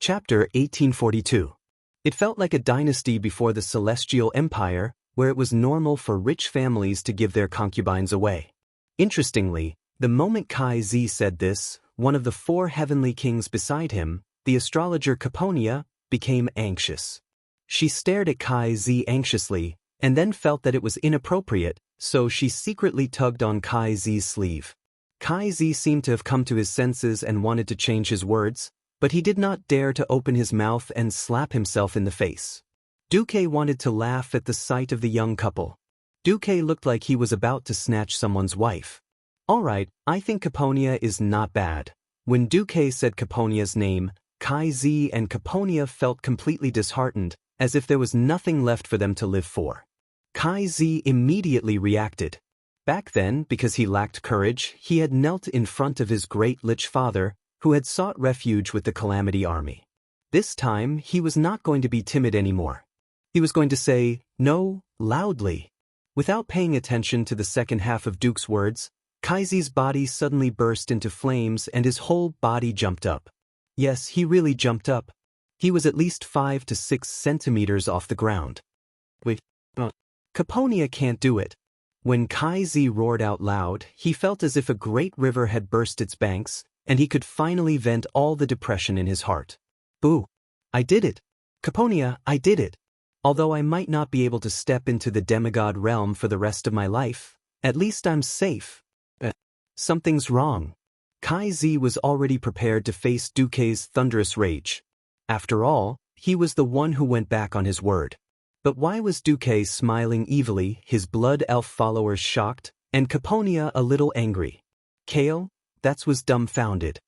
Chapter 1842. It felt like a dynasty before the Celestial Empire, where it was normal for rich families to give their concubines away. Interestingly, the moment Kai Zi said this, one of the four heavenly kings beside him, the astrologer Caponia, became anxious. She stared at Kai Zi anxiously, and then felt that it was inappropriate, so she secretly tugged on Kai Zi's sleeve. Kai Zi seemed to have come to his senses and wanted to change his words, but he did not dare to open his mouth and slap himself in the face. Duque wanted to laugh at the sight of the young couple. Duque looked like he was about to snatch someone's wife. Alright, I think Caponia is not bad. When Duque said Caponia's name, Kai Zi and Caponia felt completely disheartened, as if there was nothing left for them to live for. Kai Zi immediately reacted. Back then, because he lacked courage, he had knelt in front of his great lich father, who had sought refuge with the Calamity Army. This time, he was not going to be timid anymore. He was going to say, "No," loudly. Without paying attention to the second half of Duke's words, Kai Zi's body suddenly burst into flames and his whole body jumped up. Yes, he really jumped up. He was at least 5 to 6 centimeters off the ground. Wait, Caponia can't do it. When Kai Zi roared out loud, he felt as if a great river had burst its banks, and he could finally vent all the depression in his heart. Boo! I did it! Caponia, I did it! Although I might not be able to step into the demigod realm for the rest of my life, at least I'm safe. Something's wrong. Kai Zi was already prepared to face Duque's thunderous rage. After all, he was the one who went back on his word. But why was Duque smiling evilly, his blood elf followers shocked, and Caponia a little angry? Kale? That was dumbfounded.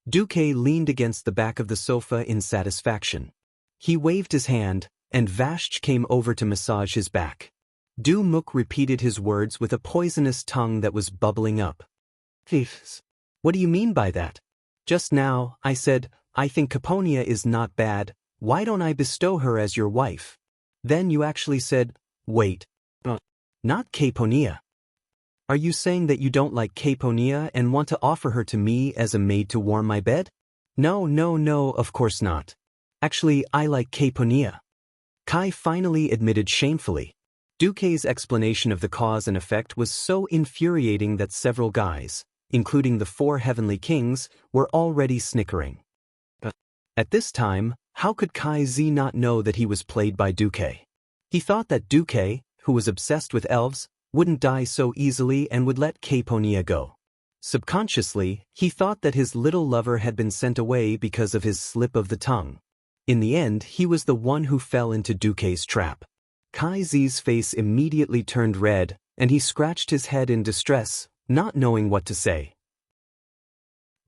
Duque leaned against the back of the sofa in satisfaction. He waved his hand, and Vashch came over to massage his back. Du Muk repeated his words with a poisonous tongue that was bubbling up. Thieves. What do you mean by that? Just now, I said, I think Caponia is not bad, why don't I bestow her as your wife? Then you actually said, wait. Not Caponia. Are you saying that you don't like Caponia and want to offer her to me as a maid to warm my bed? No, of course not. Actually, I like Caponia. Kai finally admitted shamefully. Duque's explanation of the cause and effect was so infuriating that several guys, including the four heavenly kings, were already snickering. At this time, how could Kai Zi not know that he was played by Duque? He thought that Duque, who was obsessed with elves, wouldn't die so easily and would let Caponia go. Subconsciously, he thought that his little lover had been sent away because of his slip of the tongue. In the end, he was the one who fell into Duque's trap. Kai Zi's face immediately turned red, and he scratched his head in distress, not knowing what to say.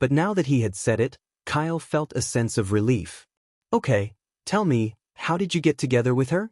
But now that he had said it, Kyle felt a sense of relief. Okay, tell me, how did you get together with her?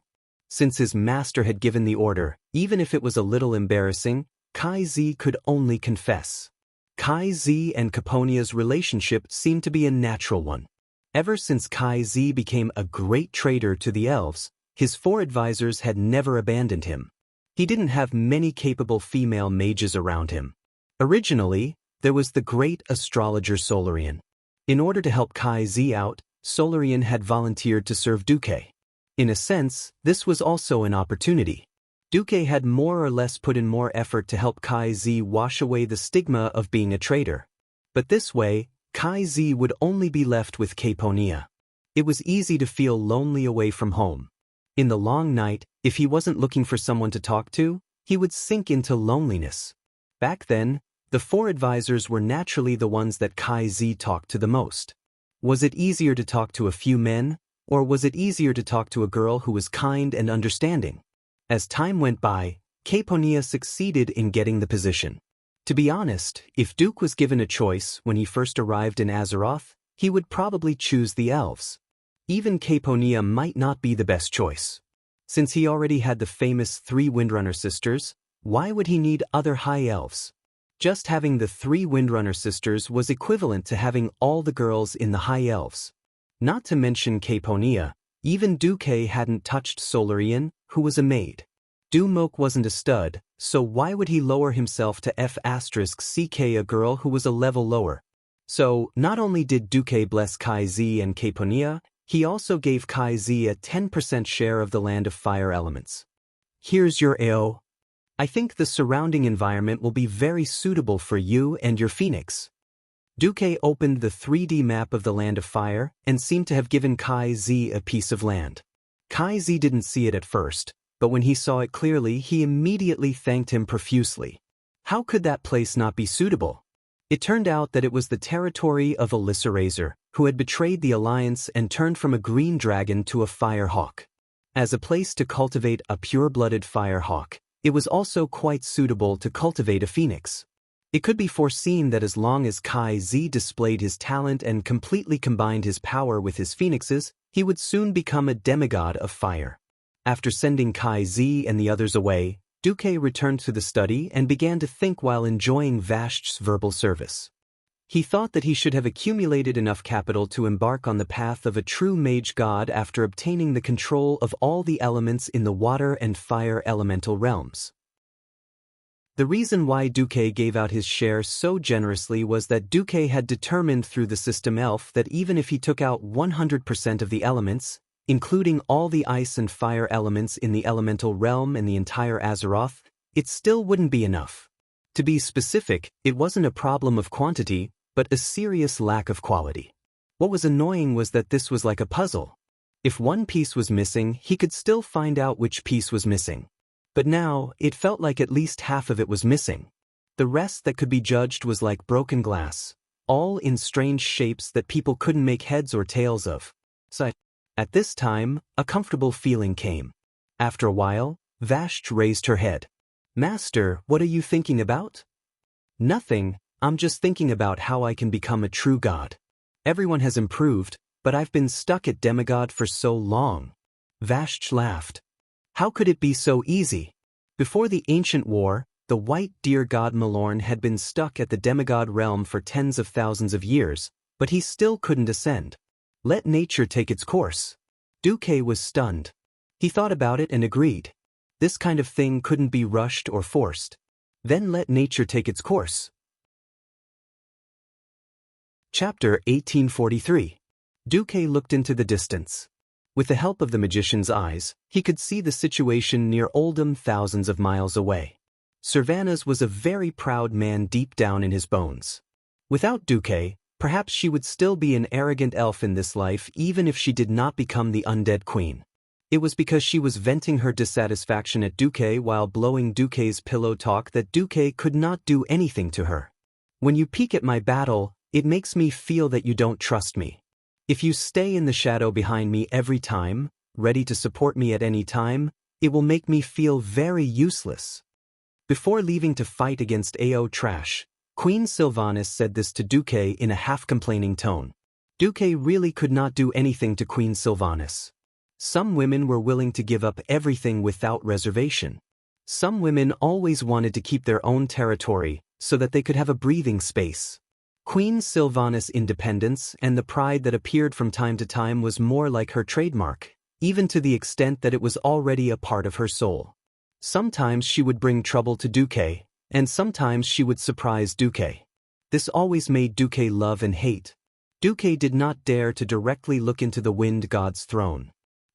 Since his master had given the order, even if it was a little embarrassing, Kai Zi could only confess. Kai Zi and Caponia's relationship seemed to be a natural one. Ever since Kai Zi became a great trader to the elves, his four advisors had never abandoned him. He didn't have many capable female mages around him. Originally, there was the great astrologer Solarian. In order to help Kai Zi out, Solarian had volunteered to serve Duque. In a sense, this was also an opportunity. Duque had more or less put in more effort to help Kai Zi wash away the stigma of being a traitor. But this way, Kai Zi would only be left with Caponia. It was easy to feel lonely away from home. In the long night, if he wasn't looking for someone to talk to, he would sink into loneliness. Back then, the four advisors were naturally the ones that Kai Zi talked to the most. Was it easier to talk to a few men, or was it easier to talk to a girl who was kind and understanding? As time went by, Caponia succeeded in getting the position. To be honest, if Duke was given a choice when he first arrived in Azeroth, he would probably choose the elves. Even Caponia might not be the best choice. Since he already had the famous 3 Windrunner sisters, why would he need other high elves? Just having the 3 Windrunner sisters was equivalent to having all the girls in the high elves. Not to mention Caponia, even Duque hadn't touched Solarian, who was a maid. Du Mok wasn't a stud, so why would he lower himself to F*CK a girl who was a level lower? So, not only did Duque bless Kai Zi and Caponia, he also gave Kai Zi a 10% share of the land of fire elements. Here's your AO. I think the surrounding environment will be very suitable for you and your phoenix. Duque opened the 3D map of the land of fire and seemed to have given Kai Zi a piece of land. Kai Zi didn't see it at first, but when he saw it clearly, he immediately thanked him profusely. How could that place not be suitable? It turned out that it was the territory of Alyssa Razor, who had betrayed the alliance and turned from a green dragon to a fire hawk. As a place to cultivate a pure-blooded fire hawk, it was also quite suitable to cultivate a phoenix. It could be foreseen that as long as Kai Zi displayed his talent and completely combined his power with his phoenixes, he would soon become a demigod of fire. After sending Kai Zi and the others away, Duque returned to the study and began to think while enjoying Vashch's verbal service. He thought that he should have accumulated enough capital to embark on the path of a true mage god after obtaining the control of all the elements in the water and fire elemental realms. The reason why Duque gave out his share so generously was that Duque had determined through the system elf that even if he took out 100% of the elements, including all the ice and fire elements in the elemental realm and the entire Azeroth, it still wouldn't be enough. To be specific, it wasn't a problem of quantity, but a serious lack of quality. What was annoying was that this was like a puzzle. If one piece was missing, he could still find out which piece was missing. But now, it felt like at least half of it was missing. The rest that could be judged was like broken glass, all in strange shapes that people couldn't make heads or tails of. So, at this time, a comfortable feeling came. After a while, Vashch raised her head. "Master, what are you thinking about?" "Nothing, I'm just thinking about how I can become a true god. Everyone has improved, but I've been stuck at demigod for so long." Vashch laughed. "How could it be so easy? Before the ancient war, the white deer god Malorn had been stuck at the demigod realm for tens of thousands of years, but he still couldn't ascend. Let nature take its course." Duque was stunned. He thought about it and agreed. This kind of thing couldn't be rushed or forced. Then let nature take its course. Chapter 1843. Duque looked into the distance. With the help of the magician's eyes, he could see the situation near Oldham thousands of miles away. Sylvanas was a very proud man deep down in his bones. Without Duque, perhaps she would still be an arrogant elf in this life even if she did not become the undead queen. It was because she was venting her dissatisfaction at Duque while blowing Duque's pillow talk that Duque could not do anything to her. "When you peek at my battle, it makes me feel that you don't trust me. If you stay in the shadow behind me every time, ready to support me at any time, it will make me feel very useless." Before leaving to fight against AO Trash, Queen Sylvanas said this to Duque in a half-complaining tone. Duque really could not do anything to Queen Sylvanas. Some women were willing to give up everything without reservation. Some women always wanted to keep their own territory so that they could have a breathing space. Queen Sylvanas' independence and the pride that appeared from time to time was more like her trademark, even to the extent that it was already a part of her soul. Sometimes she would bring trouble to Duque, and sometimes she would surprise Duque. This always made Duque love and hate. Duque did not dare to directly look into the wind god's throne.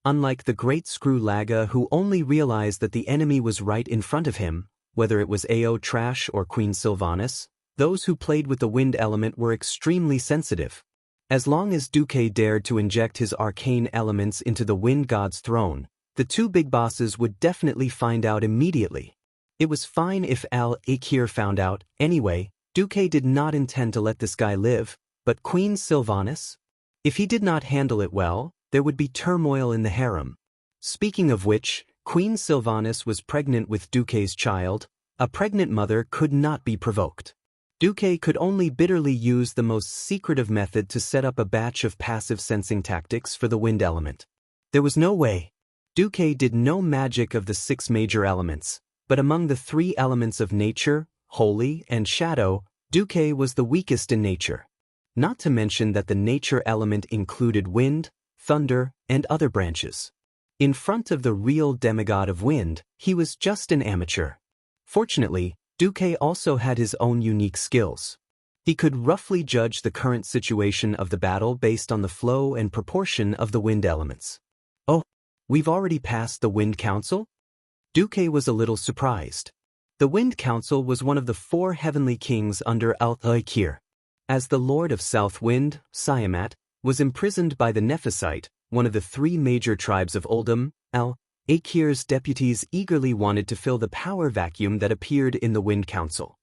Unlike the great Screw Laga who only realized that the enemy was right in front of him, whether it was AO Trash or Queen Sylvanas, those who played with the wind element were extremely sensitive. As long as Duque dared to inject his arcane elements into the wind god's throne, the two big bosses would definitely find out immediately. It was fine if Al-Akir found out. Anyway, Duque did not intend to let this guy live, but Queen Sylvanas? If he did not handle it well, there would be turmoil in the harem. Speaking of which, Queen Sylvanas was pregnant with Duque's child. A pregnant mother could not be provoked. Duque could only bitterly use the most secretive method to set up a batch of passive sensing tactics for the wind element. There was no way. Duque did no magic of the 6 major elements, but among the 3 elements of nature, holy, and shadow, Duque was the weakest in nature. Not to mention that the nature element included wind, thunder, and other branches. In front of the real demigod of wind, he was just an amateur. Fortunately, Duque also had his own unique skills. He could roughly judge the current situation of the battle based on the flow and proportion of the wind elements. Oh, we've already passed the Wind Council? Duque was a little surprised. The Wind Council was one of the 4 heavenly kings under Al-Aikir. As the Lord of South Wind, Siamat, was imprisoned by the Nephesite, one of the 3 major tribes of Oldham, Al-Aikir's deputies eagerly wanted to fill the power vacuum that appeared in the Wind Council.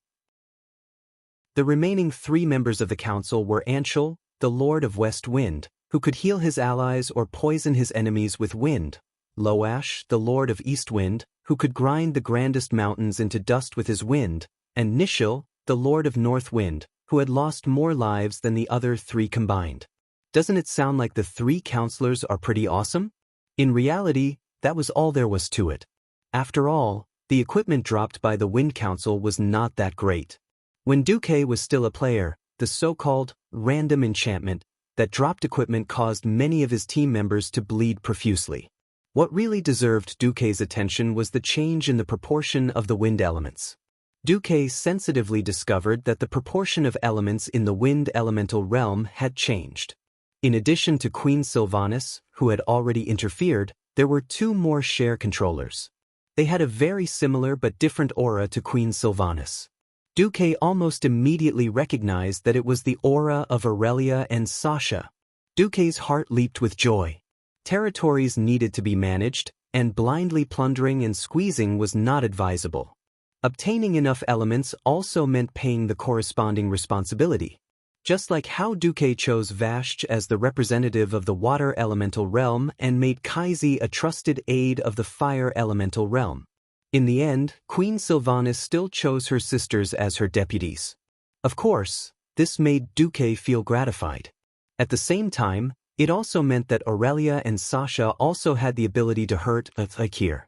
The remaining 3 members of the council were Anshul, the Lord of West Wind, who could heal his allies or poison his enemies with wind; Loash, the Lord of East Wind, who could grind the grandest mountains into dust with his wind; and Nishil, the Lord of North Wind, who had lost more lives than the other 3 combined. Doesn't it sound like the 3 counselors are pretty awesome? In reality, that was all there was to it. After all, the equipment dropped by the Wind Council was not that great. When Duque was still a player, the so-called random enchantment that dropped equipment caused many of his team members to bleed profusely. What really deserved Duque's attention was the change in the proportion of the wind elements. Duque sensitively discovered that the proportion of elements in the wind elemental realm had changed. In addition to Queen Sylvanas, who had already interfered, there were 2 more share controllers. They had a very similar but different aura to Queen Sylvanas. Duque almost immediately recognized that it was the aura of Aurelia and Sasha. Duque's heart leaped with joy. Territories needed to be managed, and blindly plundering and squeezing was not advisable. Obtaining enough elements also meant paying the corresponding responsibility. Just like how Duque chose Vashj as the representative of the water elemental realm and made Kaizi a trusted aide of the fire elemental realm. In the end, Queen Sylvanas still chose her sisters as her deputies. Of course, this made Duque feel gratified. At the same time, it also meant that Aurelia and Sasha also had the ability to hurt Aikir.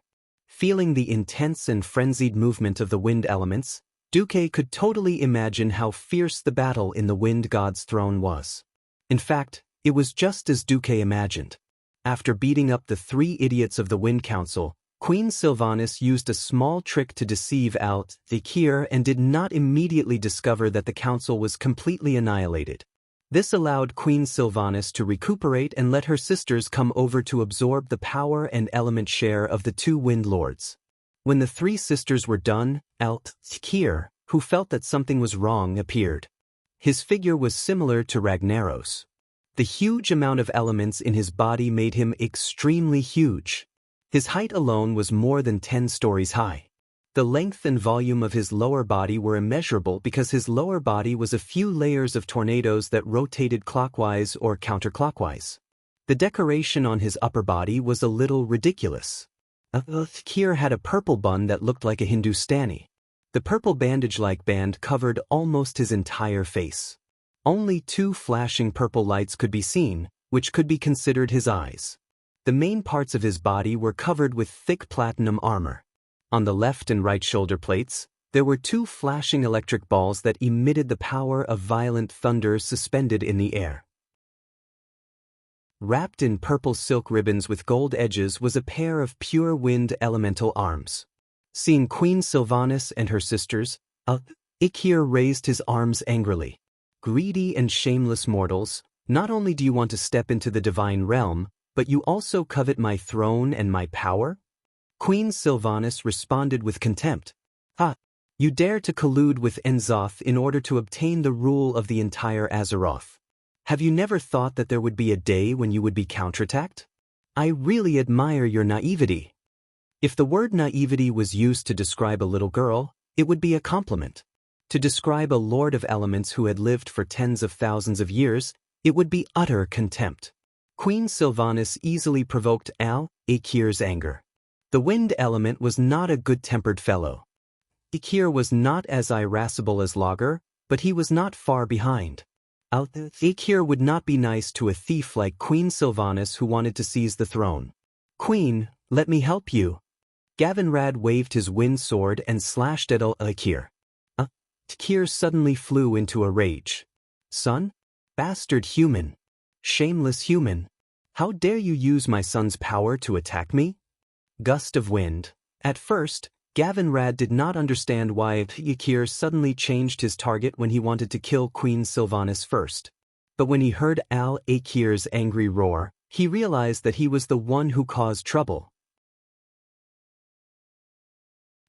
Feeling the intense and frenzied movement of the wind elements, Duque could totally imagine how fierce the battle in the wind god's throne was. In fact, it was just as Duque imagined. After beating up the 3 idiots of the Wind Council, Queen Sylvanas used a small trick to deceive Al-Aikir and did not immediately discover that the council was completely annihilated. This allowed Queen Sylvanas to recuperate and let her sisters come over to absorb the power and element share of the 2 wind lords. When the 3 sisters were done, Al-Aikir, who felt that something was wrong, appeared. His figure was similar to Ragnaros. The huge amount of elements in his body made him extremely huge. His height alone was more than 10 stories high. The length and volume of his lower body were immeasurable because his lower body was a few layers of tornadoes that rotated clockwise or counterclockwise. The decoration on his upper body was a little ridiculous. Al-Aikir had a purple bun that looked like a Hindustani. The purple bandage-like band covered almost his entire face. Only 2 flashing purple lights could be seen, which could be considered his eyes. The main parts of his body were covered with thick platinum armor. On the left and right shoulder plates, there were 2 flashing electric balls that emitted the power of violent thunder suspended in the air. Wrapped in purple silk ribbons with gold edges was a pair of pure wind elemental arms. Seeing Queen Sylvanas and her sisters, Al-Aikir raised his arms angrily. Greedy and shameless mortals, not only do you want to step into the divine realm, but you also covet my throne and my power? Queen Sylvanas responded with contempt. You dare to collude with Enzoth in order to obtain the rule of the entire Azeroth. Have you never thought that there would be a day when you would be counterattacked? I really admire your naivety. If the word naivety was used to describe a little girl, it would be a compliment. To describe a lord of elements who had lived for tens of thousands of years, it would be utter contempt. Queen Sylvanas easily provoked Al-Aikir's anger. The wind element was not a good-tempered fellow. Aikir was not as irascible as Lager, but he was not far behind. Al-Aikir would not be nice to a thief like Queen Sylvanas who wanted to seize the throne. Queen, let me help you. Gavinrad waved his wind sword and slashed at Al-Aikir. Al-Aikir suddenly flew into a rage. Son? Bastard human. Shameless human. How dare you use my son's power to attack me? Gust of wind. At first, Gavin Rad did not understand why Yakir suddenly changed his target when he wanted to kill Queen Sylvanas first. But when he heard Al-Akir's angry roar, he realized that he was the one who caused trouble.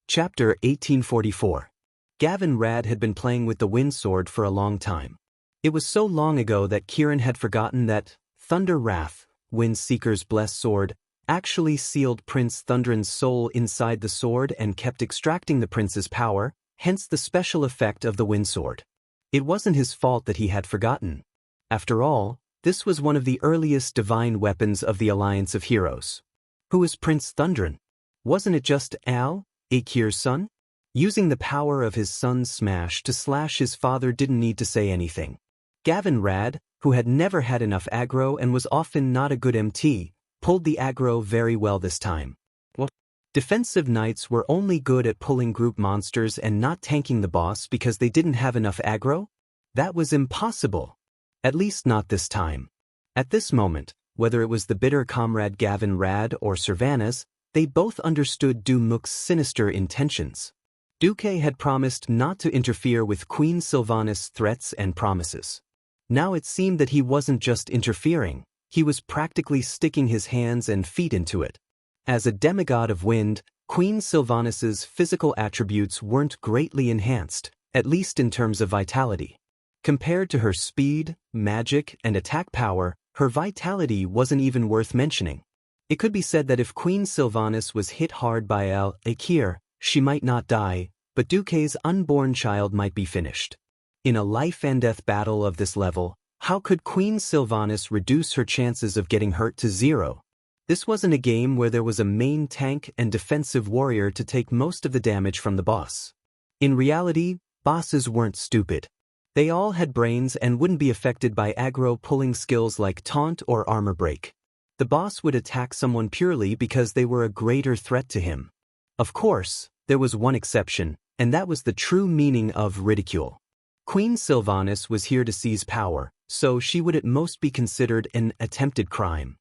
Chapter 1844. Gavin Rad had been playing with the wind sword for a long time. It was so long ago that Kieran had forgotten that Thunder Wrath, Wind Seeker's blessed sword, actually sealed Prince Thundrin's soul inside the sword and kept extracting the prince's power, hence the special effect of the wind sword. It wasn't his fault that he had forgotten. After all, this was one of the earliest divine weapons of the Alliance of Heroes. Who is Prince Thundrin? Wasn't it just Al-Akir's son? Using the power of his son's smash to slash his father didn't need to say anything. Gavin Rad, who had never had enough aggro and was often not a good MT, pulled the aggro very well this time. What? Defensive knights were only good at pulling group monsters and not tanking the boss because they didn't have enough aggro? That was impossible. At least not this time. At this moment, whether it was the bitter comrade Gavin Rad or Sylvanas, they both understood Dumuk's sinister intentions. Duque had promised not to interfere with Queen Sylvanas' threats and promises. Now it seemed that he wasn't just interfering, he was practically sticking his hands and feet into it. As a demigod of wind, Queen Sylvanas' physical attributes weren't greatly enhanced, at least in terms of vitality. Compared to her speed, magic, and attack power, her vitality wasn't even worth mentioning. It could be said that if Queen Sylvanas was hit hard by Al-Akir, she might not die, but Duque's unborn child might be finished. In a life-and-death battle of this level, how could Queen Sylvanas reduce her chances of getting hurt to zero? This wasn't a game where there was a main tank and defensive warrior to take most of the damage from the boss. In reality, bosses weren't stupid. They all had brains and wouldn't be affected by aggro pulling skills like taunt or armor break. The boss would attack someone purely because they were a greater threat to him. Of course, there was one exception, and that was the true meaning of ridicule. Queen Sylvanas was here to seize power, so she would at most be considered an attempted crime.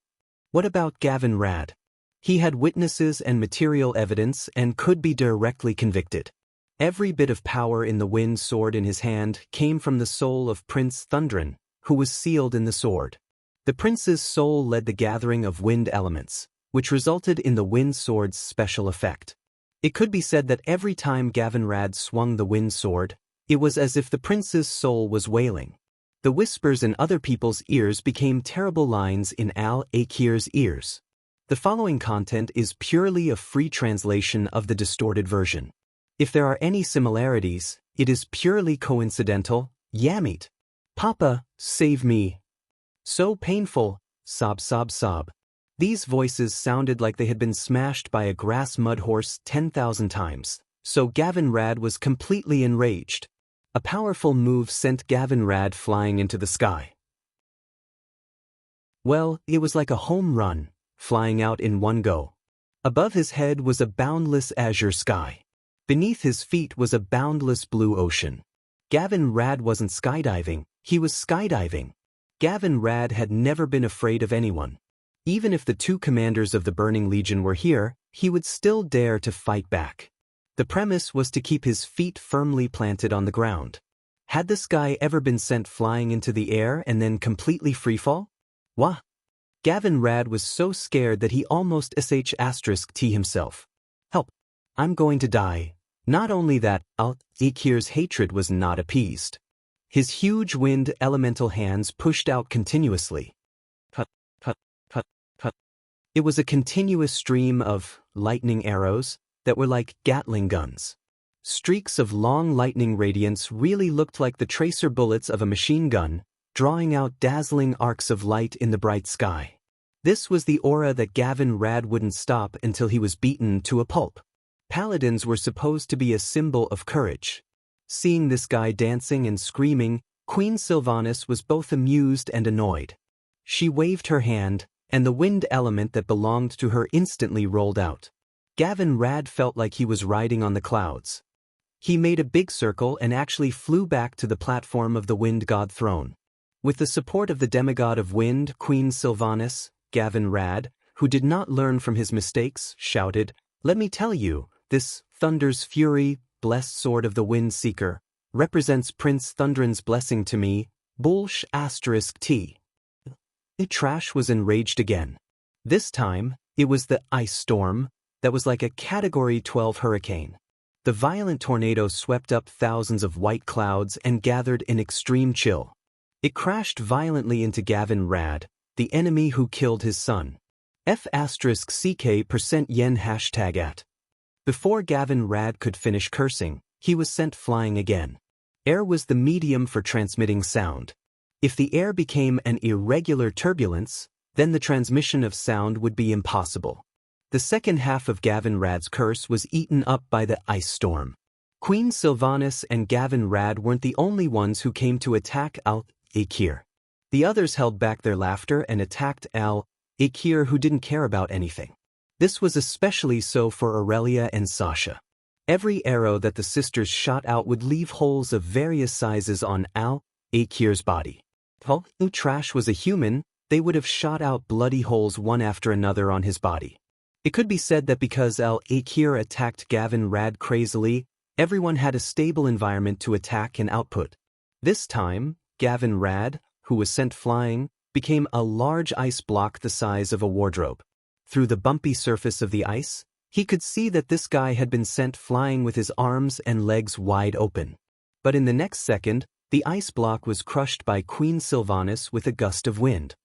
What about Gavin Rad? He had witnesses and material evidence and could be directly convicted. Every bit of power in the wind sword in his hand came from the soul of Prince Thundrin, who was sealed in the sword. The prince's soul led the gathering of wind elements, which resulted in the wind sword's special effect. It could be said that every time Gavin Rad swung the wind sword, it was as if the prince's soul was wailing. The whispers in other people's ears became terrible lines in Al-Akir's ears. The following content is purely a free translation of the distorted version. If there are any similarities, it is purely coincidental. Yamit. Papa, save me. So painful. Sob, sob, sob. These voices sounded like they had been smashed by a grass mud horse 10,000 times, so Gavin Rad was completely enraged. A powerful move sent Gavin Rad flying into the sky. Well, it was like a home run, flying out in one go. Above his head was a boundless azure sky. Beneath his feet was a boundless blue ocean. Gavin Rad wasn't skydiving, he was skydiving. Gavin Rad had never been afraid of anyone. Even if the two commanders of the Burning Legion were here, he would still dare to fight back. The premise was to keep his feet firmly planted on the ground. Had this guy ever been sent flying into the air and then completely freefall? Wah! Gavin Rad was so scared that he almost sh*t himself. Help! I'm going to die. Not only that, Al-Akir's hatred was not appeased. His huge wind elemental hands pushed out continuously. Cut, cut, cut, cut. It was a continuous stream of lightning arrows that were like Gatling guns. Streaks of long lightning radiance really looked like the tracer bullets of a machine gun, drawing out dazzling arcs of light in the bright sky. This was the aura that Gavin Rad wouldn't stop until he was beaten to a pulp. Paladins were supposed to be a symbol of courage. Seeing this guy dancing and screaming, Queen Sylvanas was both amused and annoyed. She waved her hand, and the wind element that belonged to her instantly rolled out. Gavin Rad felt like he was riding on the clouds. He made a big circle and actually flew back to the platform of the wind god throne. With the support of the demigod of wind, Queen Sylvanas, Gavin Rad, who did not learn from his mistakes, shouted, "Let me tell you, this Thunder's Fury, blessed sword of the Wind Seeker, represents Prince Thundrin's blessing to me, Bulsh *T. Trash was enraged again. This time, it was the ice storm that was like a Category 12 hurricane. The violent tornado swept up thousands of white clouds and gathered in extreme chill. It crashed violently into Gavin Rad, the enemy who killed his son. F*CK%yen #at. Before Gavin Rad could finish cursing, he was sent flying again. Air was the medium for transmitting sound. If the air became an irregular turbulence, then the transmission of sound would be impossible. The second half of Gavin Rad's curse was eaten up by the ice storm. Queen Sylvanas and Gavin Rad weren't the only ones who came to attack Al-Akir. The others held back their laughter and attacked Al-Akir, who didn't care about anything. This was especially so for Aurelia and Sasha. Every arrow that the sisters shot out would leave holes of various sizes on Al-Akir's body. If Trash was a human, they would have shot out bloody holes one after another on his body. It could be said that because Al-Akir attacked Gavin Rad crazily, everyone had a stable environment to attack and output. This time, Gavin Rad, who was sent flying, became a large ice block the size of a wardrobe. Through the bumpy surface of the ice, he could see that this guy had been sent flying with his arms and legs wide open. But in the next second, the ice block was crushed by Queen Sylvanas with a gust of wind.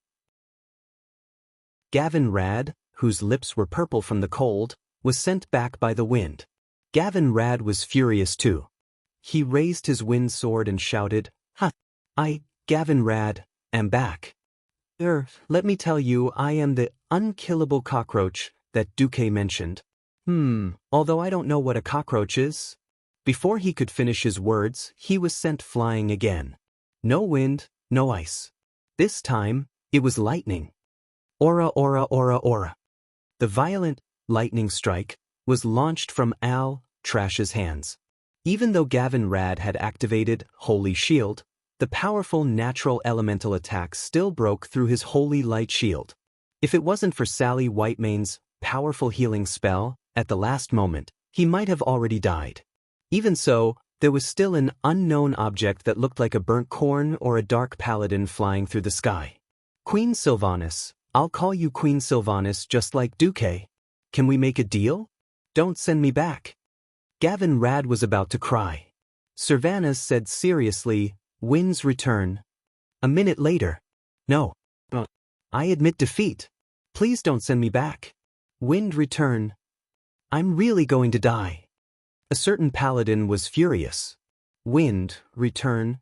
Gavin Rad, whose lips were purple from the cold, was sent back by the wind. Gavin Rad was furious too. He raised his wind sword and shouted, "Ha! Gavin Rad, am back. Let me tell you, I am the unkillable cockroach that Duque mentioned. Although I don't know what a cockroach is." Before he could finish his words, he was sent flying again. No wind, no ice. This time, it was lightning. Aura, aura, aura, aura. The violent lightning strike was launched from Al-Trash's hands. Even though Gavin Rad had activated Holy Shield, the powerful natural elemental attack still broke through his Holy Light Shield. If it wasn't for Sally Whitemane's powerful healing spell, at the last moment, he might have already died. Even so, there was still an unknown object that looked like a burnt corn or a dark paladin flying through the sky. Queen Sylvanas, I'll call you Queen Sylvanas just like Duque. Can we make a deal? Don't send me back. Gavin Rad was about to cry. Sylvanas said seriously, "Winds return." A minute later, "No. I admit defeat. Please don't send me back. Wind return. I'm really going to die." A certain paladin was furious. Wind return.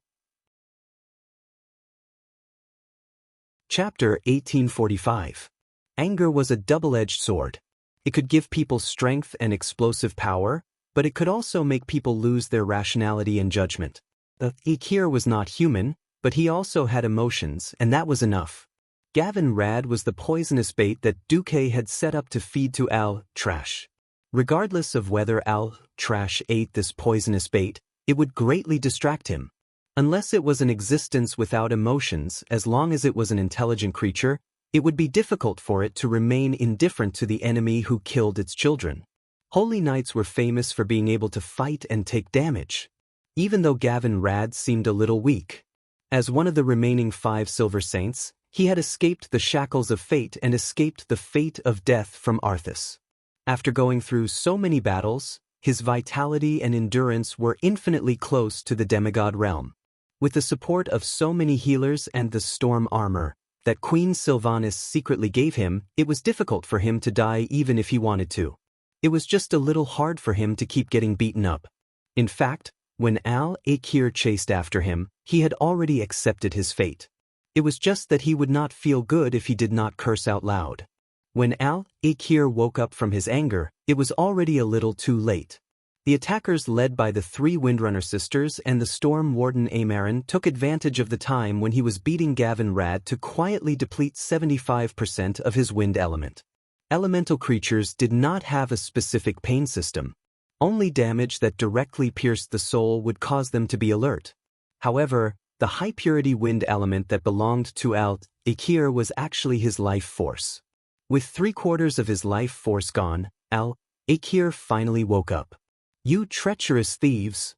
Chapter 1845. Anger was a double-edged sword. It could give people strength and explosive power, but it could also make people lose their rationality and judgment. Akir was not human, but he also had emotions, and that was enough. Gavin Rad was the poisonous bait that Duque had set up to feed to Al-Trash. Regardless of whether Al-Trash ate this poisonous bait, it would greatly distract him. Unless it was an existence without emotions, as long as it was an intelligent creature, it would be difficult for it to remain indifferent to the enemy who killed its children. Holy Knights were famous for being able to fight and take damage. Even though Gavin Rad seemed a little weak. As one of the remaining 5 Silver Saints, he had escaped the shackles of fate and escaped the fate of death from Arthas. After going through so many battles, his vitality and endurance were infinitely close to the demigod realm. With the support of so many healers and the storm armor that Queen Sylvanas secretly gave him, it was difficult for him to die even if he wanted to. It was just a little hard for him to keep getting beaten up. In fact, when Al-Akir chased after him, he had already accepted his fate. It was just that he would not feel good if he did not curse out loud. When Al-Akir woke up from his anger, it was already a little too late. The attackers led by the 3 Windrunner sisters and the Storm Warden Amarin took advantage of the time when he was beating Gavin Rad to quietly deplete 75% of his wind element. Elemental creatures did not have a specific pain system. Only damage that directly pierced the soul would cause them to be alert. However, the high-purity wind element that belonged to Al-Akir was actually his life force. With 3/4 of his life force gone, Al Akir finally woke up. You treacherous thieves!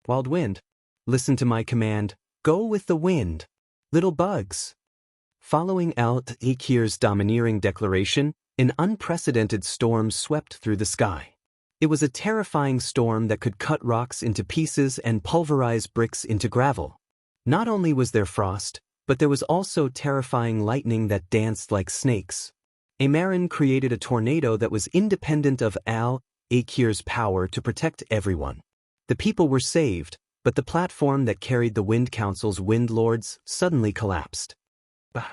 Wild wind, listen to my command, go with the wind. Little bugs. Following out Akir's domineering declaration, an unprecedented storm swept through the sky. It was a terrifying storm that could cut rocks into pieces and pulverize bricks into gravel. Not only was there frost, but there was also terrifying lightning that danced like snakes. Amarin created a tornado that was independent of Akir's power to protect everyone. The people were saved, but the platform that carried the Wind Council's Wind Lords suddenly collapsed. Bah!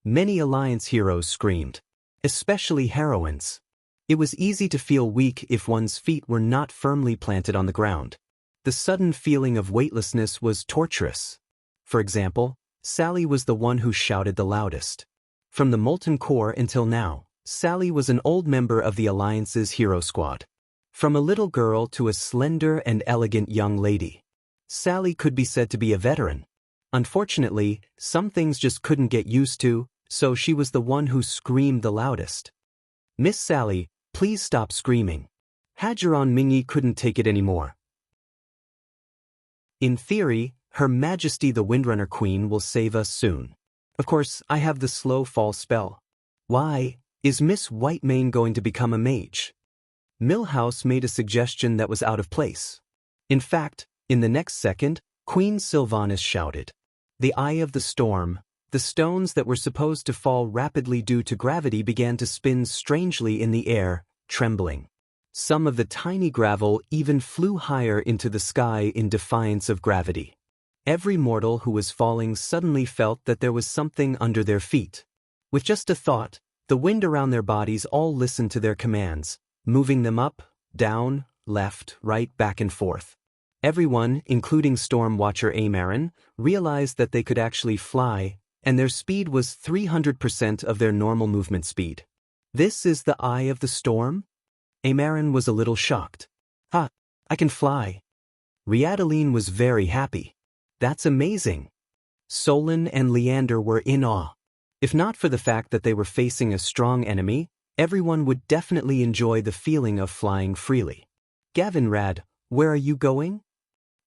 Many Alliance heroes screamed, especially heroines. It was easy to feel weak if one's feet were not firmly planted on the ground. The sudden feeling of weightlessness was torturous. For example, Sally was the one who shouted the loudest. From the Molten Core until now, Sally was an old member of the Alliance's hero squad. From a little girl to a slender and elegant young lady, Sally could be said to be a veteran. Unfortunately, some things just couldn't get used to, so she was the one who screamed the loudest. Miss Sally, please stop screaming. Hajaron Mingyee couldn't take it anymore. In theory, Her Majesty the Windrunner Queen will save us soon. Of course, I have the slow fall spell. Why, is Miss Whitemane going to become a mage? Millhouse made a suggestion that was out of place. In fact, in the next second, Queen Sylvanas shouted. The eye of the storm, the stones that were supposed to fall rapidly due to gravity began to spin strangely in the air, trembling. Some of the tiny gravel even flew higher into the sky in defiance of gravity. Every mortal who was falling suddenly felt that there was something under their feet. With just a thought, the wind around their bodies all listened to their commands, moving them up, down, left, right, back and forth. Everyone, including Storm Watcher Amarin, realized that they could actually fly, and their speed was 300% of their normal movement speed. This is the eye of the storm? Amarin was a little shocked. Ha! I can fly. Riadeline was very happy. That's amazing. Solon and Leander were in awe. If not for the fact that they were facing a strong enemy, everyone would definitely enjoy the feeling of flying freely. Gavinrad, where are you going?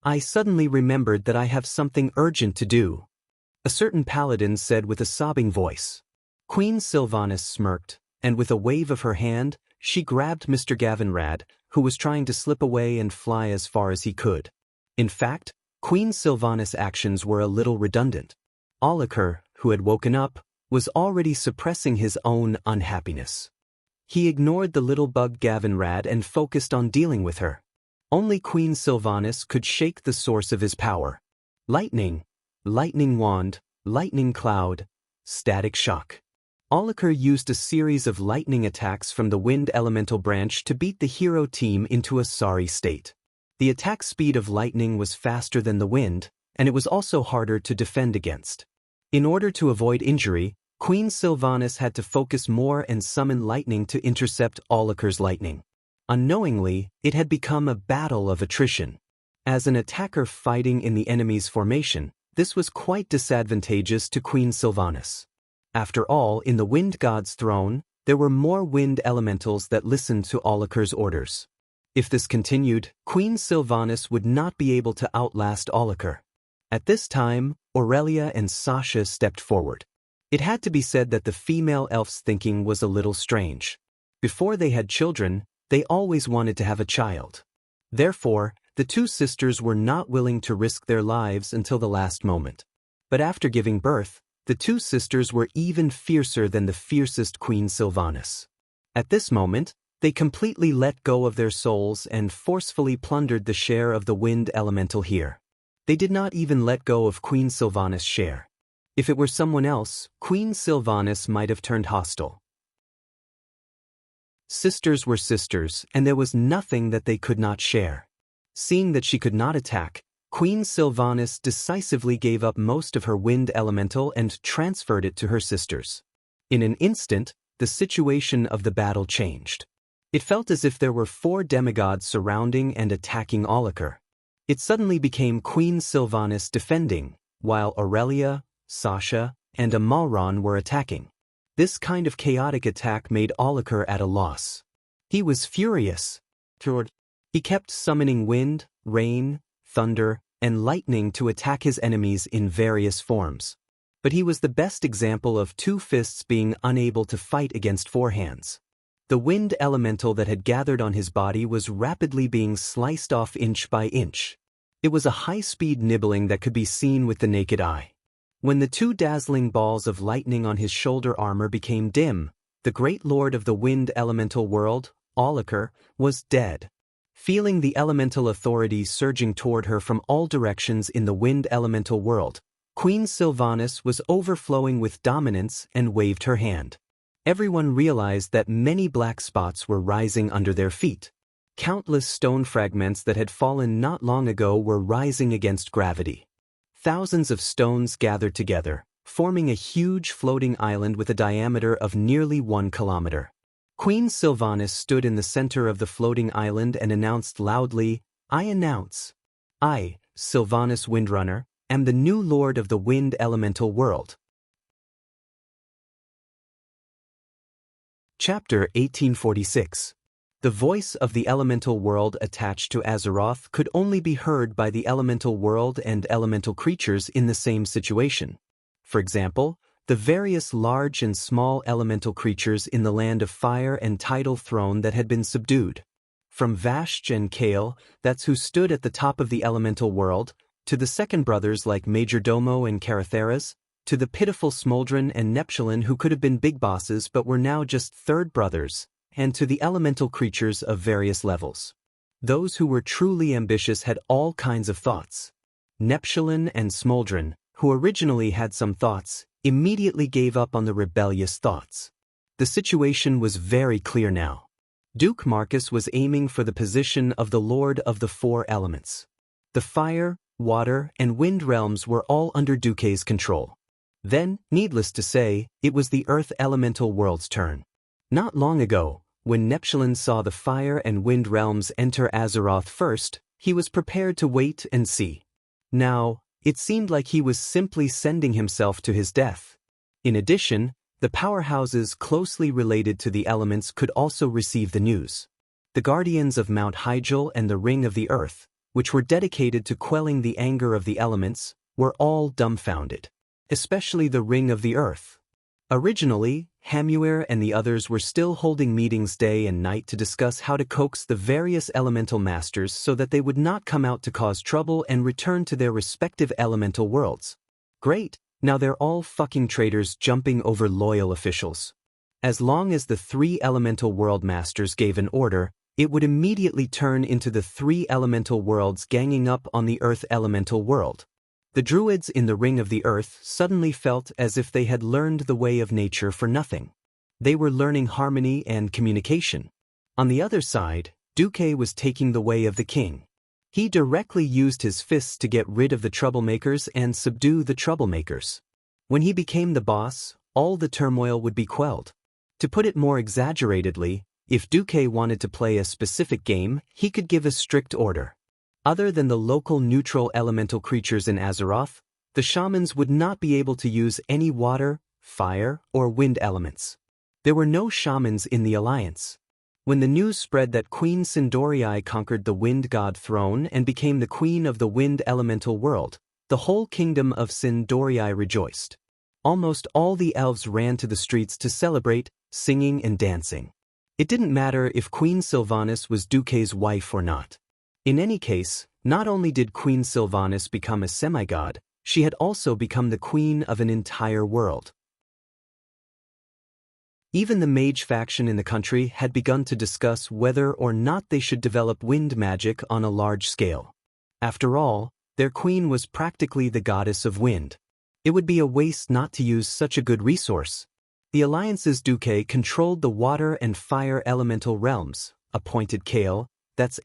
I suddenly remembered that I have something urgent to do. A certain paladin said with a sobbing voice. Queen Sylvanas smirked, and with a wave of her hand, she grabbed Mr. Gavinrad, who was trying to slip away and fly as far as he could. In fact, Queen Sylvanas' actions were a little redundant. Aulacre, who had woken up, was already suppressing his own unhappiness. He ignored the little bug Gavinrad and focused on dealing with her. Only Queen Sylvanas could shake the source of his power. Lightning, lightning wand, lightning cloud, static shock. Aulacre used a series of lightning attacks from the wind elemental branch to beat the hero team into a sorry state. The attack speed of lightning was faster than the wind, and it was also harder to defend against. In order to avoid injury, Queen Sylvanas had to focus more and summon lightning to intercept Aulacre's lightning. Unknowingly, it had become a battle of attrition. As an attacker fighting in the enemy's formation, this was quite disadvantageous to Queen Sylvanas. After all, in the Wind God's throne, there were more wind elementals that listened to Aulacre's orders. If this continued, Queen Sylvanas would not be able to outlast Aulacre. At this time, Aurelia and Sasha stepped forward. It had to be said that the female elf's thinking was a little strange. Before they had children, they always wanted to have a child. Therefore, the two sisters were not willing to risk their lives until the last moment. But after giving birth, the two sisters were even fiercer than the fiercest Queen Sylvanas. At this moment, they completely let go of their souls and forcefully plundered the share of the wind elemental here. They did not even let go of Queen Sylvanas' share. If it were someone else, Queen Sylvanas might have turned hostile. Sisters were sisters, and there was nothing that they could not share. Seeing that she could not attack, Queen Sylvanas decisively gave up most of her wind elemental and transferred it to her sisters. In an instant, the situation of the battle changed. It felt as if there were 4 demigods surrounding and attacking Aulacre. It suddenly became Queen Sylvanas defending, while Aurelia, Sasha, and Amalron were attacking. This kind of chaotic attack made Aulacre at a loss. He was furious. He kept summoning wind, rain, thunder, and lightning to attack his enemies in various forms. But he was the best example of two fists being unable to fight against four hands. The wind elemental that had gathered on his body was rapidly being sliced off inch by inch. It was a high-speed nibbling that could be seen with the naked eye. When the two dazzling balls of lightning on his shoulder armor became dim, the great lord of the wind elemental world, Aulakar, was dead. Feeling the elemental authority surging toward her from all directions in the wind elemental world, Queen Sylvanas was overflowing with dominance and waved her hand. Everyone realized that many black spots were rising under their feet. Countless stone fragments that had fallen not long ago were rising against gravity. Thousands of stones gathered together, forming a huge floating island with a diameter of nearly 1 kilometer. Queen Sylvanas stood in the center of the floating island and announced loudly, "I announce. I, Sylvanas Windrunner, am the new lord of the wind elemental world." Chapter 1846. The voice of the elemental world attached to Azeroth could only be heard by the elemental world and elemental creatures in the same situation. For example, the various large and small elemental creatures in the land of fire and tidal throne that had been subdued. From Vashj and Kale, that's who stood at the top of the elemental world, to the second brothers like Majordomo and Caratheras, to the pitiful Smoldron and Neptulin who could have been big bosses but were now just third brothers, and to the elemental creatures of various levels. Those who were truly ambitious had all kinds of thoughts. Neptulin and Smoldron, who originally had some thoughts, immediately gave up on the rebellious thoughts. The situation was very clear now. Duke Marcus was aiming for the position of the Lord of the Four Elements. The fire, water, and wind realms were all under Duke's control. Then, needless to say, it was the Earth elemental world's turn. Not long ago, when Neptulin saw the fire and wind realms enter Azeroth first, he was prepared to wait and see. Now, it seemed like he was simply sending himself to his death. In addition, the powerhouses closely related to the elements could also receive the news. The guardians of Mount Hyjal and the Ring of the Earth, which were dedicated to quelling the anger of the elements, were all dumbfounded. Especially the Ring of the Earth. Originally, Hamuir and the others were still holding meetings day and night to discuss how to coax the various elemental masters so that they would not come out to cause trouble and return to their respective elemental worlds. Great, now they're all fucking traitors jumping over loyal officials. As long as the three elemental world masters gave an order, it would immediately turn into the three elemental worlds ganging up on the Earth elemental world. The druids in the Ring of the Earth suddenly felt as if they had learned the way of nature for nothing. They were learning harmony and communication. On the other side, Duke was taking the way of the king. He directly used his fists to get rid of the troublemakers and subdue the troublemakers. When he became the boss, all the turmoil would be quelled. To put it more exaggeratedly, if Duke wanted to play a specific game, he could give a strict order. Other than the local neutral elemental creatures in Azeroth, the shamans would not be able to use any water, fire, or wind elements. There were no shamans in the alliance. When the news spread that Queen Sindorii conquered the wind god throne and became the queen of the wind elemental world, the whole kingdom of Sindorii rejoiced. Almost all the elves ran to the streets to celebrate, singing and dancing. It didn't matter if Queen Sylvanas was Duke's wife or not. In any case, not only did Queen Sylvanas become a semigod, she had also become the queen of an entire world. Even the mage faction in the country had begun to discuss whether or not they should develop wind magic on a large scale. After all, their queen was practically the goddess of wind. It would be a waste not to use such a good resource. The Alliance's Duke controlled the water and fire elemental realms, appointed Kale,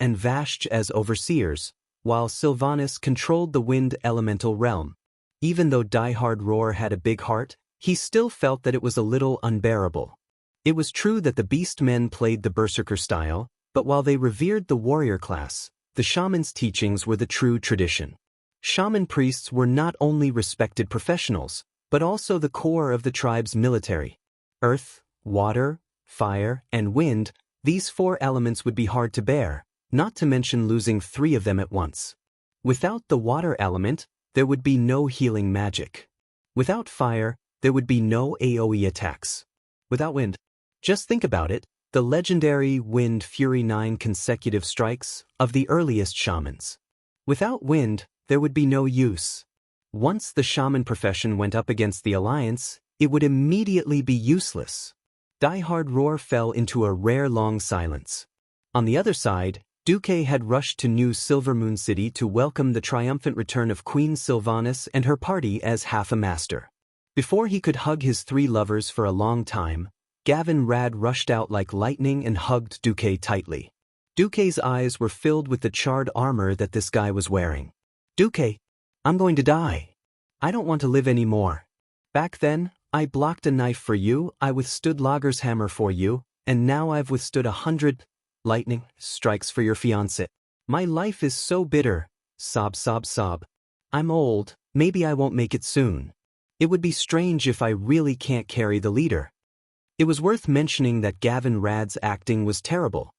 and Vashj as overseers, while Sylvanas controlled the wind elemental realm. Even though Die-Hard Roar had a big heart, he still felt that it was a little unbearable. It was true that the beast men played the berserker style, but while they revered the warrior class, the shaman's teachings were the true tradition. Shaman priests were not only respected professionals, but also the core of the tribe's military. Earth, water, fire, and wind These 4 elements would be hard to bear, not to mention losing 3 of them at once. Without the water element, there would be no healing magic. Without fire, there would be no AoE attacks. Without wind, just think about it, the legendary Wind Fury 9 consecutive strikes of the earliest shamans. Without wind, there would be no use. Once the shaman profession went up against the Alliance, it would immediately be useless. Die-Hard roar fell into a rare long silence. On the other side, Duque had rushed to New Silver Moon City to welcome the triumphant return of Queen Sylvanas and her party as half a master. Before he could hug his 3 lovers for a long time, Gavin Rad rushed out like lightning and hugged Duque tightly. Duque's eyes were filled with the charred armor that this guy was wearing. Duque, I'm going to die. I don't want to live anymore. Back then, I blocked a knife for you, I withstood Lager's hammer for you, and now I've withstood 100 lightning strikes for your fiancé. My life is so bitter. Sob, sob, sob. I'm old, maybe I won't make it soon. It would be strange if I really can't carry the leader. It was worth mentioning that Gavin Rad's acting was terrible.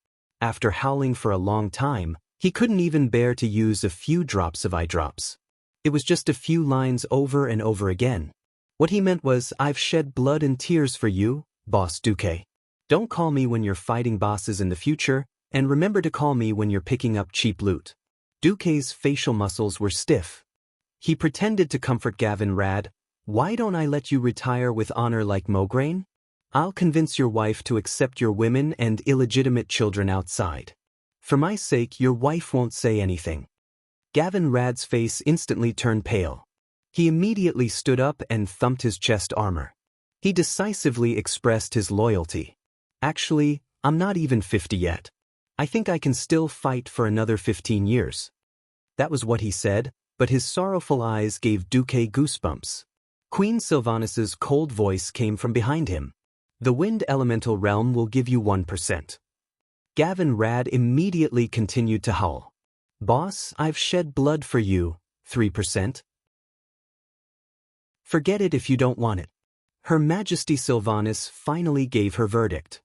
After howling for a long time, he couldn't even bear to use a few drops of eye drops. It was just a few lines over and over again. What he meant was, I've shed blood and tears for you, Boss Duque. Don't call me when you're fighting bosses in the future, and remember to call me when you're picking up cheap loot. Duque's facial muscles were stiff. He pretended to comfort Gavin Rad. Why don't I let you retire with honor like Mograine? I'll convince your wife to accept your women and illegitimate children outside. For my sake, your wife won't say anything. Gavin Rad's face instantly turned pale. He immediately stood up and thumped his chest armor. He decisively expressed his loyalty. Actually, I'm not even 50 yet. I think I can still fight for another 15 years. That was what he said, but his sorrowful eyes gave Duque goosebumps. Queen Sylvanas's cold voice came from behind him. The wind elemental realm will give you 1%. Gavin Rad immediately continued to howl. Boss, I've shed blood for you, 3%. Forget it if you don't want it. Her Majesty Sylvanas finally gave her verdict.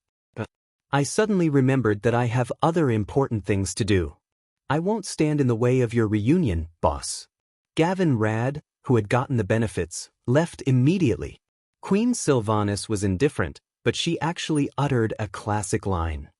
I suddenly remembered that I have other important things to do. I won't stand in the way of your reunion, boss. Gavin Rad, who had gotten the benefits, left immediately. Queen Sylvanas was indifferent, but she actually uttered a classic line.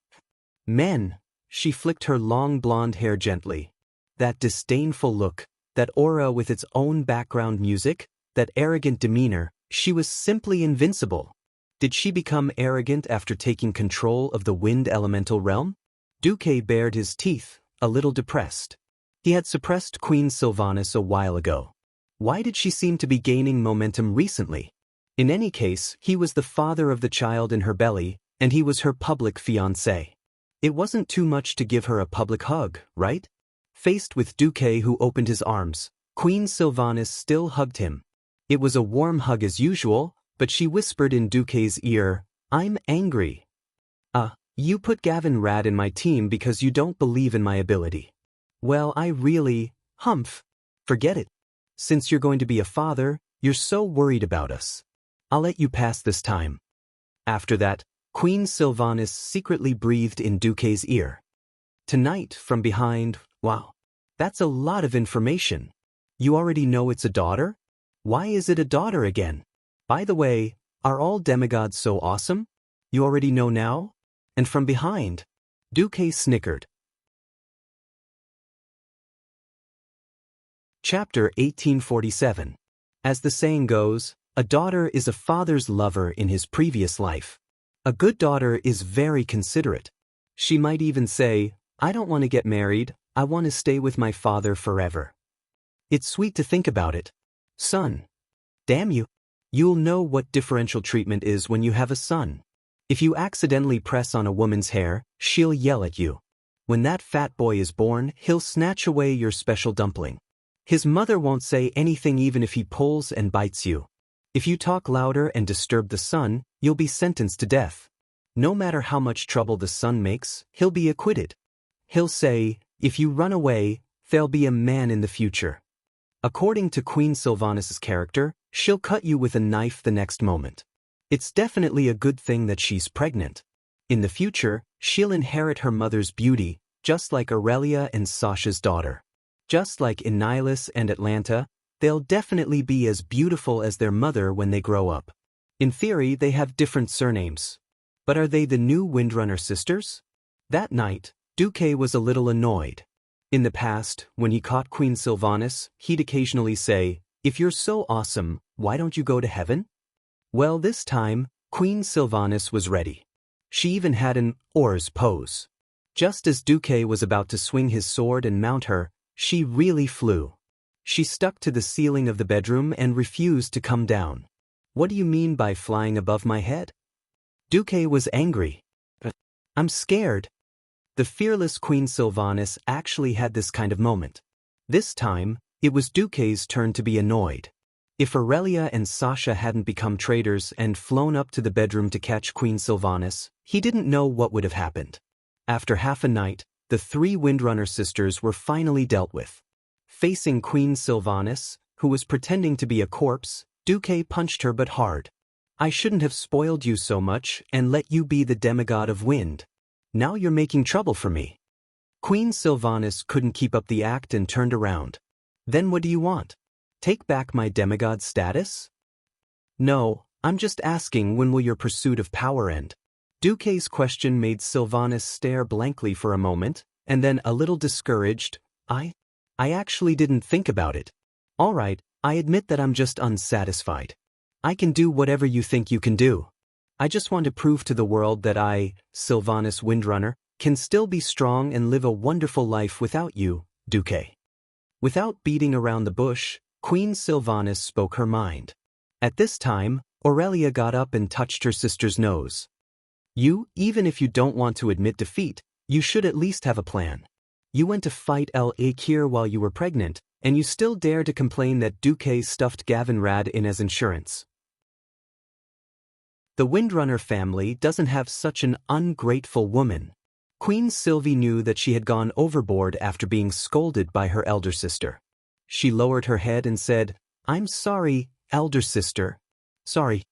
Men, she flicked her long blonde hair gently. That disdainful look, that aura with its own background music, that arrogant demeanor, she was simply invincible. Did she become arrogant after taking control of the wind elemental realm? Duque bared his teeth, a little depressed. He had suppressed Queen Sylvanas a while ago. Why did she seem to be gaining momentum recently? In any case, he was the father of the child in her belly, and he was her public fiancé. It wasn't too much to give her a public hug, right? Faced with Duque, who opened his arms, Queen Sylvanas still hugged him. It was a warm hug as usual, but she whispered in Duque's ear, I'm angry. You put Gavin Rad in my team because you don't believe in my ability. Well, I really, forget it. Since you're going to be a father, you're so worried about us. I'll let you pass this time. After that, Queen Sylvanas secretly breathed in Duque's ear. Tonight, from behind, wow, that's a lot of information. You already know it's a daughter? Why is it a daughter again? By the way, are all demigods so awesome? You already know now? And from behind, Duque snickered. Chapter 1847. As the saying goes, a daughter is a father's lover in his previous life. A good daughter is very considerate. She might even say, I don't want to get married, I want to stay with my father forever. It's sweet to think about it. Son. Damn you. You'll know what differential treatment is when you have a son. If you accidentally press on a woman's hair, she'll yell at you. When that fat boy is born, he'll snatch away your special dumpling. His mother won't say anything even if he pulls and bites you. If you talk louder and disturb the son, you'll be sentenced to death. No matter how much trouble the son makes, he'll be acquitted. He'll say, if you run away, there'll be a man in the future. According to Queen Sylvanas's character, she'll cut you with a knife the next moment. It's definitely a good thing that she's pregnant. In the future, she'll inherit her mother's beauty, just like Aurelia and Sasha's daughter. Just like Annihilus and Atlanta, they'll definitely be as beautiful as their mother when they grow up. In theory, they have different surnames. But are they the new Windrunner sisters? That night, Duque was a little annoyed. In the past, when he caught Queen Sylvanas, he'd occasionally say, "If you're so awesome, why don't you go to heaven?" Well, this time, Queen Sylvanas was ready. She even had an oars pose. Just as Duque was about to swing his sword and mount her, she really flew. She stuck to the ceiling of the bedroom and refused to come down. "What do you mean by flying above my head?" Duque was angry. "I'm scared." The fearless Queen Sylvanas actually had this kind of moment. This time, it was Duque's turn to be annoyed. If Aurelia and Sasha hadn't become traitors and flown up to the bedroom to catch Queen Sylvanas, he didn't know what would have happened. After half a night, the three Windrunner sisters were finally dealt with. Facing Queen Sylvanas, who was pretending to be a corpse, Duque punched her but hard. "I shouldn't have spoiled you so much and let you be the demigod of wind. Now you're making trouble for me." Queen Sylvanas couldn't keep up the act and turned around. "Then what do you want? Take back my demigod status?" "No, I'm just asking, when will your pursuit of power end?" Duque's question made Sylvanas stare blankly for a moment, and then, a little discouraged, I actually didn't think about it. All right, I admit that I'm just unsatisfied. I can do whatever you think you can do. I just want to prove to the world that I, Sylvanas Windrunner, can still be strong and live a wonderful life without you, Duque." Without beating around the bush, Queen Sylvanas spoke her mind. At this time, Aurelia got up and touched her sister's nose. Even if you don't want to admit defeat, you should at least have a plan. You went to fight El Akir while you were pregnant, and you still dare to complain that Duque stuffed Gavin Rad in as insurance. The Windrunner family doesn't have such an ungrateful woman. Queen Sylvie knew that she had gone overboard after being scolded by her elder sister. She lowered her head and said, "I'm sorry, elder sister. Sorry."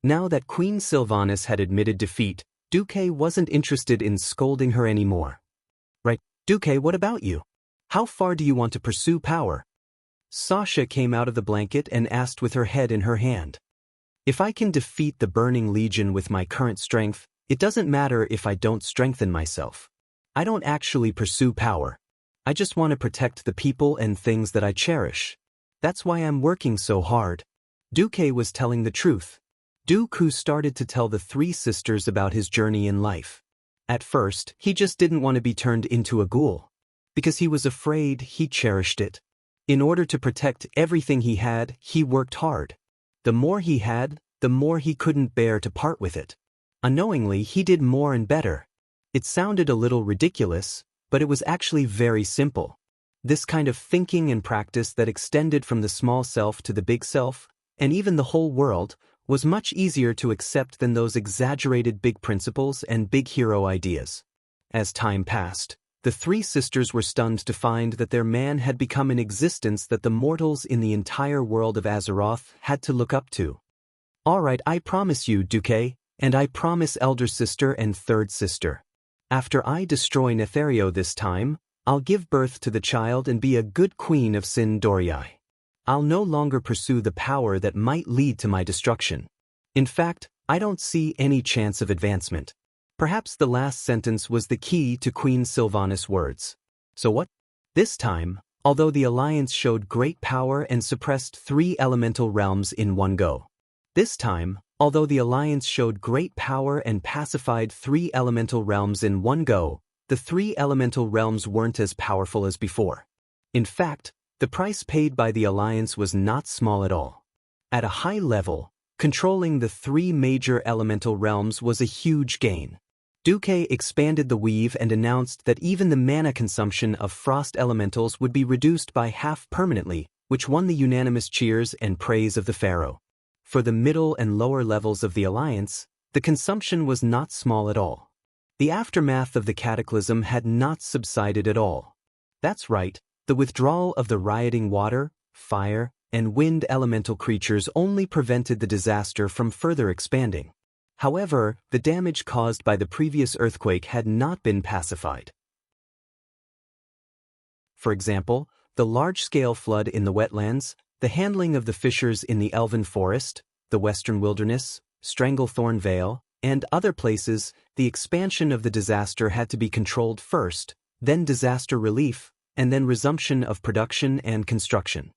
Now that Queen Sylvanas had admitted defeat, Duque wasn't interested in scolding her anymore. "Right, Duque, what about you? How far do you want to pursue power?" Sasha came out of the blanket and asked with her head in her hand. "If I can defeat the Burning Legion with my current strength, it doesn't matter if I don't strengthen myself. I don't actually pursue power. I just want to protect the people and things that I cherish. That's why I'm working so hard." Duque was telling the truth. Dooku started to tell the three sisters about his journey in life. At first, he just didn't want to be turned into a ghoul. Because he was afraid, he cherished it. In order to protect everything he had, he worked hard. The more he had, the more he couldn't bear to part with it. Unknowingly, he did more and better. It sounded a little ridiculous, but it was actually very simple. This kind of thinking and practice that extended from the small self to the big self, and even the whole world, was much easier to accept than those exaggerated big principles and big hero ideas. As time passed, the three sisters were stunned to find that their man had become an existence that the mortals in the entire world of Azeroth had to look up to. "All right, I promise you, Duque, and I promise elder sister and third sister. After I destroy Nethereo this time, I'll give birth to the child and be a good queen of Sin Dorii. I'll no longer pursue the power that might lead to my destruction. In fact, I don't see any chance of advancement." Perhaps the last sentence was the key to Queen Sylvanas' words. So what? This time, although the Alliance showed great power and suppressed 3 elemental realms in one go. This time, although the Alliance showed great power and pacified 3 elemental realms in one go, the 3 elemental realms weren't as powerful as before. In fact, the price paid by the Alliance was not small at all. At a high level, controlling the 3 major elemental realms was a huge gain. Duque expanded the weave and announced that even the mana consumption of frost elementals would be reduced by half permanently, which won the unanimous cheers and praise of the Pharaoh. For the middle and lower levels of the Alliance, the consumption was not small at all. The aftermath of the cataclysm had not subsided at all. That's right, the withdrawal of the rioting water, fire, and wind elemental creatures only prevented the disaster from further expanding. However, the damage caused by the previous earthquake had not been pacified. For example, the large-scale flood in the wetlands, the handling of the fissures in the elven forest, the western wilderness, Stranglethorn Vale, and other places, the expansion of the disaster had to be controlled first, then disaster relief, and then resumption of production and construction.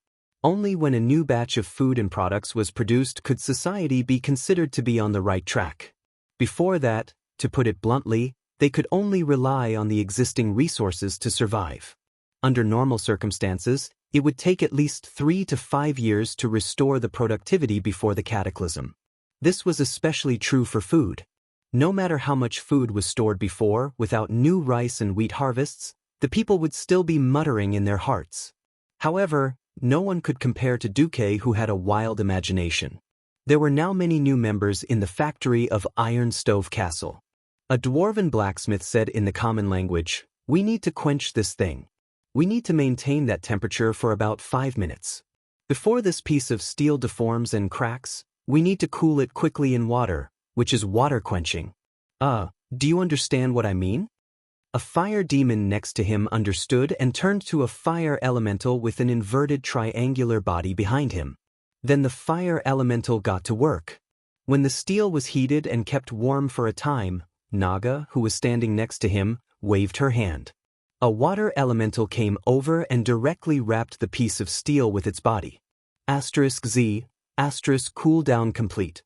Only when a new batch of food and products was produced could society be considered to be on the right track. Before that, to put it bluntly, they could only rely on the existing resources to survive. Under normal circumstances, it would take at least 3 to 5 years to restore the productivity before the cataclysm. This was especially true for food. No matter how much food was stored before, without new rice and wheat harvests, the people would still be muttering in their hearts. However, no one could compare to Duque, who had a wild imagination. There were now many new members in the factory of Iron Stove Castle. A dwarven blacksmith said in the common language, "We need to quench this thing. We need to maintain that temperature for about 5 minutes. Before this piece of steel deforms and cracks, we need to cool it quickly in water, which is water quenching." Do you understand what I mean? A fire demon next to him understood and turned to a fire elemental with an inverted triangular body behind him. Then the fire elemental got to work. When the steel was heated and kept warm for a time, Naga, who was standing next to him, waved her hand. A water elemental came over and directly wrapped the piece of steel with its body. *Z, *cooldown complete.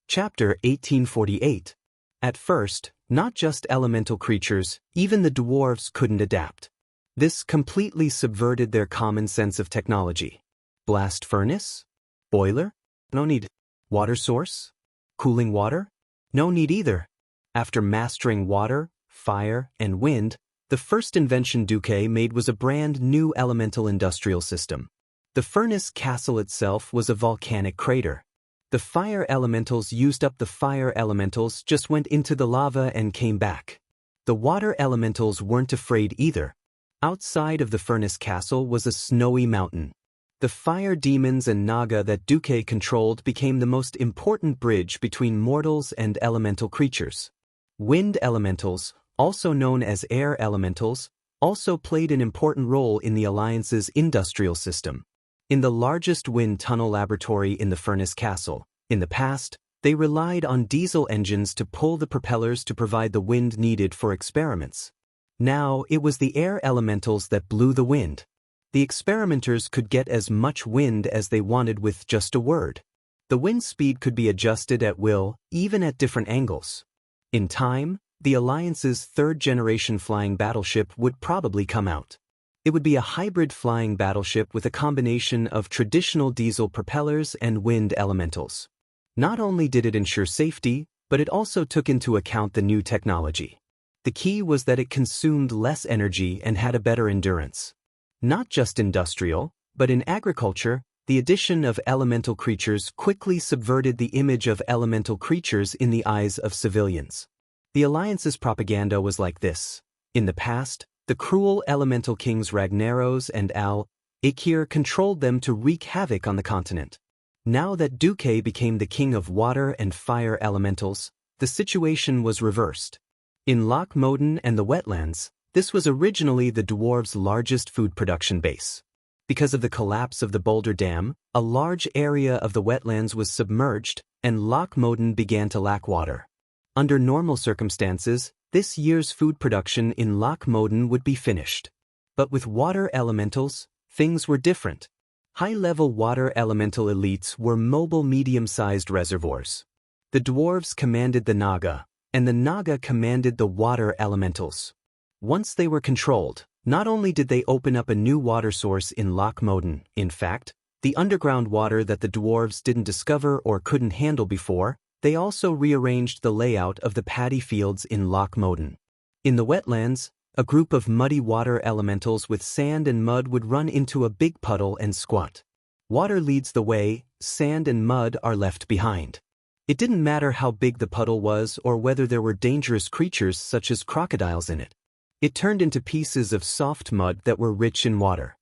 Chapter 1848. At first, not just elemental creatures, even the dwarves couldn't adapt. This completely subverted their common sense of technology. Blast furnace? Boiler? No need. Water source? Cooling water? No need either. After mastering water, fire, and wind, the first invention Duque made was a brand new elemental industrial system. The furnace castle itself was a volcanic crater. The fire elementals used up the fire elementals, just went into the lava and came back. The water elementals weren't afraid either. Outside of the furnace castle was a snowy mountain. The fire demons and Naga that Duque controlled became the most important bridge between mortals and elemental creatures. Wind elementals, also known as air elementals, also played an important role in the Alliance's industrial system. In the largest wind tunnel laboratory in the furnace castle, in the past, they relied on diesel engines to pull the propellers to provide the wind needed for experiments. Now, it was the air elementals that blew the wind. The experimenters could get as much wind as they wanted with just a word. The wind speed could be adjusted at will, even at different angles. In time, the Alliance's third-generation flying battleship would probably come out. It would be a hybrid flying battleship with a combination of traditional diesel propellers and wind elementals. Not only did it ensure safety, but it also took into account the new technology. The key was that it consumed less energy and had a better endurance. Not just industrial, but in agriculture, the addition of elemental creatures quickly subverted the image of elemental creatures in the eyes of civilians. The Alliance's propaganda was like this. In the past, the cruel elemental kings Ragnaros and Al-Akir controlled them to wreak havoc on the continent. Now that Duque became the king of water and fire elementals, the situation was reversed. In Loch Moden and the wetlands, this was originally the dwarves' largest food production base. Because of the collapse of the Boulder Dam, a large area of the wetlands was submerged, and Loch Moden began to lack water. Under normal circumstances, this year's food production in Loch Moden would be finished. But with water elementals, things were different. High-level water elemental elites were mobile medium-sized reservoirs. The dwarves commanded the Naga, and the Naga commanded the water elementals. Once they were controlled, not only did they open up a new water source in Loch Moden, in fact, the underground water that the dwarves didn't discover or couldn't handle before, they also rearranged the layout of the paddy fields in Loch Moden. In the wetlands, a group of muddy water elementals with sand and mud would run into a big puddle and squat. Water leads the way, sand and mud are left behind. It didn't matter how big the puddle was or whether there were dangerous creatures such as crocodiles in it. It turned into pieces of soft mud that were rich in water.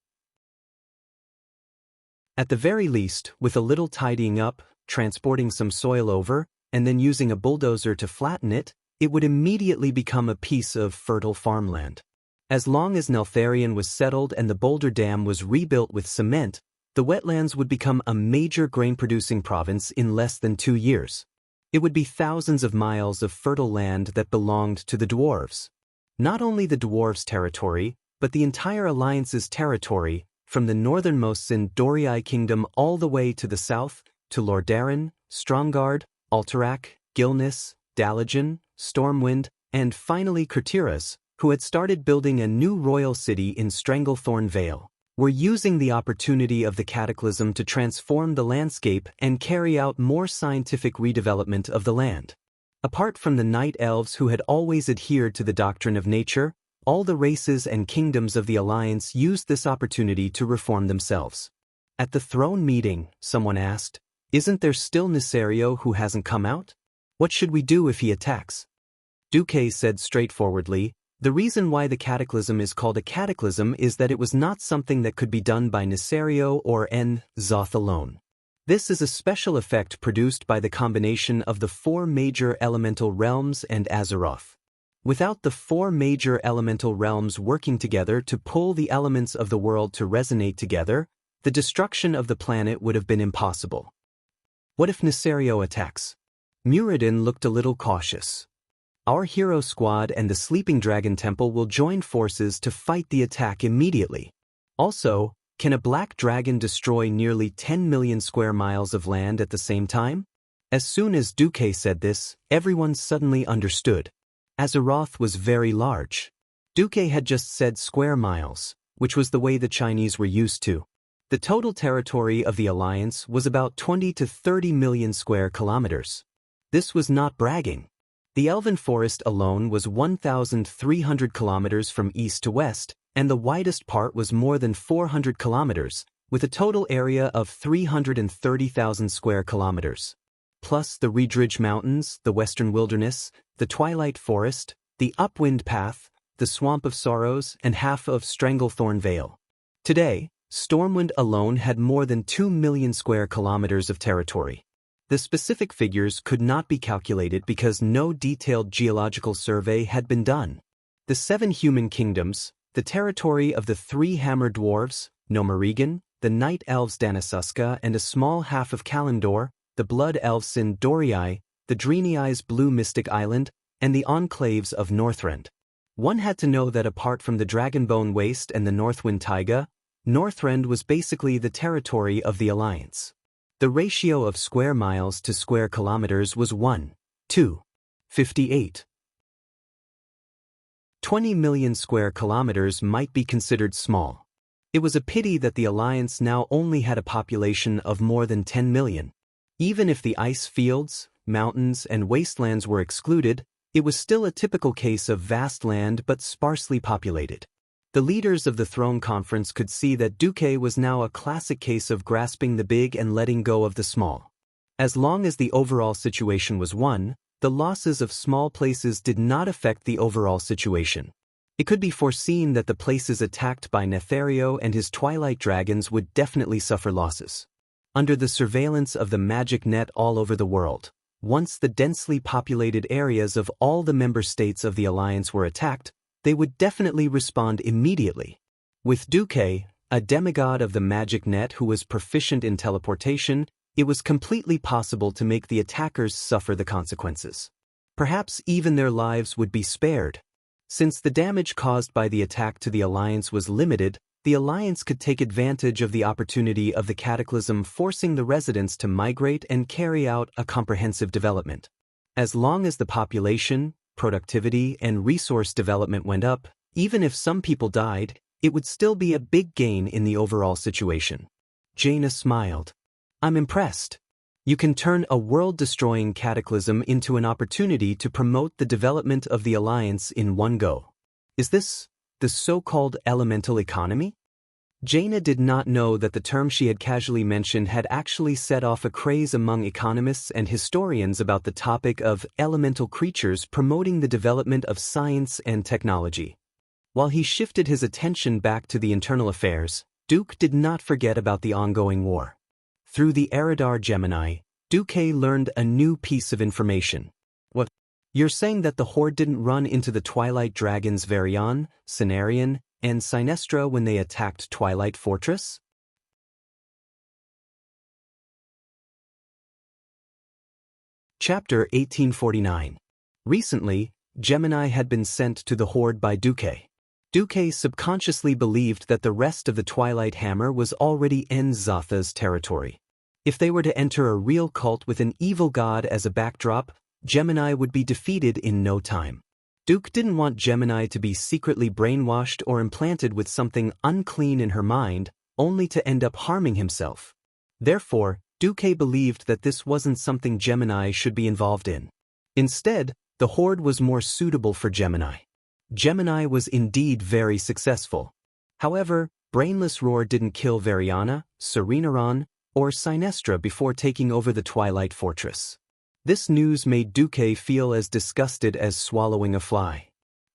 At the very least, with a little tidying up, transporting some soil over, and then using a bulldozer to flatten it, it would immediately become a piece of fertile farmland. As long as Neltharion was settled and the Boulder Dam was rebuilt with cement, the wetlands would become a major grain-producing province in less than 2 years. It would be thousands of miles of fertile land that belonged to the dwarves. Not only the dwarves' territory, but the entire Alliance's territory, from the northernmost Sindorii kingdom all the way to the south, to Lordaeron, Stromgarde, Alterac, Gilnis, Dalagen, Stormwind, and finally Kurtiras, who had started building a new royal city in Stranglethorn Vale, were using the opportunity of the cataclysm to transform the landscape and carry out more scientific redevelopment of the land. Apart from the Night Elves who had always adhered to the doctrine of nature, all the races and kingdoms of the Alliance used this opportunity to reform themselves. At the throne meeting, someone asked, "Isn't there still Nesario who hasn't come out? What should we do if he attacks?" Duque said straightforwardly, "The reason why the cataclysm is called a cataclysm is that it was not something that could be done by Nesario or Zoth alone. This is a special effect produced by the combination of the 4 major elemental realms and Azeroth. Without the 4 major elemental realms working together to pull the elements of the world to resonate together, the destruction of the planet would have been impossible." What if Nesario attacks? Muradin looked a little cautious. "Our hero squad and the Sleeping Dragon Temple will join forces to fight the attack immediately. Also, can a black dragon destroy nearly 10 million square miles of land at the same time?" As soon as Duque said this, everyone suddenly understood. Azeroth was very large. Duque had just said square miles, which was the way the Chinese were used to. The total territory of the Alliance was about 20 to 30 million square kilometers. This was not bragging. The Elven Forest alone was 1,300 kilometers from east to west, and the widest part was more than 400 kilometers, with a total area of 330,000 square kilometers. Plus the Riedridge Mountains, the Western Wilderness, the Twilight Forest, the Upwind Path, the Swamp of Sorrows, and half of Stranglethorn Vale. Today, Stormwind alone had more than 2 million square kilometers of territory. The specific figures could not be calculated because no detailed geological survey had been done. The 7 human kingdoms, the territory of the 3 hammer dwarves, Nomarigan, the night elves Danasuska, and a small half of Kalimdor, the blood elves Sindorii, the Dreenei's Blue Mystic Island, and the enclaves of Northrend. One had to know that apart from the Dragonbone Waste and the Northwind Taiga, Northrend was basically the territory of the Alliance. The ratio of square miles to square kilometers was 1:58. 20 million square kilometers might be considered small. It was a pity that the Alliance now only had a population of more than 10 million. Even if the ice fields, mountains, and wastelands were excluded, it was still a typical case of vast land but sparsely populated. The leaders of the Throne Conference could see that Duque was now a classic case of grasping the big and letting go of the small. As long as the overall situation was won, the losses of small places did not affect the overall situation. It could be foreseen that the places attacked by Nethario and his Twilight Dragons would definitely suffer losses. Under the surveillance of the magic net all over the world, once the densely populated areas of all the member states of the Alliance were attacked, they would definitely respond immediately. With Duque, a demigod of the magic net who was proficient in teleportation, it was completely possible to make the attackers suffer the consequences. Perhaps even their lives would be spared. Since the damage caused by the attack to the Alliance was limited, the Alliance could take advantage of the opportunity of the cataclysm, forcing the residents to migrate and carry out a comprehensive development. As long as the population, productivity, and resource development went up, even if some people died, it would still be a big gain in the overall situation. Jaina smiled. "I'm impressed. You can turn a world-destroying cataclysm into an opportunity to promote the development of the Alliance in one go. Is this the so-called elemental economy?" Jaina did not know that the term she had casually mentioned had actually set off a craze among economists and historians about the topic of elemental creatures promoting the development of science and technology. While he shifted his attention back to the internal affairs, Duke did not forget about the ongoing war. Through the Eridar Gemini, Duke learned a new piece of information. What? You're saying that the Horde didn't run into the Twilight Dragons Varian, Cenarian, and Sinestra when they attacked Twilight Fortress? Chapter 1849. Recently, Gemini had been sent to the Horde by Duque. Duque subconsciously believed that the rest of the Twilight Hammer was already in Zatha's territory. If they were to enter a real cult with an evil god as a backdrop, Gemini would be defeated in no time. Duke didn't want Gemini to be secretly brainwashed or implanted with something unclean in her mind, only to end up harming himself. Therefore, Duque believed that this wasn't something Gemini should be involved in. Instead, the Horde was more suitable for Gemini. Gemini was indeed very successful. However, Brainless Roar didn't kill Variana, Serenaron, or Sinestra before taking over the Twilight Fortress. This news made Duque feel as disgusted as swallowing a fly.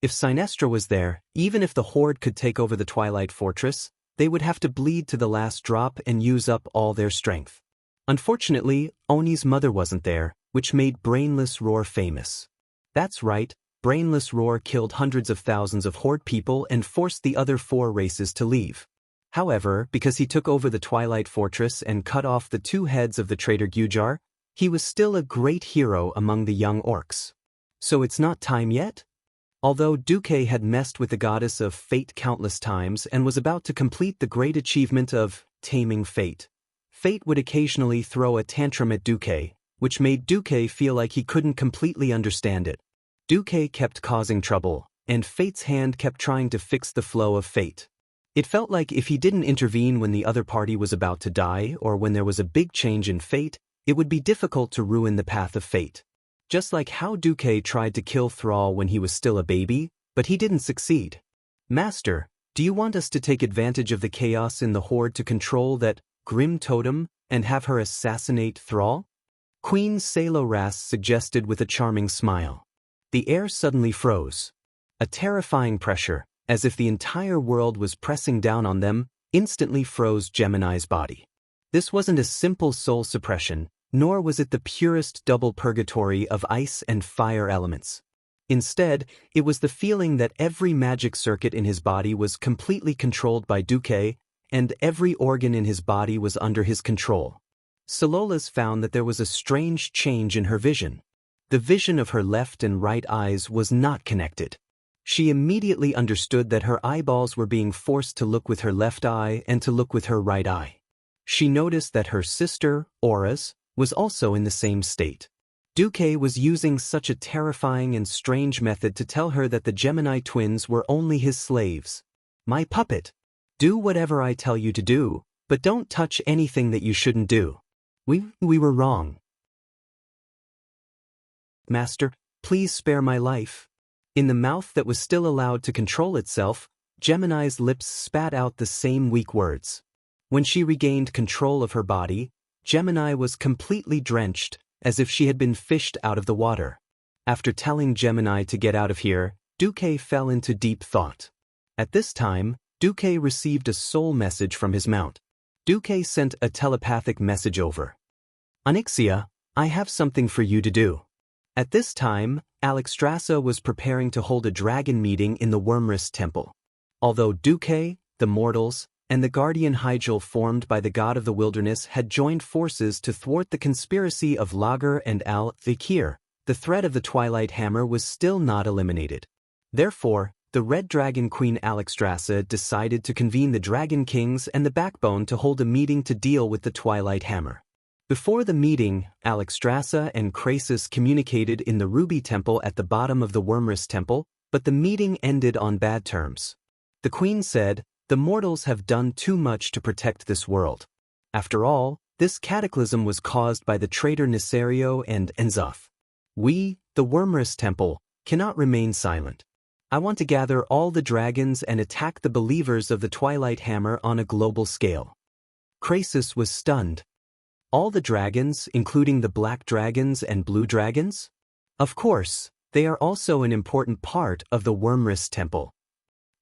If Sinestra was there, even if the Horde could take over the Twilight Fortress, they would have to bleed to the last drop and use up all their strength. Unfortunately, Oni's mother wasn't there, which made Brainless Roar famous. That's right, Brainless Roar killed hundreds of thousands of Horde people and forced the other 4 races to leave. However, because he took over the Twilight Fortress and cut off the 2 heads of the traitor Gujar, he was still a great hero among the young orcs. So it's not time yet? Although Duque had messed with the goddess of fate countless times and was about to complete the great achievement of taming fate, Fate would occasionally throw a tantrum at Duque, which made Duque feel like he couldn't completely understand it. Duque kept causing trouble, and Fate's hand kept trying to fix the flow of fate. It felt like if he didn't intervene when the other party was about to die or when there was a big change in fate, it would be difficult to ruin the path of fate. Just like how Duque tried to kill Thrall when he was still a baby, but he didn't succeed. Master, do you want us to take advantage of the chaos in the Horde to control that Grim Totem and have her assassinate Thrall? Queen Saloras suggested with a charming smile. The air suddenly froze. A terrifying pressure, as if the entire world was pressing down on them, instantly froze Gemini's body. This wasn't a simple soul suppression, nor was it the purest double purgatory of ice and fire elements. Instead, it was the feeling that every magic circuit in his body was completely controlled by Duque, and every organ in his body was under his control. Salolas found that there was a strange change in her vision. The vision of her left and right eyes was not connected. She immediately understood that her eyeballs were being forced to look with her left eye and to look with her right eye. She noticed that her sister, Auras, was also in the same state. Duque was using such a terrifying and strange method to tell her that the Gemini twins were only his slaves. My puppet. Do whatever I tell you to do, but don't touch anything that you shouldn't do. We were wrong. Master, please spare my life. In the mouth that was still allowed to control itself, Gemini's lips spat out the same weak words. When she regained control of her body, Gemini was completely drenched, as if she had been fished out of the water. After telling Gemini to get out of here, Duque fell into deep thought. At this time, Duque received a soul message from his mount. Duque sent a telepathic message over. Onyxia, I have something for you to do. At this time, Alexstrasza was preparing to hold a dragon meeting in the Wormrest Temple. Although Duque, the mortals, and the guardian Hyjal formed by the god of the wilderness had joined forces to thwart the conspiracy of Lager and Al-Thikir, the threat of the Twilight Hammer was still not eliminated. Therefore, the Red Dragon Queen Alexstrasza decided to convene the Dragon Kings and the Backbone to hold a meeting to deal with the Twilight Hammer. Before the meeting, Alexstrasza and Krasus communicated in the Ruby Temple at the bottom of the Wormrest Temple, but the meeting ended on bad terms. The Queen said, "The mortals have done too much to protect this world. After all, this cataclysm was caused by the traitor Nisario and Enzoth. We, the Wormrest Temple, cannot remain silent. I want to gather all the dragons and attack the believers of the Twilight Hammer on a global scale." Krasus was stunned. All the dragons, including the black dragons and blue dragons? Of course, they are also an important part of the Wormrest Temple.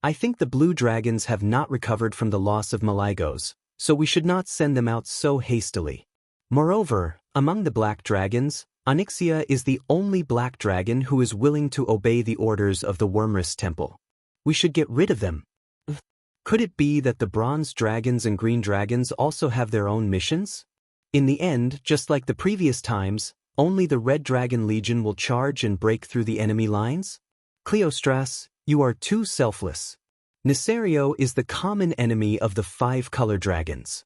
I think the blue dragons have not recovered from the loss of Maligos, so we should not send them out so hastily. Moreover, among the black dragons, Onyxia is the only black dragon who is willing to obey the orders of the Wormrest Temple. We should get rid of them. Could it be that the bronze dragons and green dragons also have their own missions? In the end, just like the previous times, only the Red Dragon Legion will charge and break through the enemy lines? Cleostras, you are too selfless. Nesario is the common enemy of the 5 color dragons.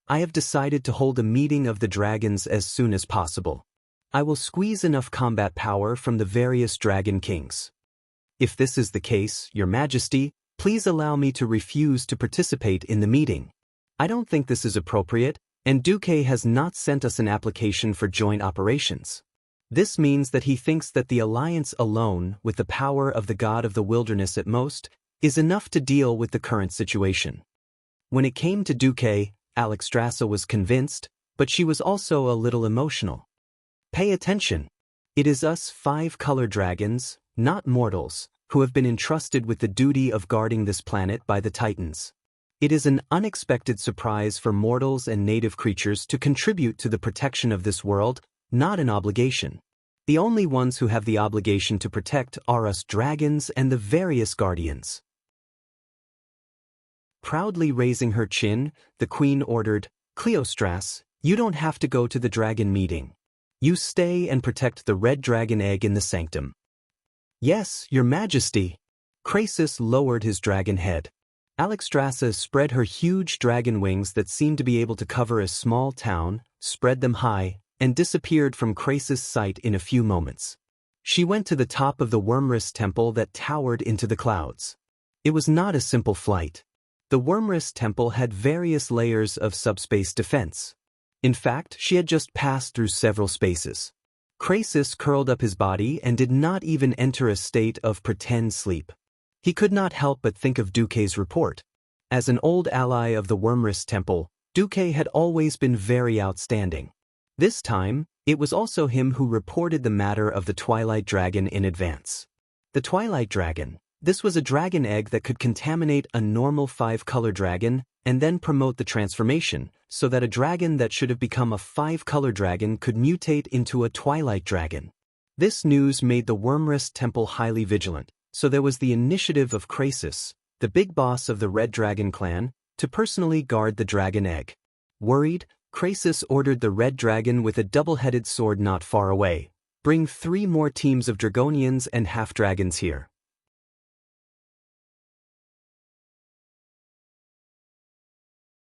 I have decided to hold a meeting of the dragons as soon as possible. I will squeeze enough combat power from the various dragon kings. If this is the case, Your Majesty, please allow me to refuse to participate in the meeting. I don't think this is appropriate, and Duque has not sent us an application for joint operations. This means that he thinks that the alliance alone, with the power of the god of the wilderness at most, is enough to deal with the current situation. When it came to Duque, Alexstrasza was convinced, but she was also a little emotional. Pay attention. It is us 5 color dragons, not mortals, who have been entrusted with the duty of guarding this planet by the Titans. It is an unexpected surprise for mortals and native creatures to contribute to the protection of this world, not an obligation. The only ones who have the obligation to protect are us dragons and the various guardians. Proudly raising her chin, the queen ordered, Cleostras, you don't have to go to the dragon meeting. You stay and protect the red dragon egg in the sanctum. Yes, Your Majesty. Krasis lowered his dragon head. Alexstrasza spread her huge dragon wings that seemed to be able to cover a small town, spread them high, and disappeared from Krasis' sight in a few moments. She went to the top of the Wormrest Temple that towered into the clouds. It was not a simple flight. The Wormrest Temple had various layers of subspace defense. In fact, she had just passed through several spaces. Krasis curled up his body and did not even enter a state of pretend sleep. He could not help but think of Duque's report. As an old ally of the Wormrest Temple, Duque had always been very outstanding. This time, it was also him who reported the matter of the Twilight Dragon in advance. The Twilight Dragon. This was a dragon egg that could contaminate a normal 5-color dragon and then promote the transformation, so that a dragon that should have become a 5-color dragon could mutate into a Twilight Dragon. This news made the Wormrest Temple highly vigilant, so there was the initiative of Krasis, the big boss of the Red Dragon clan, to personally guard the dragon egg. Worried, Krasis ordered the Red Dragon with a double-headed sword not far away, bring 3 more teams of Dragonians and half-dragons here.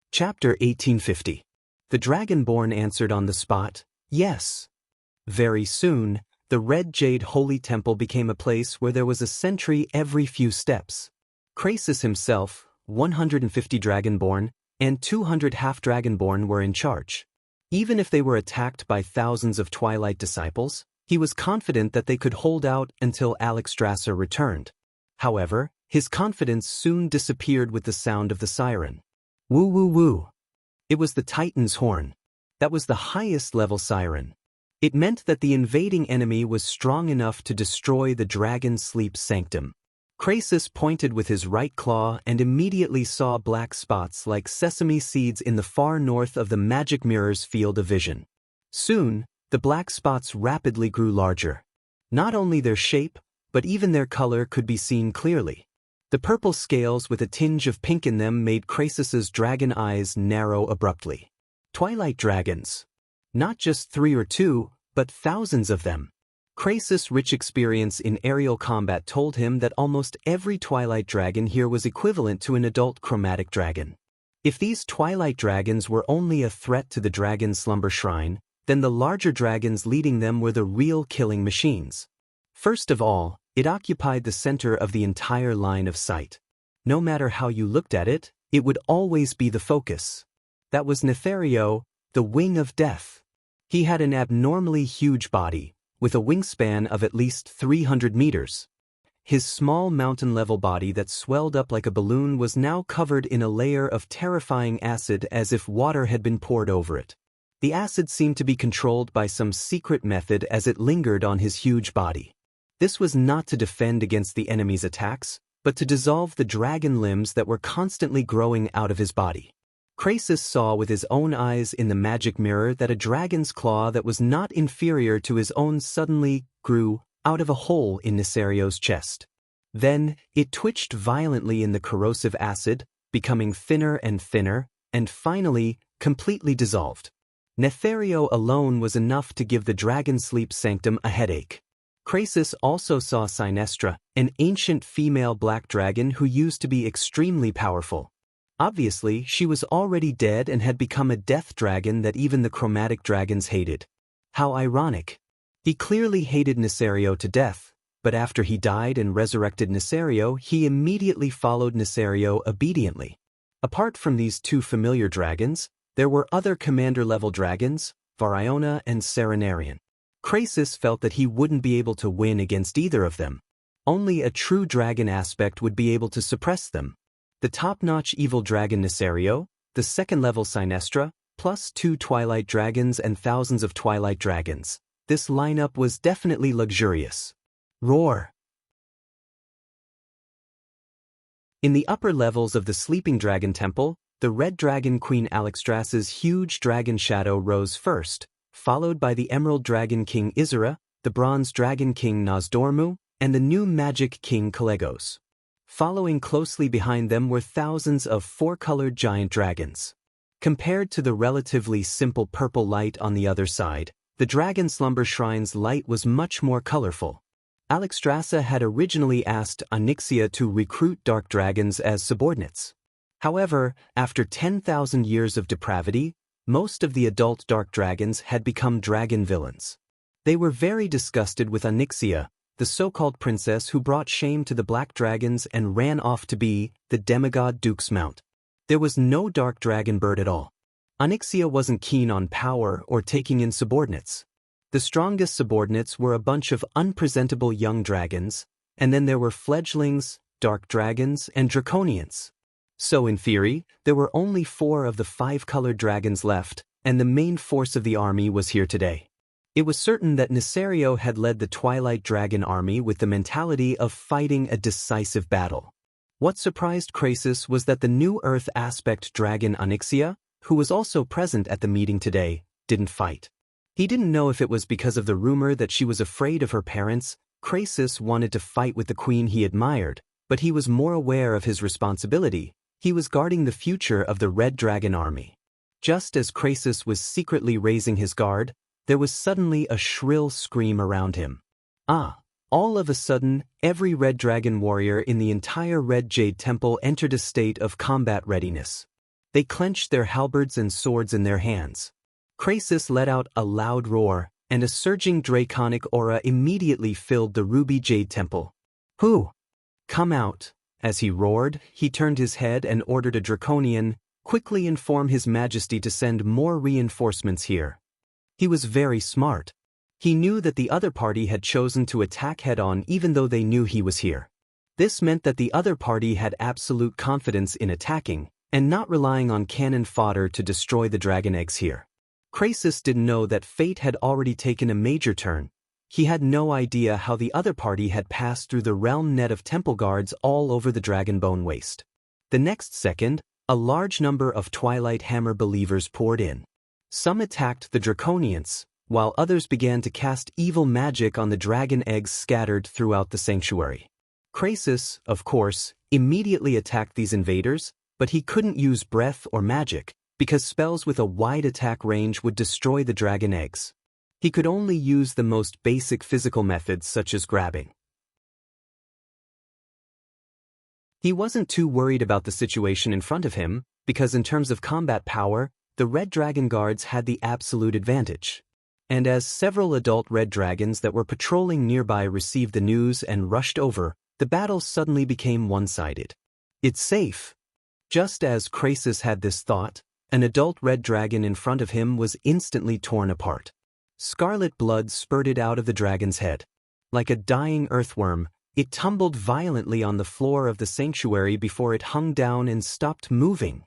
Chapter 1850. The Dragonborn answered on the spot, yes. Very soon, the Red Jade Holy Temple became a place where there was a sentry every few steps. Krasis himself, 150 Dragonborn, and 200 half-Dragonborn were in charge. Even if they were attacked by thousands of Twilight disciples, he was confident that they could hold out until Alexstrasza returned. However, his confidence soon disappeared with the sound of the siren. Woo woo woo. It was the Titan's horn. That was the highest level siren. It meant that the invading enemy was strong enough to destroy the Dragon Sleep Sanctum. Krasis pointed with his right claw and immediately saw black spots like sesame seeds in the far north of the magic mirror's field of vision. Soon, the black spots rapidly grew larger. Not only their shape, but even their color could be seen clearly. The purple scales with a tinge of pink in them made Krasis's dragon eyes narrow abruptly. Twilight dragons. Not just 3 or 2, but thousands of them. Krasis' rich experience in aerial combat told him that almost every Twilight dragon here was equivalent to an adult chromatic dragon. If these Twilight dragons were only a threat to the Dragon Slumber Shrine, then the larger dragons leading them were the real killing machines. First of all, it occupied the center of the entire line of sight. No matter how you looked at it, it would always be the focus. That was Nesario, the Wing of Death. He had an abnormally huge body, with a wingspan of at least 300 meters. His small mountain-level body that swelled up like a balloon was now covered in a layer of terrifying acid as if water had been poured over it. The acid seemed to be controlled by some secret method as it lingered on his huge body. This was not to defend against the enemy's attacks, but to dissolve the dragon limbs that were constantly growing out of his body. Krasis saw with his own eyes in the magic mirror that a dragon's claw that was not inferior to his own suddenly grew out of a hole in Neserio's chest. Then, it twitched violently in the corrosive acid, becoming thinner, and finally, completely dissolved. Netherio alone was enough to give the dragon sleep sanctum a headache. Krasis also saw Xianxia, an ancient female black dragon who used to be extremely powerful. Obviously, she was already dead and had become a death dragon that even the chromatic dragons hated. How ironic. He clearly hated Neserio to death, but after he died and resurrected Neserio, he immediately followed Neserio obediently. Apart from these two familiar dragons, there were other commander-level dragons, Variona and Serenarian. Krasis felt that he wouldn't be able to win against either of them. Only a true dragon aspect would be able to suppress them. The top-notch evil dragon Neserio, the second-level Xianxia, plus 2 twilight dragons and thousands of twilight dragons. This lineup was definitely luxurious. Roar! In the upper levels of the Sleeping Dragon Temple, the Red Dragon Queen Alexstrasza's huge dragon shadow rose first, followed by the Emerald Dragon King Izura, the Bronze Dragon King Nozdormu, and the new Magic King Kalegos. Following closely behind them were thousands of 4-colored giant dragons. Compared to the relatively simple purple light on the other side, the Dragon Slumber Shrine's light was much more colorful. Alexstrasza had originally asked Xianxia to recruit dark dragons as subordinates. However, after 10,000 years of depravity, most of the adult dark dragons had become dragon villains. They were very disgusted with Xianxia, the so-called princess who brought shame to the black dragons and ran off to be the demigod Duke's mount. There was no dark dragon bird at all. Xianxia wasn't keen on power or taking in subordinates. The strongest subordinates were a bunch of unpresentable young dragons, and then there were fledglings, dark dragons, and draconians. So in theory, there were only 4 of the 5-colored dragons left, and the main force of the army was here today. It was certain that Neserio had led the Twilight Dragon army with the mentality of fighting a decisive battle. What surprised Krasis was that the new Earth aspect dragon Xianxia, who was also present at the meeting today, didn't fight. He didn't know if it was because of the rumor that she was afraid of her parents. Krasis wanted to fight with the queen he admired, but he was more aware of his responsibility. He was guarding the future of the Red Dragon army. Just as Krasis was secretly raising his guard, there was suddenly a shrill scream around him. All of a sudden, every Red Dragon warrior in the entire Red Jade Temple entered a state of combat readiness. They clenched their halberds and swords in their hands. Krasis let out a loud roar, and a surging draconic aura immediately filled the Ruby Jade Temple. "Who? Come out!" As he roared, he turned his head and ordered a draconian, "Quickly inform His Majesty to send more reinforcements here." He was very smart. He knew that the other party had chosen to attack head-on even though they knew he was here. This meant that the other party had absolute confidence in attacking, and not relying on cannon fodder to destroy the dragon eggs here. Krasis didn't know that fate had already taken a major turn. He had no idea how the other party had passed through the realm net of temple guards all over the Dragonbone Waste. The next second, a large number of Twilight Hammer believers poured in. Some attacked the Draconians, while others began to cast evil magic on the dragon eggs scattered throughout the sanctuary. Krasis, of course, immediately attacked these invaders, but he couldn't use breath or magic, because spells with a wide attack range would destroy the dragon eggs. He could only use the most basic physical methods such as grabbing. He wasn't too worried about the situation in front of him, because in terms of combat power, the Red Dragon Guards had the absolute advantage. And as several adult red dragons that were patrolling nearby received the news and rushed over, the battle suddenly became one-sided. "It's safe." Just as Krasis had this thought, an adult red dragon in front of him was instantly torn apart. Scarlet blood spurted out of the dragon's head. Like a dying earthworm, it tumbled violently on the floor of the sanctuary before it hung down and stopped moving.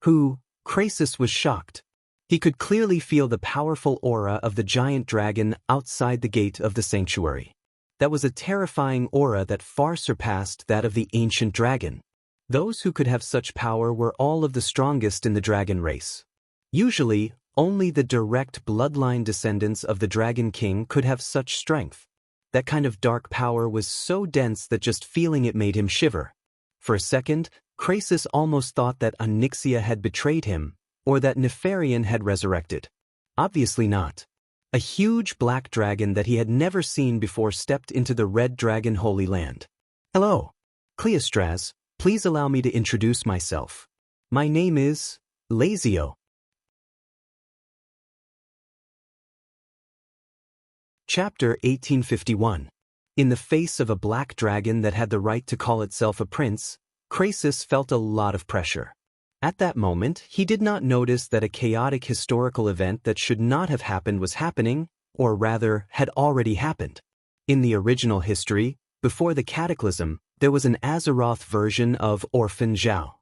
Krasis was shocked. He could clearly feel the powerful aura of the giant dragon outside the gate of the sanctuary. That was a terrifying aura that far surpassed that of the ancient dragon. Those who could have such power were all of the strongest in the dragon race. Usually, only the direct bloodline descendants of the Dragon King could have such strength. That kind of dark power was so dense that just feeling it made him shiver. For a second, Krasus almost thought that Xianxia had betrayed him, or that Nefarian had resurrected. Obviously not. A huge black dragon that he had never seen before stepped into the Red Dragon Holy Land. "Hello, Cleostras, please allow me to introduce myself. My name is Lazio." Chapter 1851. In the face of a black dragon that had the right to call itself a prince, Krasus felt a lot of pressure. At that moment, he did not notice that a chaotic historical event that should not have happened was happening, or rather, had already happened. In the original history, before the cataclysm, there was an Azeroth version of Orphan Zhao.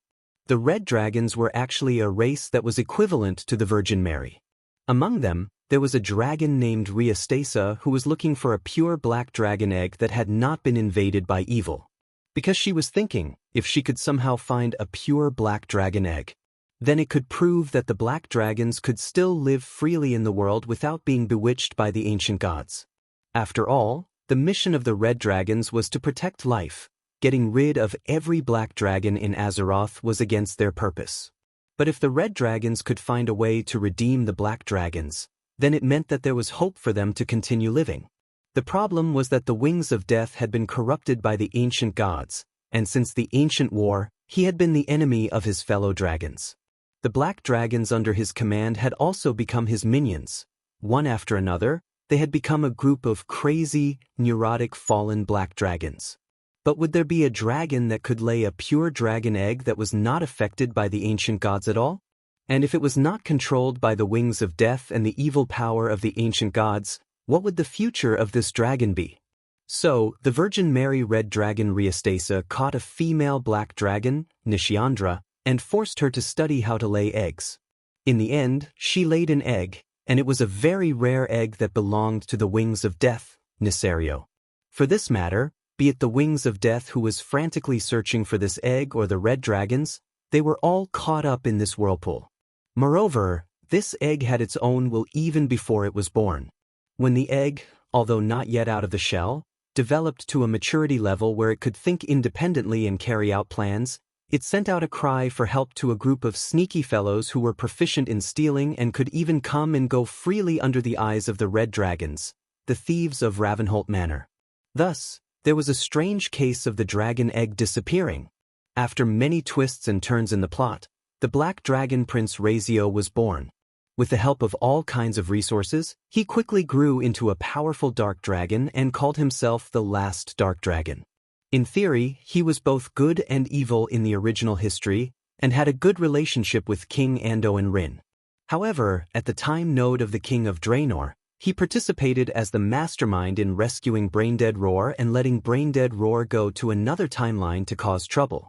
The Red Dragons were actually a race that was equivalent to the Virgin Mary. Among them, there was a dragon named Riastasa who was looking for a pure black dragon egg that had not been invaded by evil. Because she was thinking, if she could somehow find a pure black dragon egg, then it could prove that the black dragons could still live freely in the world without being bewitched by the ancient gods. After all, the mission of the Red Dragons was to protect life. Getting rid of every black dragon in Azeroth was against their purpose. But if the Red Dragons could find a way to redeem the black dragons, then it meant that there was hope for them to continue living. The problem was that the wings of death had been corrupted by the ancient gods, and since the ancient war, he had been the enemy of his fellow dragons. The black dragons under his command had also become his minions. One after another, they had become a group of crazy, neurotic fallen black dragons. But would there be a dragon that could lay a pure dragon egg that was not affected by the ancient gods at all? And if it was not controlled by the wings of death and the evil power of the ancient gods, what would the future of this dragon be? So, the Virgin Mary Red Dragon Riastasa caught a female black dragon, Xianxia, and forced her to study how to lay eggs. In the end, she laid an egg, and it was a very rare egg that belonged to the wings of death, Nesario. For this matter, be it the wings of death who was frantically searching for this egg or the red dragons, they were all caught up in this whirlpool. Moreover, this egg had its own will even before it was born. When the egg, although not yet out of the shell, developed to a maturity level where it could think independently and carry out plans, it sent out a cry for help to a group of sneaky fellows who were proficient in stealing and could even come and go freely under the eyes of the red dragons, the thieves of Ravenholt Manor. Thus, there was a strange case of the dragon egg disappearing. After many twists and turns in the plot, the Black Dragon Prince Razio was born. With the help of all kinds of resources, he quickly grew into a powerful dark dragon and called himself the last dark dragon. In theory, he was both good and evil in the original history, and had a good relationship with King Anduin Wrynn. However, at the time node of the King of Draenor, he participated as the mastermind in rescuing Braindead Roar and letting Braindead Roar go to another timeline to cause trouble.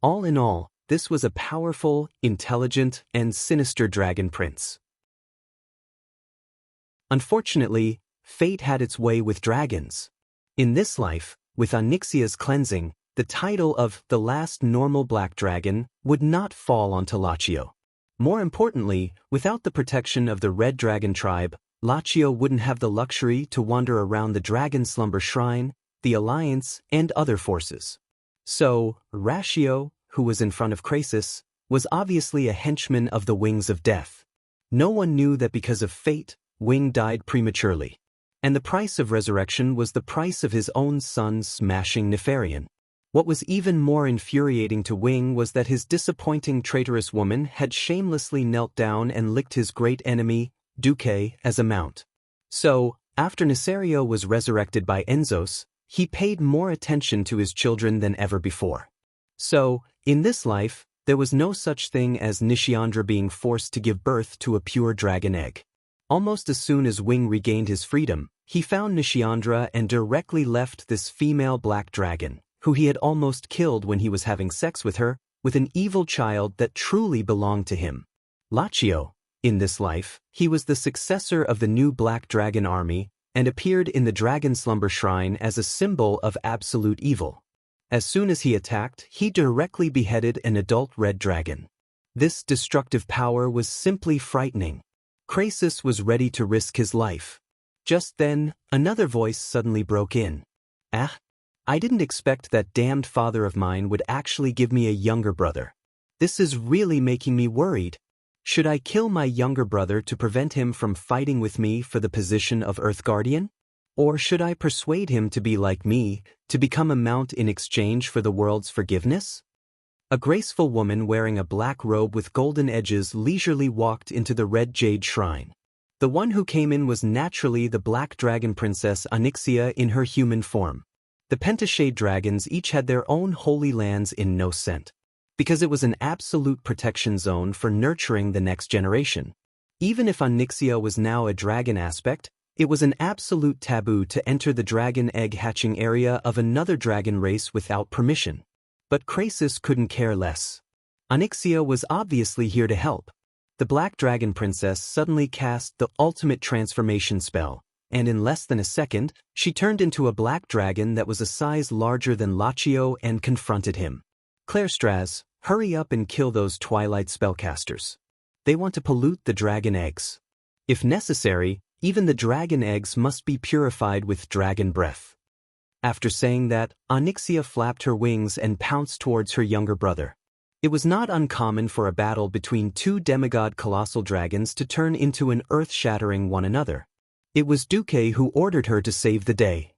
All in all, this was a powerful, intelligent, and sinister dragon prince. Unfortunately, fate had its way with dragons. In this life, with Onyxia's cleansing, the title of the last normal black dragon would not fall onto Lachio. More importantly, without the protection of the Red Dragon tribe, Lachio wouldn't have the luxury to wander around the Dragon Slumber Shrine, the Alliance, and other forces. So, Ratio, who was in front of Krasus, was obviously a henchman of the Wings of Death. No one knew that because of fate, Wing died prematurely. And the price of resurrection was the price of his own son smashing Nefarian. What was even more infuriating to Wing was that his disappointing traitorous woman had shamelessly knelt down and licked his great enemy, Duque, as a mount. So, after Nesario was resurrected by Enzos, he paid more attention to his children than ever before. So, in this life, there was no such thing as Xianxia being forced to give birth to a pure dragon egg. Almost as soon as Wing regained his freedom, he found Xianxia and directly left this female black dragon, who he had almost killed when he was having sex with her, with an evil child that truly belonged to him. Lachio, in this life, he was the successor of the new Black Dragon army, and appeared in the dragon slumber shrine as a symbol of absolute evil. As soon as he attacked, he directly beheaded an adult red dragon. This destructive power was simply frightening. Krasus was ready to risk his life. Just then, another voice suddenly broke in. "Ah, I didn't expect that damned father of mine would actually give me a younger brother. This is really making me worried. Should I kill my younger brother to prevent him from fighting with me for the position of Earth Guardian? Or should I persuade him to be like me, to become a mount in exchange for the world's forgiveness?" A graceful woman wearing a black robe with golden edges leisurely walked into the red jade shrine. The one who came in was naturally the black dragon princess Xianxia in her human form. The pentashade dragons each had their own holy lands in No Scent, because it was an absolute protection zone for nurturing the next generation. Even if Xianxia was now a dragon aspect, it was an absolute taboo to enter the dragon egg hatching area of another dragon race without permission. But Krasus couldn't care less. Xianxia was obviously here to help. The Black Dragon Princess suddenly cast the ultimate transformation spell, and in less than a second, she turned into a black dragon that was a size larger than Lachio and confronted him. "Clairstraz, hurry up and kill those Twilight spellcasters. They want to pollute the dragon eggs. If necessary, even the dragon eggs must be purified with dragon breath." After saying that, Xianxia flapped her wings and pounced towards her younger brother. It was not uncommon for a battle between two demigod colossal dragons to turn into an earth-shattering one another. It was Duque who ordered her to save the day.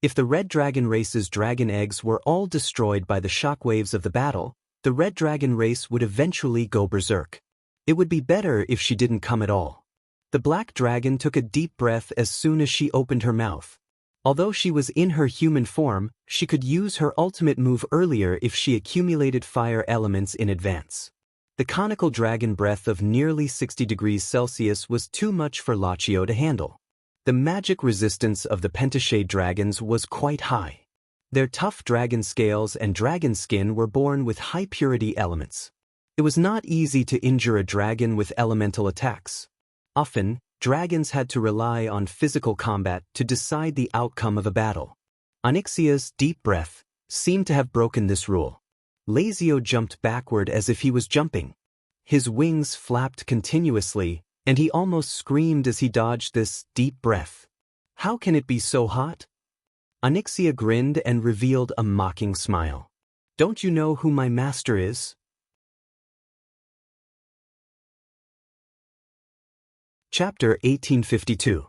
If the red dragon race's dragon eggs were all destroyed by the shockwaves of the battle, the red dragon race would eventually go berserk. It would be better if she didn't come at all. The black dragon took a deep breath as soon as she opened her mouth. Although she was in her human form, she could use her ultimate move earlier if she accumulated fire elements in advance. The conical dragon breath of nearly 60 degrees Celsius was too much for Lachio to handle. The magic resistance of the pentashade dragons was quite high. Their tough dragon scales and dragon skin were born with high-purity elements. It was not easy to injure a dragon with elemental attacks. Often, dragons had to rely on physical combat to decide the outcome of a battle. Xianxia's deep breath seemed to have broken this rule. Lazio jumped backward as if he was jumping. His wings flapped continuously, and he almost screamed as he dodged this deep breath. "How can it be so hot?" Xianxia grinned and revealed a mocking smile. "Don't you know who my master is?" Chapter 1852.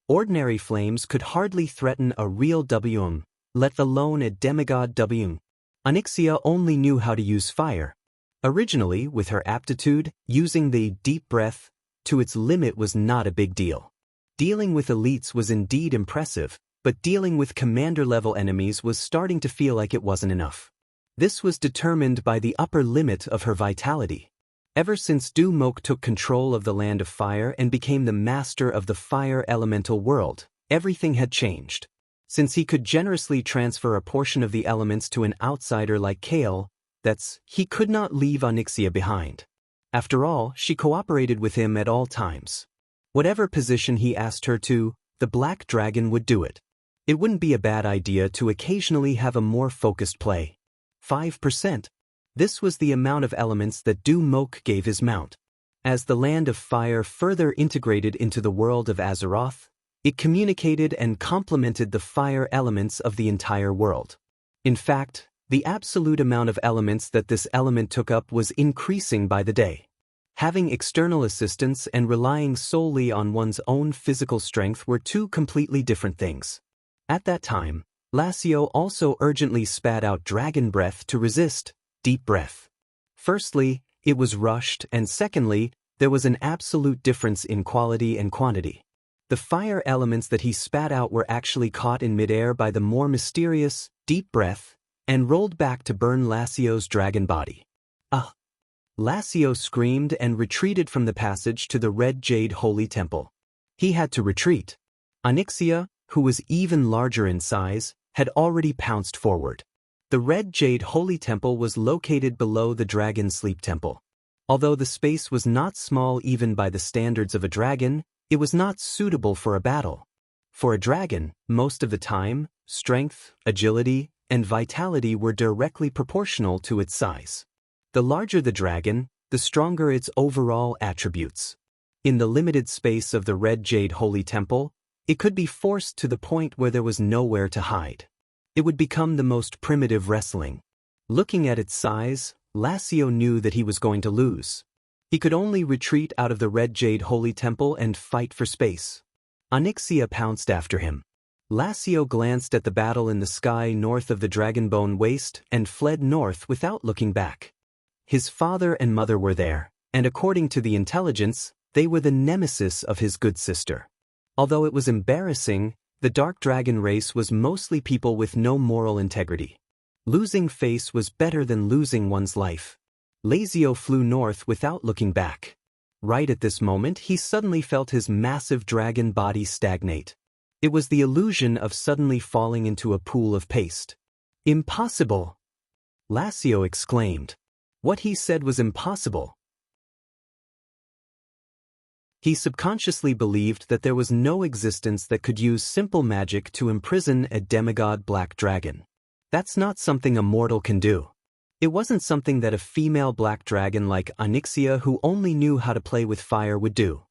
Ordinary flames could hardly threaten a real WM, let alone a demigod WM. Xianxia only knew how to use fire. Originally, with her aptitude, using the deep breath to its limit was not a big deal. Dealing with elites was indeed impressive, but dealing with commander-level enemies was starting to feel like it wasn't enough. This was determined by the upper limit of her vitality. Ever since Du Mok took control of the Land of Fire and became the master of the fire elemental world, everything had changed. Since he could generously transfer a portion of the elements to an outsider like Kale, he could not leave Xianxia behind. After all, she cooperated with him at all times. Whatever position he asked her to, the Black Dragon would do it. It wouldn't be a bad idea to occasionally have a more focused play. 5%. This was the amount of elements that Du Mok gave his mount. As the Land of Fire further integrated into the world of Azeroth, it communicated and complemented the fire elements of the entire world. In fact, the absolute amount of elements that this element took up was increasing by the day. Having external assistance and relying solely on one's own physical strength were two completely different things. At that time, Lachio also urgently spat out dragon breath to resist deep breath. Firstly, it was rushed, and secondly, there was an absolute difference in quality and quantity. The fire elements that he spat out were actually caught in midair by the more mysterious, deep breath, and rolled back to burn Lacio's dragon body. Ah! Lachio screamed and retreated from the passage to the red jade holy temple. He had to retreat. Xianxia, who was even larger in size, had already pounced forward. The red jade holy temple was located below the dragon sleep temple. Although the space was not small even by the standards of a dragon, It was not suitable for a battle. For a dragon, most of the time, strength, agility, and vitality were directly proportional to its size. The larger the dragon, the stronger its overall attributes. In the limited space of the Red Jade Holy Temple, it could be forced to the point where there was nowhere to hide. It would become the most primitive wrestling. Looking at its size, Lassio knew that he was going to lose. He could only retreat out of the Red Jade Holy Temple and fight for space. Xianxia pounced after him. Lassio glanced at the battle in the sky north of the Dragonbone Waste and fled north without looking back. His father and mother were there, and according to the intelligence, they were the nemesis of his good sister. Although it was embarrassing, the Dark Dragon race was mostly people with no moral integrity. Losing face was better than losing one's life. Lazio flew north without looking back. Right at this moment, he suddenly felt his massive dragon body stagnate. It was the illusion of suddenly falling into a pool of paste. Impossible! Lassio exclaimed. What he said was impossible. He subconsciously believed that there was no existence that could use simple magic to imprison a demigod black dragon. That's not something a mortal can do. It wasn't something that a female black dragon like Xianxia, who only knew how to play with fire, would do.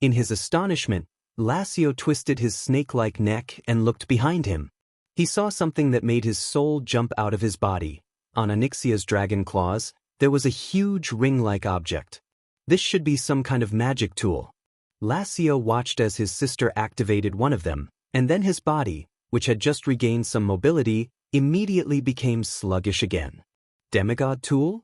In his astonishment, Lassio twisted his snake-like neck and looked behind him. He saw something that made his soul jump out of his body. On Xianxia's dragon claws, there was a huge ring-like object. This should be some kind of magic tool. Lassio watched as his sister activated one of them, and then his body, which had just regained some mobility, immediately became sluggish again. Demigod tool?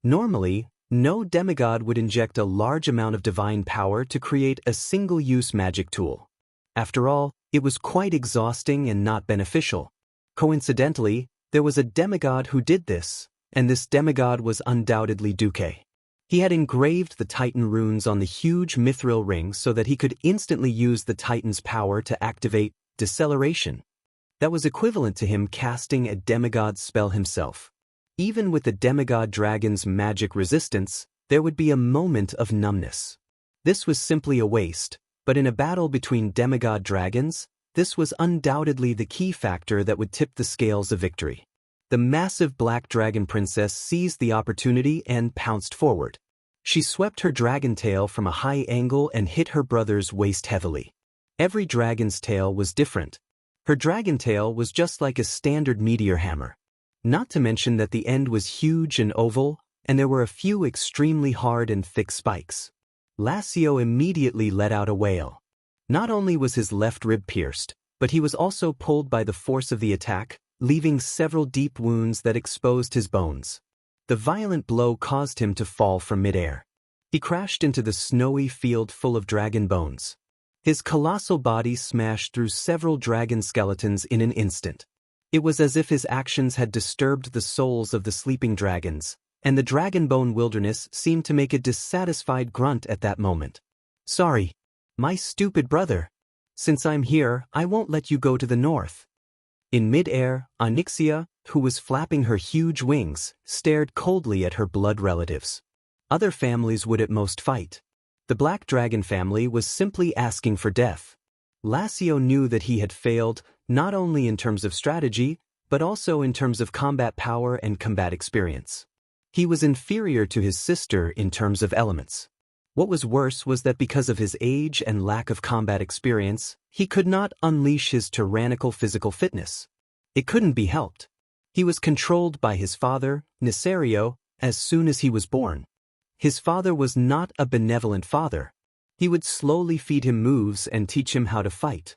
Normally, no demigod would inject a large amount of divine power to create a single-use magic tool. After all, it was quite exhausting and not beneficial. Coincidentally, there was a demigod who did this, and this demigod was undoubtedly Duque. He had engraved the Titan runes on the huge mithril ring so that he could instantly use the Titan's power to activate deceleration. That was equivalent to him casting a demigod spell himself. Even with the demigod dragon's magic resistance, there would be a moment of numbness. This was simply a waste, but in a battle between demigod dragons, this was undoubtedly the key factor that would tip the scales of victory. The massive black dragon princess seized the opportunity and pounced forward. She swept her dragon tail from a high angle and hit her brother's waist heavily. Every dragon's tail was different. Her dragon tail was just like a standard meteor hammer. Not to mention that the end was huge and oval, and there were a few extremely hard and thick spikes. Lassio immediately let out a wail. Not only was his left rib pierced, but he was also pulled by the force of the attack, leaving several deep wounds that exposed his bones. The violent blow caused him to fall from midair. He crashed into the snowy field full of dragon bones. His colossal body smashed through several dragon skeletons in an instant. It was as if his actions had disturbed the souls of the sleeping dragons, and the dragonbone wilderness seemed to make a dissatisfied grunt at that moment. Sorry, my stupid brother. Since I'm here, I won't let you go to the north. In mid-air, Xianxia, who was flapping her huge wings, stared coldly at her blood relatives. Other families would at most fight. The Black Dragon family was simply asking for death. Lassio knew that he had failed, not only in terms of strategy, but also in terms of combat power and combat experience. He was inferior to his sister in terms of elements. What was worse was that because of his age and lack of combat experience, he could not unleash his tyrannical physical fitness. It couldn't be helped. He was controlled by his father, Nisario, as soon as he was born. His father was not a benevolent father. He would slowly feed him moves and teach him how to fight.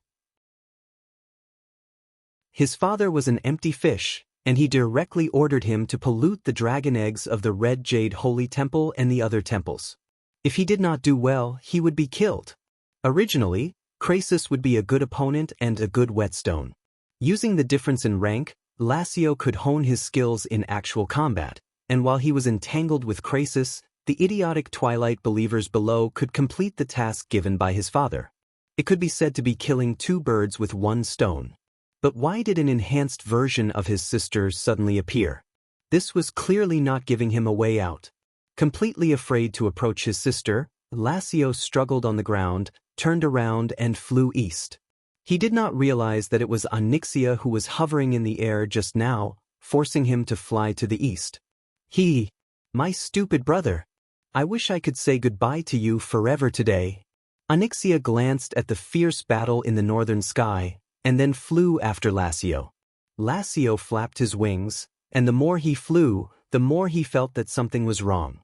His father was an empty fish, and he directly ordered him to pollute the dragon eggs of the Red Jade Holy Temple and the other temples. If he did not do well, he would be killed. Originally, Krasus would be a good opponent and a good whetstone. Using the difference in rank, Lassio could hone his skills in actual combat, and while he was entangled with Krasus, the idiotic Twilight believers below could complete the task given by his father. It could be said to be killing two birds with one stone. But why did an enhanced version of his sister suddenly appear? This was clearly not giving him a way out. Completely afraid to approach his sister, Lasios struggled on the ground, turned around and flew east. He did not realize that it was Xianxia who was hovering in the air just now, forcing him to fly to the east. My stupid brother. I wish I could say goodbye to you forever today. Xianxia glanced at the fierce battle in the northern sky, and then flew after Lasio. Lasio flapped his wings, and the more he flew, the more he felt that something was wrong.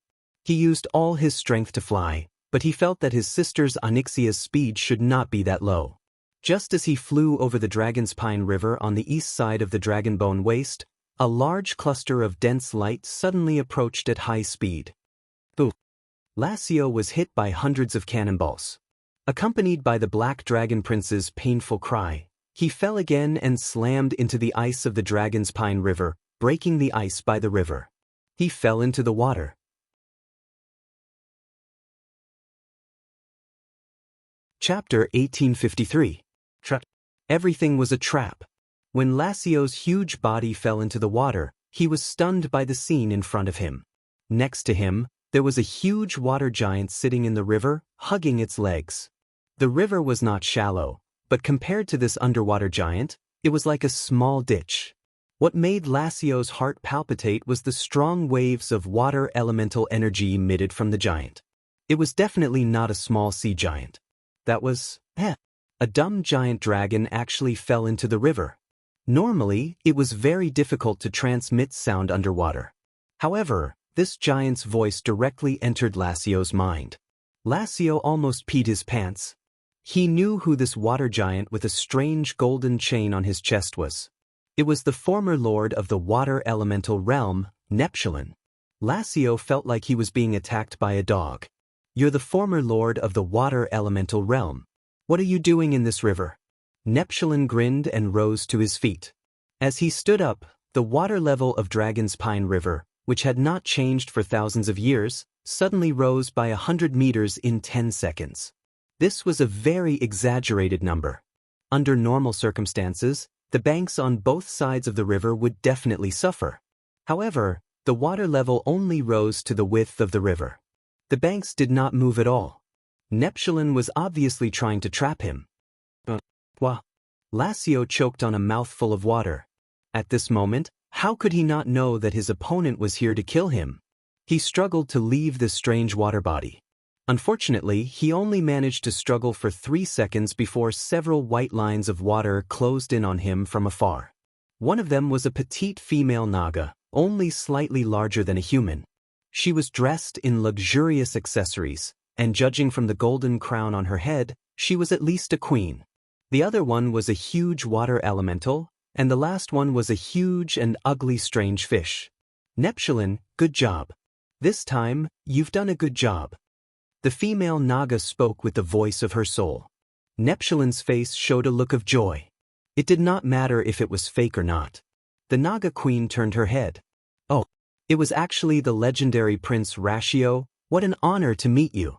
He used all his strength to fly, but he felt that his sister's Xianxia's speed should not be that low. Just as he flew over the Dragon's Pine River on the east side of the Dragonbone Waste, a large cluster of dense light suddenly approached at high speed. Boo! Lasio was hit by hundreds of cannonballs. Accompanied by the Black Dragon Prince's painful cry, he fell again and slammed into the ice of the Dragon's Pine River, breaking the ice by the river. He fell into the water. Chapter 1853. Trap. Everything was a trap. When Lasio's huge body fell into the water, he was stunned by the scene in front of him. Next to him, there was a huge water giant sitting in the river, hugging its legs. The river was not shallow, but compared to this underwater giant, it was like a small ditch. What made Lasio's heart palpitate was the strong waves of water elemental energy emitted from the giant. It was definitely not a small sea giant. That was, a dumb giant dragon actually fell into the river. Normally, it was very difficult to transmit sound underwater. However, this giant's voice directly entered Lasio's mind. Lasio almost peed his pants. He knew who this water giant with a strange golden chain on his chest was. It was the former lord of the water elemental realm, Neptulin. Lasio felt like he was being attacked by a dog. You're the former lord of the water elemental realm. What are you doing in this river? Neptulin grinned and rose to his feet. As he stood up, the water level of Dragon's Pine River, which had not changed for thousands of years, suddenly rose by 100 meters in 10 seconds. This was a very exaggerated number. Under normal circumstances, the banks on both sides of the river would definitely suffer. However, the water level only rose to the width of the river. The banks did not move at all. Neptulin was obviously trying to trap him. Lasio choked on a mouthful of water. At this moment, how could he not know that his opponent was here to kill him? He struggled to leave this strange water body. Unfortunately, he only managed to struggle for 3 seconds before several white lines of water closed in on him from afar. One of them was a petite female naga, only slightly larger than a human. She was dressed in luxurious accessories, and judging from the golden crown on her head, she was at least a queen. The other one was a huge water elemental, and the last one was a huge and ugly strange fish. Neptulin, good job. This time, you've done a good job. The female naga spoke with the voice of her soul. Neptulin's face showed a look of joy. It did not matter if it was fake or not. The naga queen turned her head. Oh, it was actually the legendary Prince Ratio. What an honor to meet you.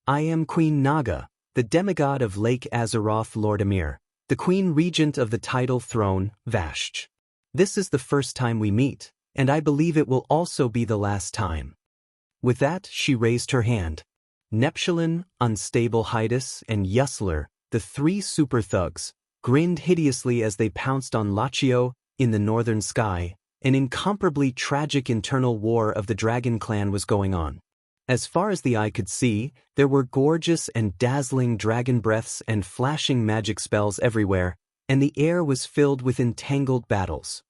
I am Queen Naga, the demigod of Lake Azeroth Lord Emir, the Queen Regent of the tidal throne, Vashj. This is the first time we meet, and I believe it will also be the last time. With that, she raised her hand. Neptulin, Unstable Hydas, and Yusler, the 3 super thugs, grinned hideously as they pounced on Lachio in the northern sky. An incomparably tragic internal war of the dragon clan was going on. As far as the eye could see, there were gorgeous and dazzling dragon breaths and flashing magic spells everywhere, and the air was filled with entangled battles.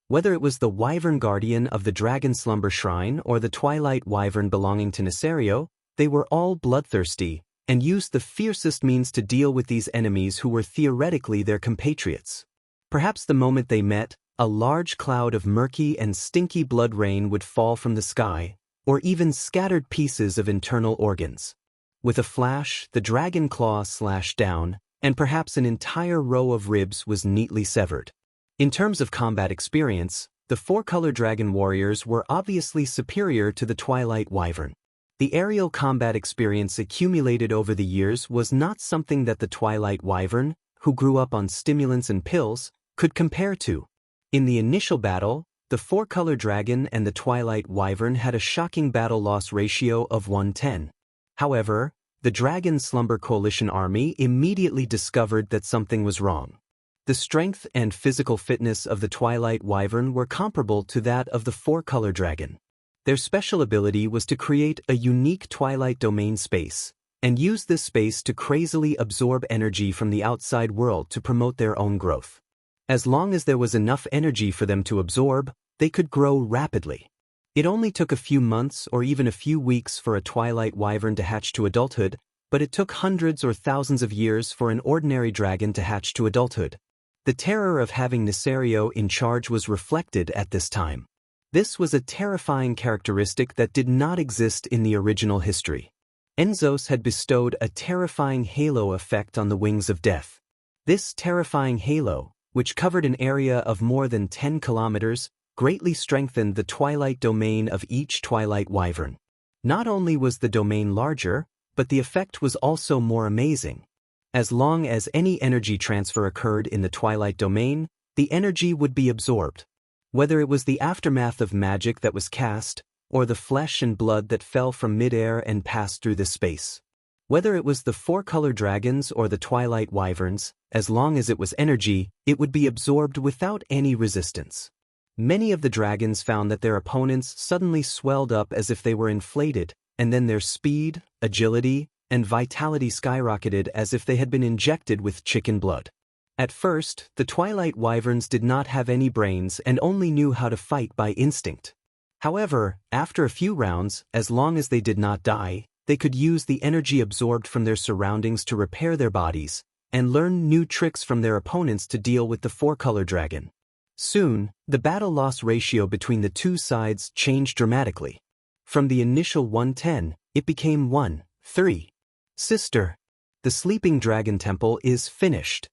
Whether it was the Wyvern Guardian of the Dragon Slumber Shrine or the Twilight Wyvern belonging to Nesario, they were all bloodthirsty and used the fiercest means to deal with these enemies who were theoretically their compatriots. Perhaps the moment they met, a large cloud of murky and stinky blood rain would fall from the sky, or even scattered pieces of internal organs. With a flash, the dragon claw slashed down, and perhaps an entire row of ribs was neatly severed. In terms of combat experience, the 4-color dragon warriors were obviously superior to the Twilight Wyvern. The aerial combat experience accumulated over the years was not something that the Twilight Wyvern, who grew up on stimulants and pills, could compare to. In the initial battle, the four-color dragon and the twilight wyvern had a shocking battle-loss ratio of 1:10. However, the Dragon Slumber Coalition army immediately discovered that something was wrong. The strength and physical fitness of the twilight wyvern were comparable to that of the four-color dragon. Their special ability was to create a unique twilight domain space, and use this space to crazily absorb energy from the outside world to promote their own growth. As long as there was enough energy for them to absorb, they could grow rapidly. It only took a few months or even a few weeks for a twilight wyvern to hatch to adulthood, but it took hundreds or thousands of years for an ordinary dragon to hatch to adulthood. The terror of having Nesario in charge was reflected at this time. This was a terrifying characteristic that did not exist in the original history. Enzos had bestowed a terrifying halo effect on the Wings of Death. This terrifying halo, which covered an area of more than 10 kilometers, greatly strengthened the twilight domain of each twilight wyvern. Not only was the domain larger, but the effect was also more amazing. As long as any energy transfer occurred in the twilight domain, the energy would be absorbed. Whether it was the aftermath of magic that was cast, or the flesh and blood that fell from midair and passed through the space. Whether it was the four-color dragons or the twilight wyverns, as long as it was energy, it would be absorbed without any resistance. Many of the dragons found that their opponents suddenly swelled up as if they were inflated, and then their speed, agility, and vitality skyrocketed as if they had been injected with chicken blood. At first, the twilight wyverns did not have any brains and only knew how to fight by instinct. However, after a few rounds, as long as they did not die, they could use the energy absorbed from their surroundings to repair their bodies, and learn new tricks from their opponents to deal with the four-color dragon. Soon, the battle-loss ratio between the two sides changed dramatically. From the initial 1:10, it became 1:3. Sister, the sleeping dragon temple is finished.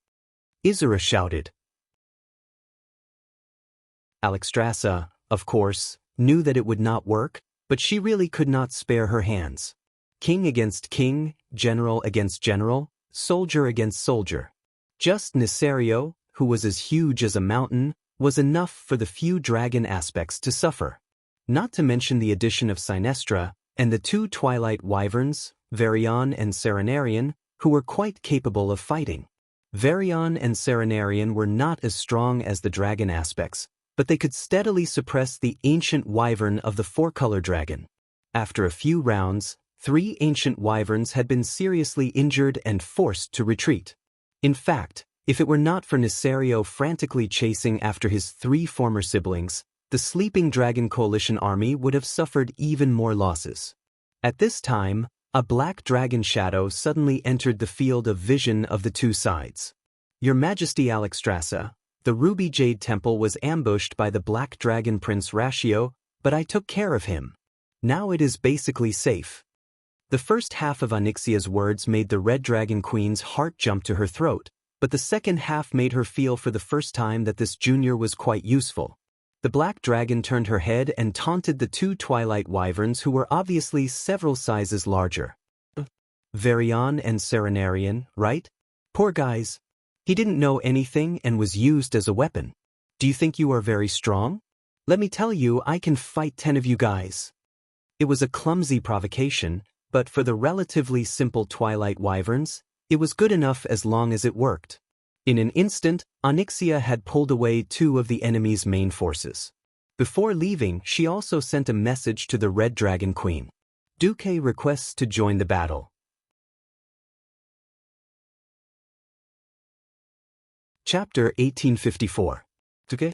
Isra shouted. Alexstrasza, of course, knew that it would not work, but she really could not spare her hands. King against king, general against general, soldier against soldier. Just Nesario, who was as huge as a mountain, was enough for the few dragon aspects to suffer. Not to mention the addition of Sinestra, and the two twilight wyverns, Varian and Serenarian, who were quite capable of fighting. Varian and Serenarian were not as strong as the dragon aspects, but they could steadily suppress the ancient wyvern of the four-color dragon. After a few rounds, 3 ancient wyverns had been seriously injured and forced to retreat. In fact, if it were not for Nesario frantically chasing after his 3 former siblings, the Sleeping Dragon Coalition army would have suffered even more losses. At this time, a black dragon shadow suddenly entered the field of vision of the two sides. Your Majesty Alexstrasza, the Ruby Jade Temple was ambushed by the Black Dragon Prince Ratio, but I took care of him. Now it is basically safe. The first half of Onyxia's words made the Red Dragon Queen's heart jump to her throat, but the second half made her feel for the first time that this junior was quite useful. The Black Dragon turned her head and taunted the 2 twilight wyverns who were obviously several sizes larger. Varian and Serenarian, right? Poor guys. He didn't know anything and was used as a weapon. Do you think you are very strong? Let me tell you, I can fight 10 of you guys. It was a clumsy provocation, but for the relatively simple twilight wyverns, it was good enough as long as it worked. In an instant, Onyxia had pulled away 2 of the enemy's main forces. Before leaving, she also sent a message to the Red Dragon Queen. Duque requests to join the battle. Chapter 1854. Duque?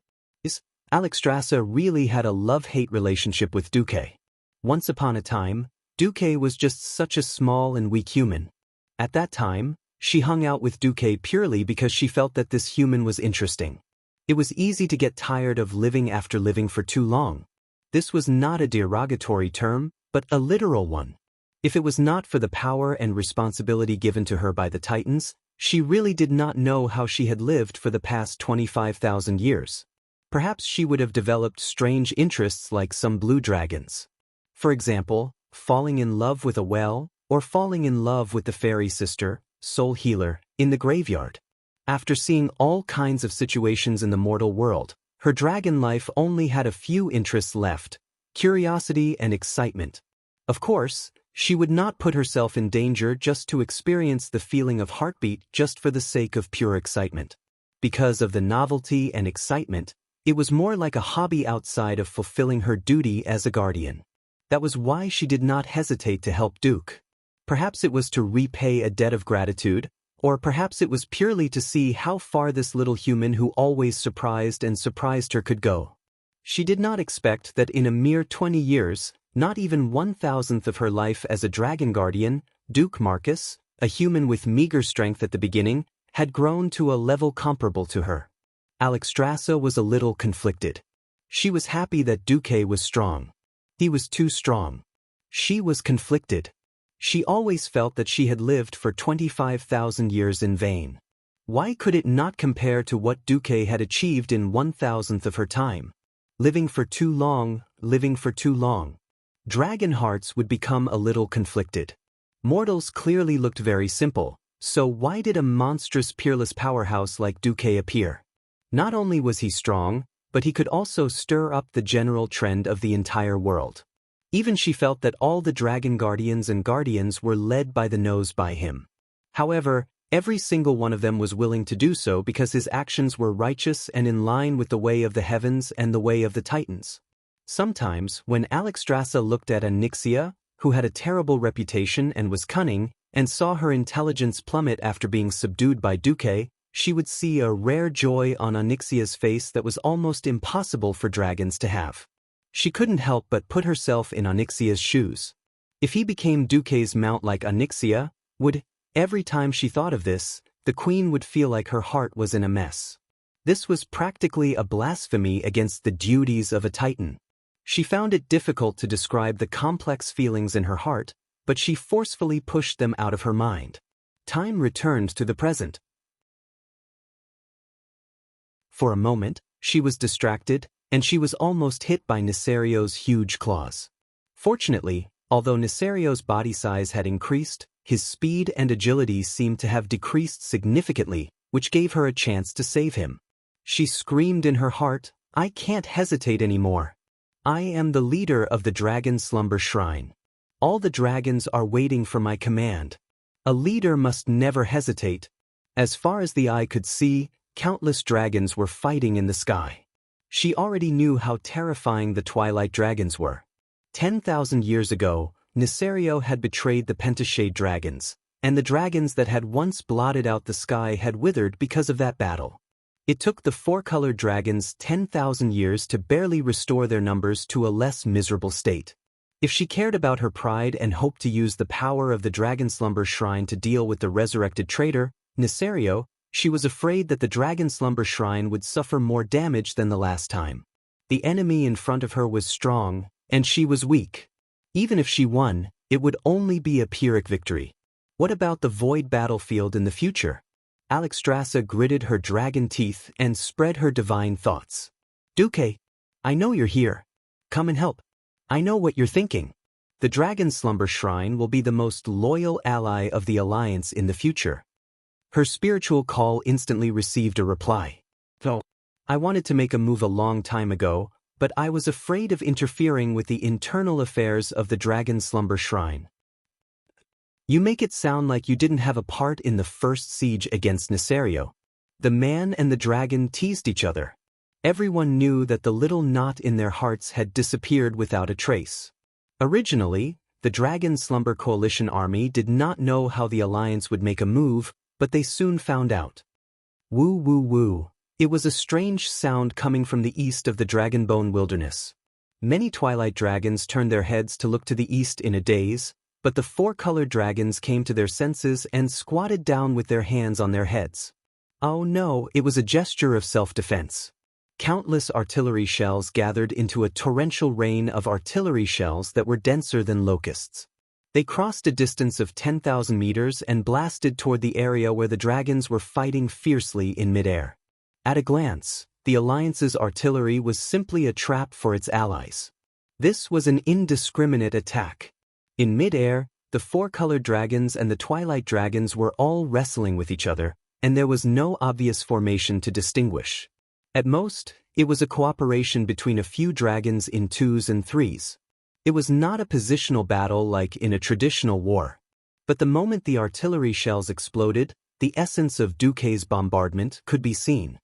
Alexstrasza really had a love-hate relationship with Duque. Once upon a time, Duque was just such a small and weak human. At that time, she hung out with Duque purely because she felt that this human was interesting. It was easy to get tired of living after living for too long. This was not a derogatory term, but a literal one. If it was not for the power and responsibility given to her by the Titans, she really did not know how she had lived for the past 25,000 years. Perhaps she would have developed strange interests like some blue dragons. For example, falling in love with a well, or falling in love with the fairy sister, soul healer, in the graveyard. After seeing all kinds of situations in the mortal world, Her dragon life only had a few interests left: curiosity and excitement. Of course, she would not put herself in danger just to experience the feeling of heartbeat just for the sake of pure excitement. Because of the novelty and excitement, it was more like a hobby outside of fulfilling her duty as a guardian. That was why she did not hesitate to help Duke. Perhaps it was to repay a debt of gratitude, or perhaps it was purely to see how far this little human who always surprised her could go. She did not expect that in a mere 20 years, not even 1,000th of her life as a dragon guardian, Duke Marcus, a human with meager strength at the beginning, had grown to a level comparable to her. Alexstrasza was a little conflicted. She was happy that Duque was strong. He was too strong. She was conflicted. She always felt that she had lived for 25,000 years in vain. Why could it not compare to what Duque had achieved in 1,000th of her time? Living for too long, living for too long. Dragon hearts would become a little conflicted. Mortals clearly looked very simple, so why did a monstrous peerless powerhouse like Duque appear? Not only was he strong, but he could also stir up the general trend of the entire world. Even she felt that all the dragon guardians and guardians were led by the nose by him. However, every single one of them was willing to do so because his actions were righteous and in line with the way of the heavens and the way of the Titans. Sometimes, when Alexstrasza looked at Xianxia, who had a terrible reputation and was cunning, and saw her intelligence plummet after being subdued by Duque, she would see a rare joy on Xianxia's face that was almost impossible for dragons to have. She couldn't help but put herself in Xianxia's shoes. If he became Duque's mount like Xianxia, every time she thought of this, the queen would feel like her heart was in a mess. This was practically a blasphemy against the duties of a Titan. She found it difficult to describe the complex feelings in her heart, but she forcefully pushed them out of her mind. Time returned to the present. For a moment, she was distracted, and she was almost hit by Nsario's huge claws. Fortunately, although Nsario's body size had increased, his speed and agility seemed to have decreased significantly, which gave her a chance to save him. She screamed in her heart, "I can't hesitate anymore. I am the leader of the Dragon Slumber Shrine. All the dragons are waiting for my command. A leader must never hesitate." As far as the eye could see, countless dragons were fighting in the sky. She already knew how terrifying the twilight dragons were. 10,000 years ago, Nsario had betrayed the Pentashade dragons, and the dragons that had once blotted out the sky had withered because of that battle. It took the four-colored dragons 10,000 years to barely restore their numbers to a less miserable state. If she cared about her pride and hoped to use the power of the Dragon Slumber Shrine to deal with the resurrected traitor, Nsario, she was afraid that the Dragon Slumber Shrine would suffer more damage than the last time. The enemy in front of her was strong, and she was weak. Even if she won, it would only be a Pyrrhic victory. What about the void battlefield in the future? Alexstrasza gritted her dragon teeth and spread her divine thoughts. "Duque, I know you're here. Come and help. I know what you're thinking. The Dragon Slumber Shrine will be the most loyal ally of the Alliance in the future." Her spiritual call instantly received a reply. "Though I wanted to make a move a long time ago, but I was afraid of interfering with the internal affairs of the Dragon Slumber Shrine." "You make it sound like you didn't have a part in the first siege against Nsario." The man and the dragon teased each other. Everyone knew that the little knot in their hearts had disappeared without a trace. Originally, the Dragon Slumber Coalition army did not know how the Alliance would make a move, but they soon found out. Woo woo woo. It was a strange sound coming from the east of the Dragonbone Wilderness. Many twilight dragons turned their heads to look to the east in a daze, but the four-colored dragons came to their senses and squatted down with their hands on their heads. Oh no, it was a gesture of self-defense. Countless artillery shells gathered into a torrential rain of artillery shells that were denser than locusts. They crossed a distance of 10,000 meters and blasted toward the area where the dragons were fighting fiercely in midair. At a glance, the Alliance's artillery was simply a trap for its allies. This was an indiscriminate attack. In midair, the four-colored dragons and the twilight dragons were all wrestling with each other, and there was no obvious formation to distinguish. At most, It was a cooperation between a few dragons in 2s and 3s. It was not a positional battle like in a traditional war. But the moment the artillery shells exploded, the essence of Duque's bombardment could be seen.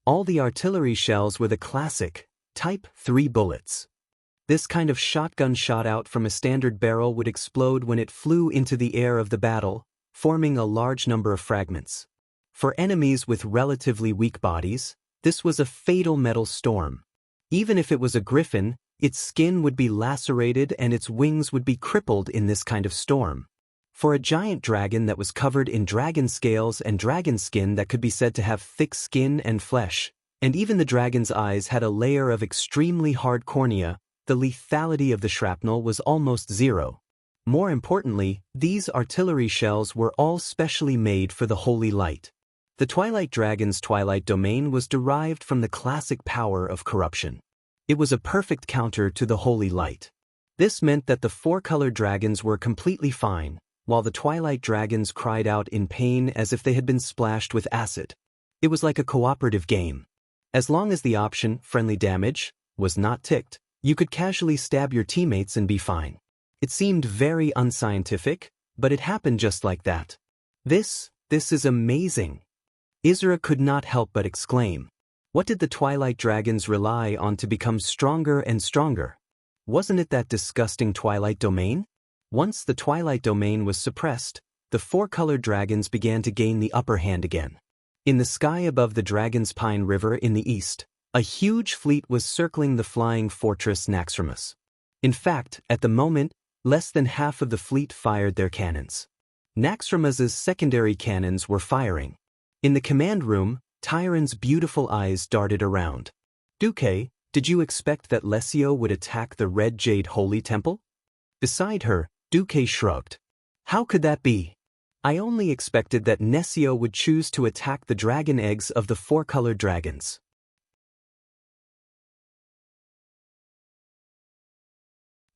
All the artillery shells were the classic, Type 3 bullets. This kind of shotgun shot out from a standard barrel would explode when it flew into the air of the battle, forming a large number of fragments. For enemies with relatively weak bodies, this was a fatal metal storm. Even if it was a griffin, its skin would be lacerated and its wings would be crippled in this kind of storm. For a giant dragon that was covered in dragon scales and dragon skin that could be said to have thick skin and flesh, and even the dragon's eyes had a layer of extremely hard cornea, the lethality of the shrapnel was almost zero. More importantly, these artillery shells were all specially made for the holy light. The Twilight Dragon's Twilight Domain was derived from the classic power of corruption. It was a perfect counter to the holy light. This meant that the four-colored dragons were completely fine, while the Twilight Dragons cried out in pain as if they had been splashed with acid. It was like a cooperative game. As long as the option, friendly damage, was not ticked, you could casually stab your teammates and be fine. It seemed very unscientific, but it happened just like that. This is amazing. Isra could not help but exclaim. What did the Twilight Dragons rely on to become stronger and stronger? Wasn't it that disgusting Twilight Domain? Once the Twilight Domain was suppressed, the four-colored dragons began to gain the upper hand again. In the sky above the Dragon's Pine River in the east, a huge fleet was circling the flying fortress Naxxramas. In fact, at the moment, less than half of the fleet fired their cannons. Naxxramas's secondary cannons were firing. In the command room, Tyron's beautiful eyes darted around. Duque, did you expect that Lesio would attack the Red Jade Holy Temple? Beside her, Duque shrugged. How could that be? I only expected that Nesio would choose to attack the dragon eggs of the four-colored dragons.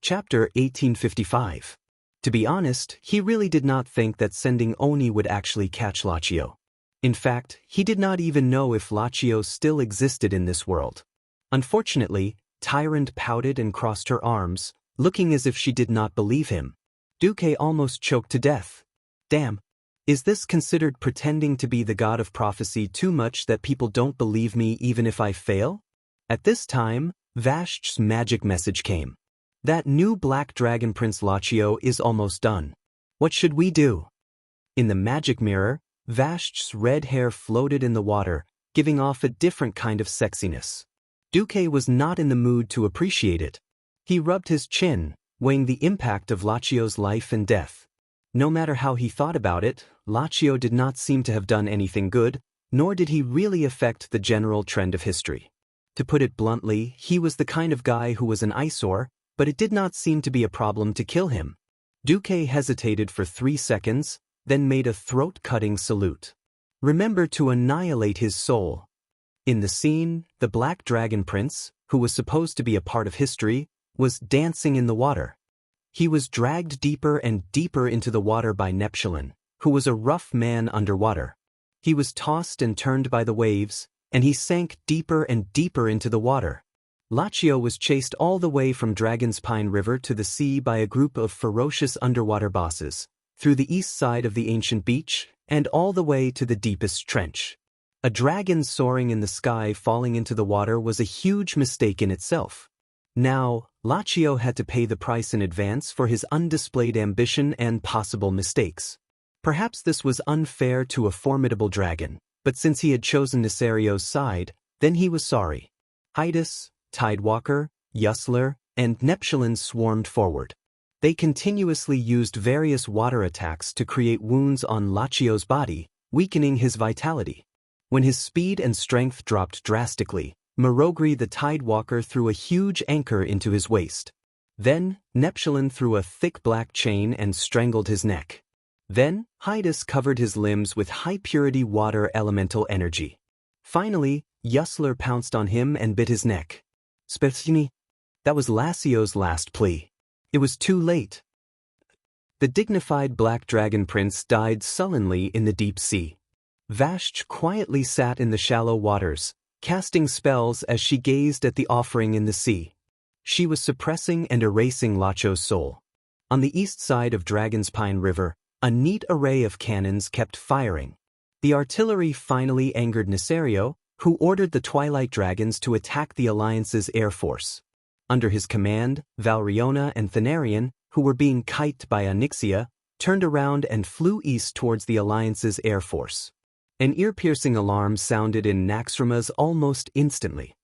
Chapter 1855. To be honest, he really did not think that sending Oni would actually catch Lachio. In fact, he did not even know if Lachio still existed in this world. Unfortunately, Tyrant pouted and crossed her arms, looking as if she did not believe him. Duque almost choked to death. Damn. Is this considered pretending to be the god of prophecy too much that people don't believe me even if I fail? At this time, Vashch's magic message came. That new black dragon Prince Lachio is almost done. What should we do? In the magic mirror, Vashch's red hair floated in the water, giving off a different kind of sexiness. Duque was not in the mood to appreciate it. He rubbed his chin, weighing the impact of Lachio's life and death. No matter how he thought about it, Lachio did not seem to have done anything good, nor did he really affect the general trend of history. To put it bluntly, he was the kind of guy who was an eyesore, but it did not seem to be a problem to kill him. Duque hesitated for 3 seconds, then made a throat-cutting salute. Remember to annihilate his soul. In the scene, the Black Dragon Prince, who was supposed to be a part of history, was dancing in the water. He was dragged deeper and deeper into the water by Neptulin, who was a rough man underwater. He was tossed and turned by the waves, and he sank deeper and deeper into the water. Lachio was chased all the way from Dragon's Pine River to the sea by a group of ferocious underwater bosses, through the east side of the ancient beach, and all the way to the deepest trench. A dragon soaring in the sky falling into the water was a huge mistake in itself. Now, Lachio had to pay the price in advance for his undisplayed ambition and possible mistakes. Perhaps this was unfair to a formidable dragon, but since he had chosen Nisario's side, then he was sorry. Hydas, Tidewalker, Yusler, and Neptulin swarmed forward. They continuously used various water attacks to create wounds on Lachio's body, weakening his vitality. When his speed and strength dropped drastically, Marogri the Tidewalker threw a huge anchor into his waist. Then, Neptulin threw a thick black chain and strangled his neck. Then, Hydas covered his limbs with high-purity water elemental energy. Finally, Yusler pounced on him and bit his neck. Spetsini. That was Lacio's last plea. It was too late. The dignified Black Dragon Prince died sullenly in the deep sea. Vashj quietly sat in the shallow waters, casting spells as she gazed at the offering in the sea. She was suppressing and erasing Lacho's soul. On the east side of Dragon's Pine River, a neat array of cannons kept firing. The artillery finally angered Nesario, who ordered the Twilight Dragons to attack the Alliance's air force. Under his command, Valriona and Thanarian, who were being kited by Onyxia, turned around and flew east towards the Alliance's air force. An ear-piercing alarm sounded in Naxxramas almost instantly.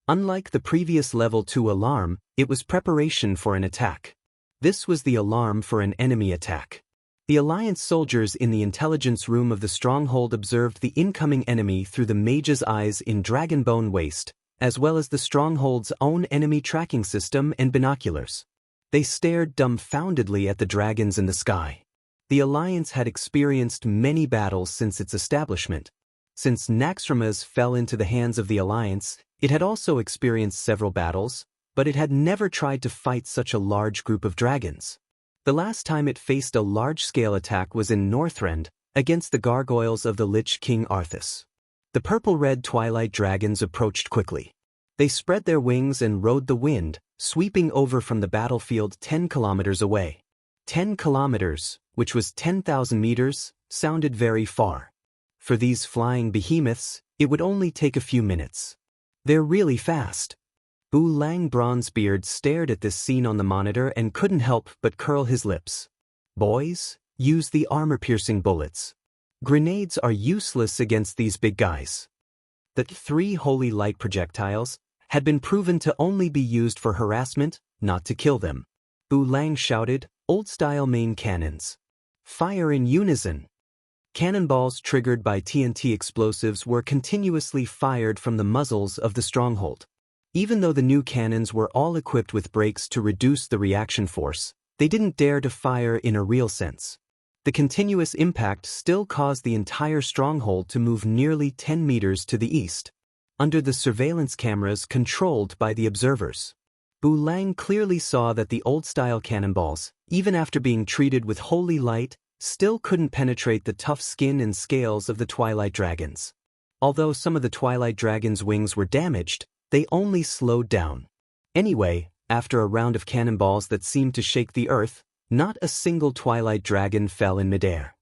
Unlike the previous Level 2 alarm, it was preparation for an attack. This was the alarm for an enemy attack. The Alliance soldiers in the intelligence room of the stronghold observed the incoming enemy through the mage's eyes in Dragonbone Waste, as well as the stronghold's own enemy tracking system and binoculars. They stared dumbfoundedly at the dragons in the sky. The Alliance had experienced many battles since its establishment. Since Naxxramas fell into the hands of the Alliance, it had also experienced several battles, but it had never tried to fight such a large group of dragons. The last time it faced a large-scale attack was in Northrend, against the gargoyles of the Lich King Arthas. The purple-red Twilight Dragons approached quickly. They spread their wings and rode the wind, sweeping over from the battlefield 10 kilometers away. 10 kilometers, which was 10,000 meters, sounded very far. For these flying behemoths, it would only take a few minutes. They're really fast. Bu Lang Bronzebeard stared at this scene on the monitor and couldn't help but curl his lips. Boys, use the armor-piercing bullets. Grenades are useless against these big guys. The 3 holy light projectiles had been proven to only be used for harassment, not to kill them. Bu Lang shouted, old-style main cannons. Fire in unison. Cannonballs triggered by TNT explosives were continuously fired from the muzzles of the stronghold. Even though the new cannons were all equipped with brakes to reduce the reaction force, they didn't dare to fire in a real sense. The continuous impact still caused the entire stronghold to move nearly 10 meters to the east, under the surveillance cameras controlled by the observers. Bu Lang clearly saw that the old-style cannonballs, even after being treated with holy light, still couldn't penetrate the tough skin and scales of the Twilight Dragons. Although some of the Twilight Dragons' wings were damaged, they only slowed down. Anyway, after a round of cannonballs that seemed to shake the earth, not a single Twilight Dragon fell in midair.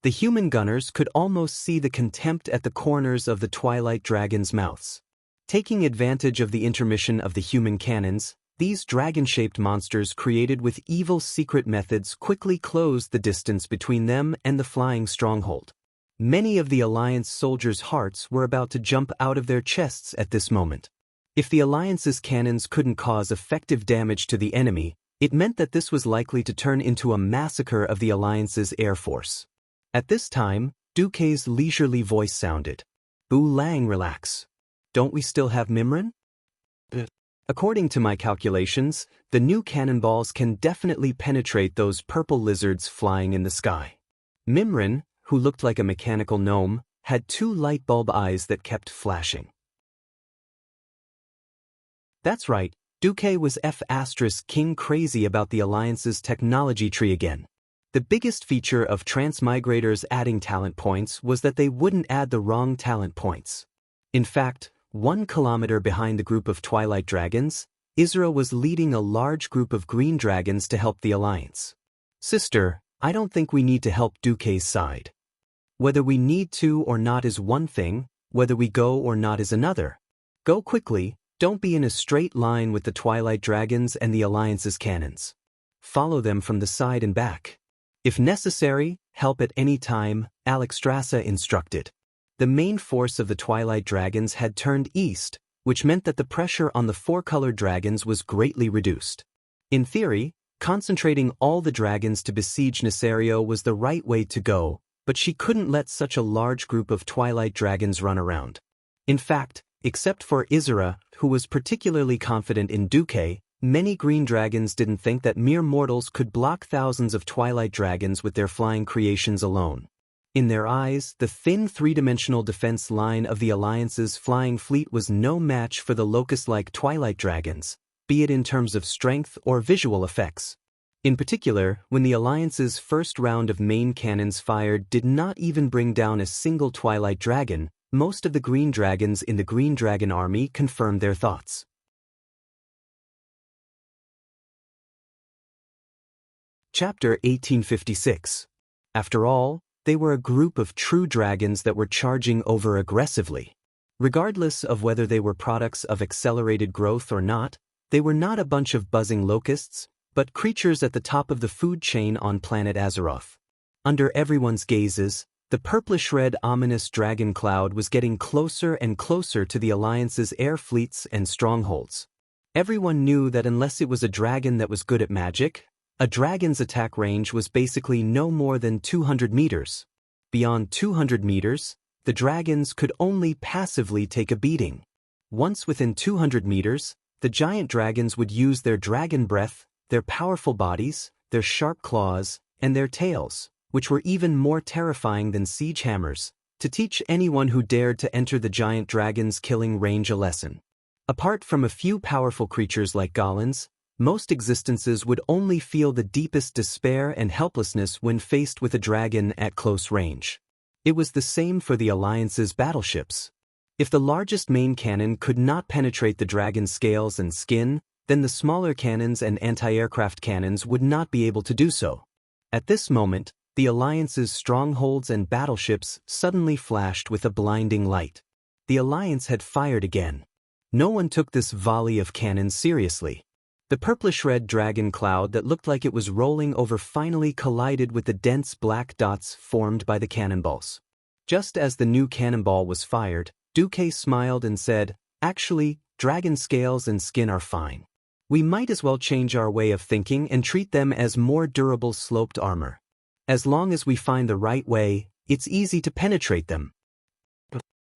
The human gunners could almost see the contempt at the corners of the Twilight Dragons' mouths. Taking advantage of the intermission of the human cannons, these dragon-shaped monsters created with evil secret methods quickly closed the distance between them and the flying stronghold. Many of the Alliance soldiers' hearts were about to jump out of their chests at this moment. If the Alliance's cannons couldn't cause effective damage to the enemy, it meant that this was likely to turn into a massacre of the Alliance's air force. At this time, Duque's leisurely voice sounded. Bu Lang, relax. Don't we still have Mimran? According to my calculations, the new cannonballs can definitely penetrate those purple lizards flying in the sky. Mimran, who looked like a mechanical gnome, had 2 light bulb eyes that kept flashing. That's right, Duque was King crazy about the Alliance's technology tree again. The biggest feature of transmigrators adding talent points was that they wouldn't add the wrong talent points. In fact, 1 kilometer behind the group of Twilight Dragons, Isra was leading a large group of green dragons to help the Alliance. Sister, I don't think we need to help Duque's side. Whether we need to or not is one thing, whether we go or not is another. Go quickly. Don't be in a straight line with the Twilight Dragons and the Alliance's cannons. Follow them from the side and back. If necessary, help at any time, Alexstrasza instructed. The main force of the Twilight Dragons had turned east, which meant that the pressure on the 4-colored dragons was greatly reduced. In theory, concentrating all the dragons to besiege Nesario was the right way to go, but she couldn't let such a large group of Twilight Dragons run around. In fact, except for Isra, who was particularly confident in Duque, many green dragons didn't think that mere mortals could block thousands of Twilight Dragons with their flying creations alone. In their eyes, the thin 3-dimensional defense line of the Alliance's flying fleet was no match for the locust-like Twilight Dragons, be it in terms of strength or visual effects. In particular, when the Alliance's first round of main cannons fired did not even bring down a single Twilight Dragon, most of the Green Dragons in the Green Dragon Army confirmed their thoughts. Chapter 1856. After all, they were a group of true dragons that were charging over aggressively. Regardless of whether they were products of accelerated growth or not, they were not a bunch of buzzing locusts, but creatures at the top of the food chain on planet Azeroth. Under everyone's gazes, the purplish-red ominous dragon cloud was getting closer and closer to the Alliance's air fleets and strongholds. Everyone knew that unless it was a dragon that was good at magic, a dragon's attack range was basically no more than 200 meters. Beyond 200 meters, the dragons could only passively take a beating. Once within 200 meters, the giant dragons would use their dragon breath, their powerful bodies, their sharp claws, and their tails, which were even more terrifying than siege hammers, to teach anyone who dared to enter the giant dragon's killing range a lesson. Apart from a few powerful creatures like golems, most existences would only feel the deepest despair and helplessness when faced with a dragon at close range. It was the same for the Alliance's battleships. If the largest main cannon could not penetrate the dragon's scales and skin, then the smaller cannons and anti-aircraft cannons would not be able to do so. At this moment, the Alliance's strongholds and battleships suddenly flashed with a blinding light. The Alliance had fired again. No one took this volley of cannons seriously. The purplish-red dragon cloud that looked like it was rolling over finally collided with the dense black dots formed by the cannonballs. Just as the new cannonball was fired, Duque smiled and said, "Actually, dragon scales and skin are fine. We might as well change our way of thinking and treat them as more durable sloped armor. As long as we find the right way, it's easy to penetrate them."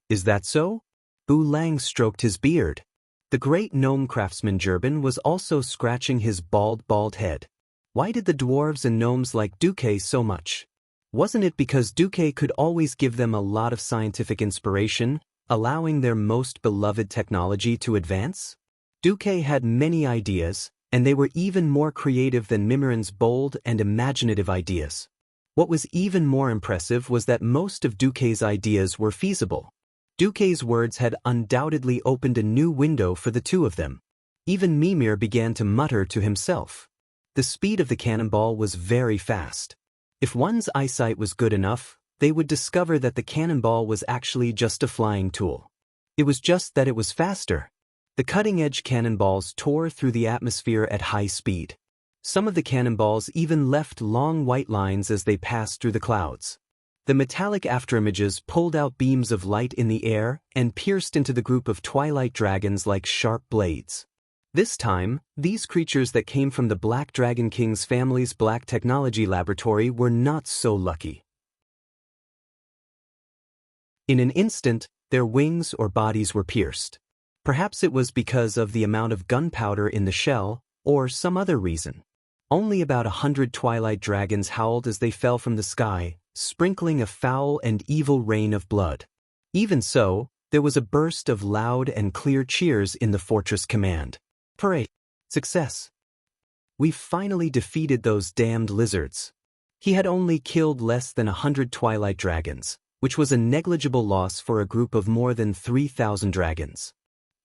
"Is that so?" Bu Lang stroked his beard. The great gnome craftsman Gerben was also scratching his bald head. Why did the dwarves and gnomes like Duque so much? Wasn't it because Duque could always give them a lot of scientific inspiration, allowing their most beloved technology to advance? Duque had many ideas, and they were even more creative than Mimiren's bold and imaginative ideas. What was even more impressive was that most of Duque's ideas were feasible. Duque's words had undoubtedly opened a new window for the two of them. Even Mimir began to mutter to himself. The speed of the cannonball was very fast. If one's eyesight was good enough, they would discover that the cannonball was actually just a flying tool. It was just that it was faster. The cutting-edge cannonballs tore through the atmosphere at high speed. Some of the cannonballs even left long white lines as they passed through the clouds. The metallic afterimages pulled out beams of light in the air and pierced into the group of twilight dragons like sharp blades. This time, these creatures that came from the Black Dragon King's family's Black Technology Laboratory were not so lucky. In an instant, their wings or bodies were pierced. Perhaps it was because of the amount of gunpowder in the shell, or some other reason. Only about 100 twilight dragons howled as they fell from the sky, sprinkling a foul and evil rain of blood. Even so, there was a burst of loud and clear cheers in the fortress command. "Hooray! Success! We've finally defeated those damned lizards." He had only killed less than 100 twilight dragons, which was a negligible loss for a group of more than 3,000 dragons.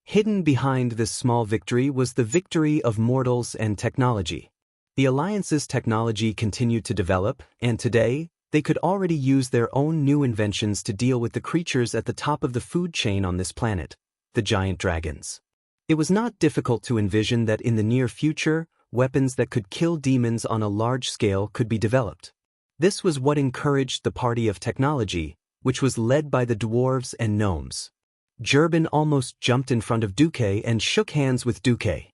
Hidden behind this small victory was the victory of mortals and technology. The Alliance's technology continued to develop, and today, they could already use their own new inventions to deal with the creatures at the top of the food chain on this planet, the giant dragons. It was not difficult to envision that in the near future, weapons that could kill demons on a large scale could be developed. This was what encouraged the party of technology, which was led by the dwarves and gnomes. Gerben almost jumped in front of Duque and shook hands with Duque.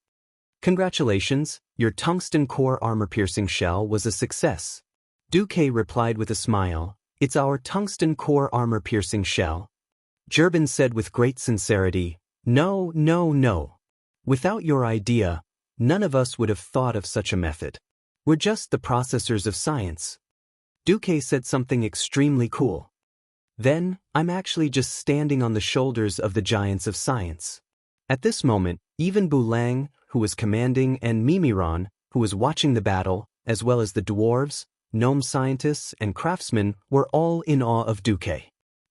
"Congratulations, your tungsten core armor-piercing shell was a success." Duque replied with a smile, "It's our tungsten core armor-piercing shell." Gerben said with great sincerity, "No, no, no. Without your idea, none of us would have thought of such a method. We're just the processors of science." Duque said something extremely cool. "Then, I'm actually just standing on the shoulders of the giants of science." At this moment, even Bu Lang, who was commanding, and Mimiron, who was watching the battle, as well as the dwarves, gnome scientists, and craftsmen, were all in awe of Duque.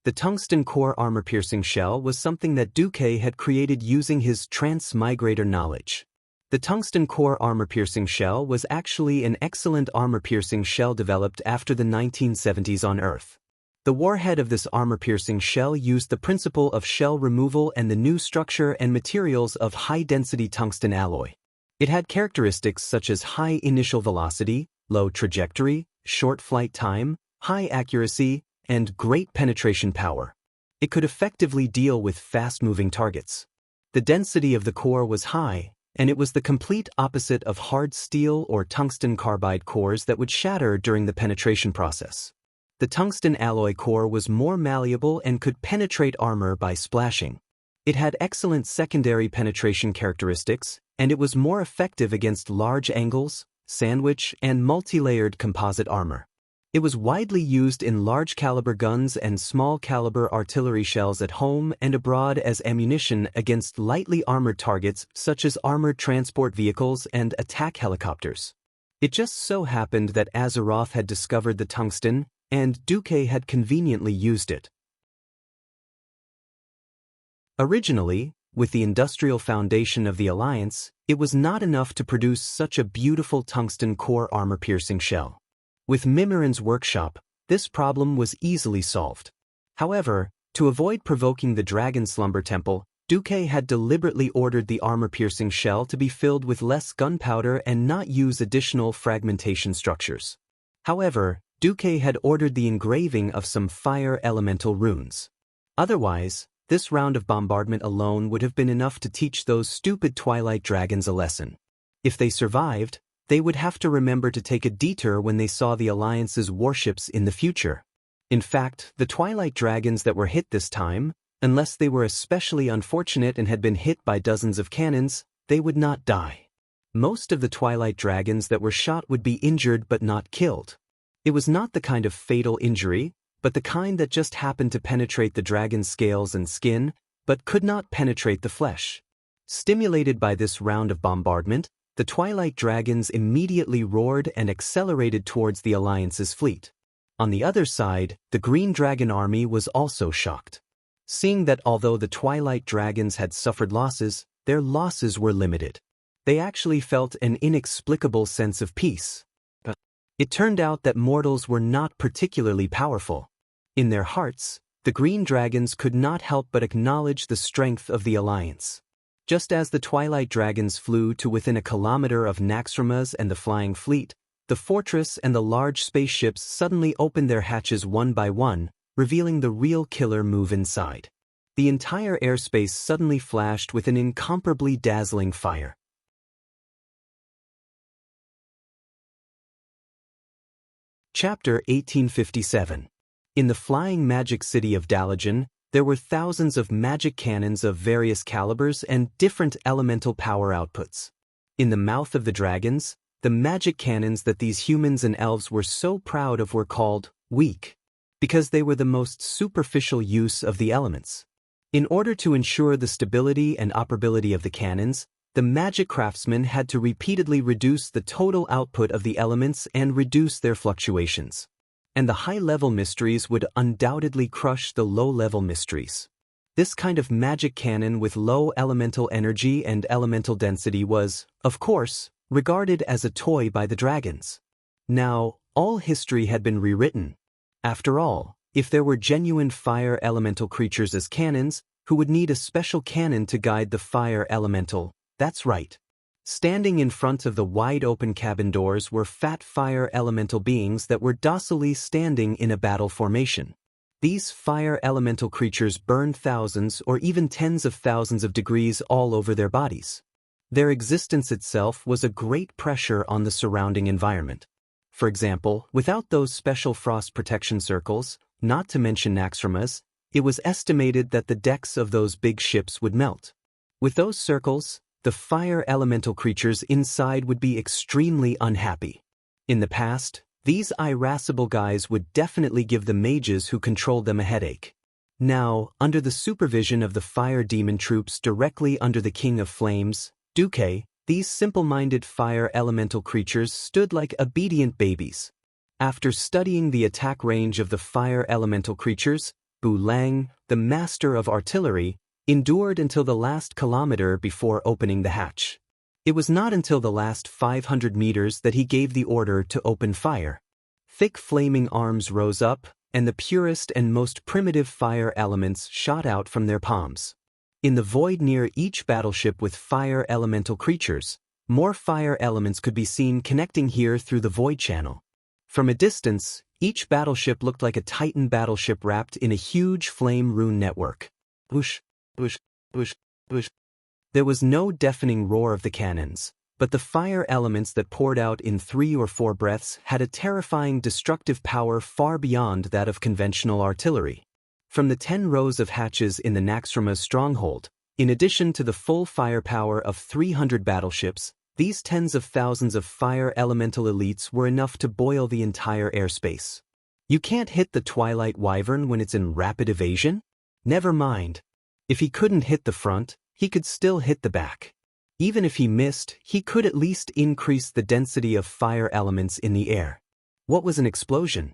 The tungsten core armor-piercing shell was something that Duque had created using his transmigrator knowledge. The tungsten core armor-piercing shell was actually an excellent armor-piercing shell developed after the 1970s on Earth. The warhead of this armor-piercing shell used the principle of shell removal and the new structure and materials of high-density tungsten alloy. It had characteristics such as high initial velocity, low trajectory, short flight time, high accuracy, and great penetration power. It could effectively deal with fast-moving targets. The density of the core was high, and it was the complete opposite of hard steel or tungsten carbide cores that would shatter during the penetration process. The tungsten alloy core was more malleable and could penetrate armor by splashing. It had excellent secondary penetration characteristics, and it was more effective against large angles, sandwich, and multi-layered composite armor. It was widely used in large-caliber guns and small-caliber artillery shells at home and abroad as ammunition against lightly armored targets such as armored transport vehicles and attack helicopters. It just so happened that Azeroth had discovered the tungsten, and Duque had conveniently used it. Originally, with the industrial foundation of the Alliance, it was not enough to produce such a beautiful tungsten core armor-piercing shell. With Mimirin's workshop, this problem was easily solved. However, to avoid provoking the Dragon Slumber Temple, Duque had deliberately ordered the armor-piercing shell to be filled with less gunpowder and not use additional fragmentation structures. However, Duque had ordered the engraving of some fire elemental runes. Otherwise, this round of bombardment alone would have been enough to teach those stupid Twilight Dragons a lesson. If they survived, they would have to remember to take a detour when they saw the Alliance's warships in the future. In fact, the Twilight Dragons that were hit this time, unless they were especially unfortunate and had been hit by dozens of cannons, they would not die. Most of the Twilight Dragons that were shot would be injured but not killed. It was not the kind of fatal injury, but the kind that just happened to penetrate the dragon's scales and skin, but could not penetrate the flesh. Stimulated by this round of bombardment, the Twilight Dragons immediately roared and accelerated towards the Alliance's fleet. On the other side, the Green Dragon army was also shocked. Seeing that although the Twilight Dragons had suffered losses, their losses were limited. They actually felt an inexplicable sense of peace. It turned out that mortals were not particularly powerful. In their hearts, the Green Dragons could not help but acknowledge the strength of the Alliance. Just as the Twilight Dragons flew to within a kilometer of Naxxramas and the Flying Fleet, the fortress and the large spaceships suddenly opened their hatches one by one, revealing the real killer move inside. The entire airspace suddenly flashed with an incomparably dazzling fire. Chapter 1857. In the flying magic city of Dalajan, there were thousands of magic cannons of various calibers and different elemental power outputs. In the mouth of the dragons, the magic cannons that these humans and elves were so proud of were called weak, because they were the most superficial use of the elements. In order to ensure the stability and operability of the cannons, the magic craftsmen had to repeatedly reduce the total output of the elements and reduce their fluctuations. And the high-level mysteries would undoubtedly crush the low-level mysteries. This kind of magic cannon with low elemental energy and elemental density was, of course, regarded as a toy by the dragons. Now, all history had been rewritten. After all, if there were genuine fire elemental creatures as cannons, who would need a special cannon to guide the fire elemental? That's right. Standing in front of the wide-open cabin doors were fat fire elemental beings that were docilely standing in a battle formation. These fire elemental creatures burned thousands or even tens of thousands of degrees all over their bodies. Their existence itself was a great pressure on the surrounding environment. For example, without those special frost protection circles, not to mention Naxxramas, it was estimated that the decks of those big ships would melt. With those circles, the fire elemental creatures inside would be extremely unhappy. In the past, these irascible guys would definitely give the mages who controlled them a headache. Now, under the supervision of the fire demon troops directly under the King of Flames, Duque, These simple-minded fire elemental creatures stood like obedient babies. After studying the attack range of the fire elemental creatures, Bu Lang, the master of artillery, endured until the last kilometer before opening the hatch. It was not until the last 500 meters that he gave the order to open fire. Thick flaming arms rose up, and the purest and most primitive fire elements shot out from their palms. In the void near each battleship with fire elemental creatures, more fire elements could be seen connecting here through the void channel. From a distance, each battleship looked like a Titan battleship wrapped in a huge flame rune network. Whoosh, whoosh, whoosh, whoosh. There was no deafening roar of the cannons, but the fire elements that poured out in 3 or 4 breaths had a terrifying destructive power far beyond that of conventional artillery. From the 10 rows of hatches in the Naxxrama's stronghold, in addition to the full firepower of 300 battleships, these tens of thousands of fire elemental elites were enough to boil the entire airspace. You can't hit the Twilight Wyvern when it's in rapid evasion? Never mind. If he couldn't hit the front, he could still hit the back. Even if he missed, he could at least increase the density of fire elements in the air. What was an explosion?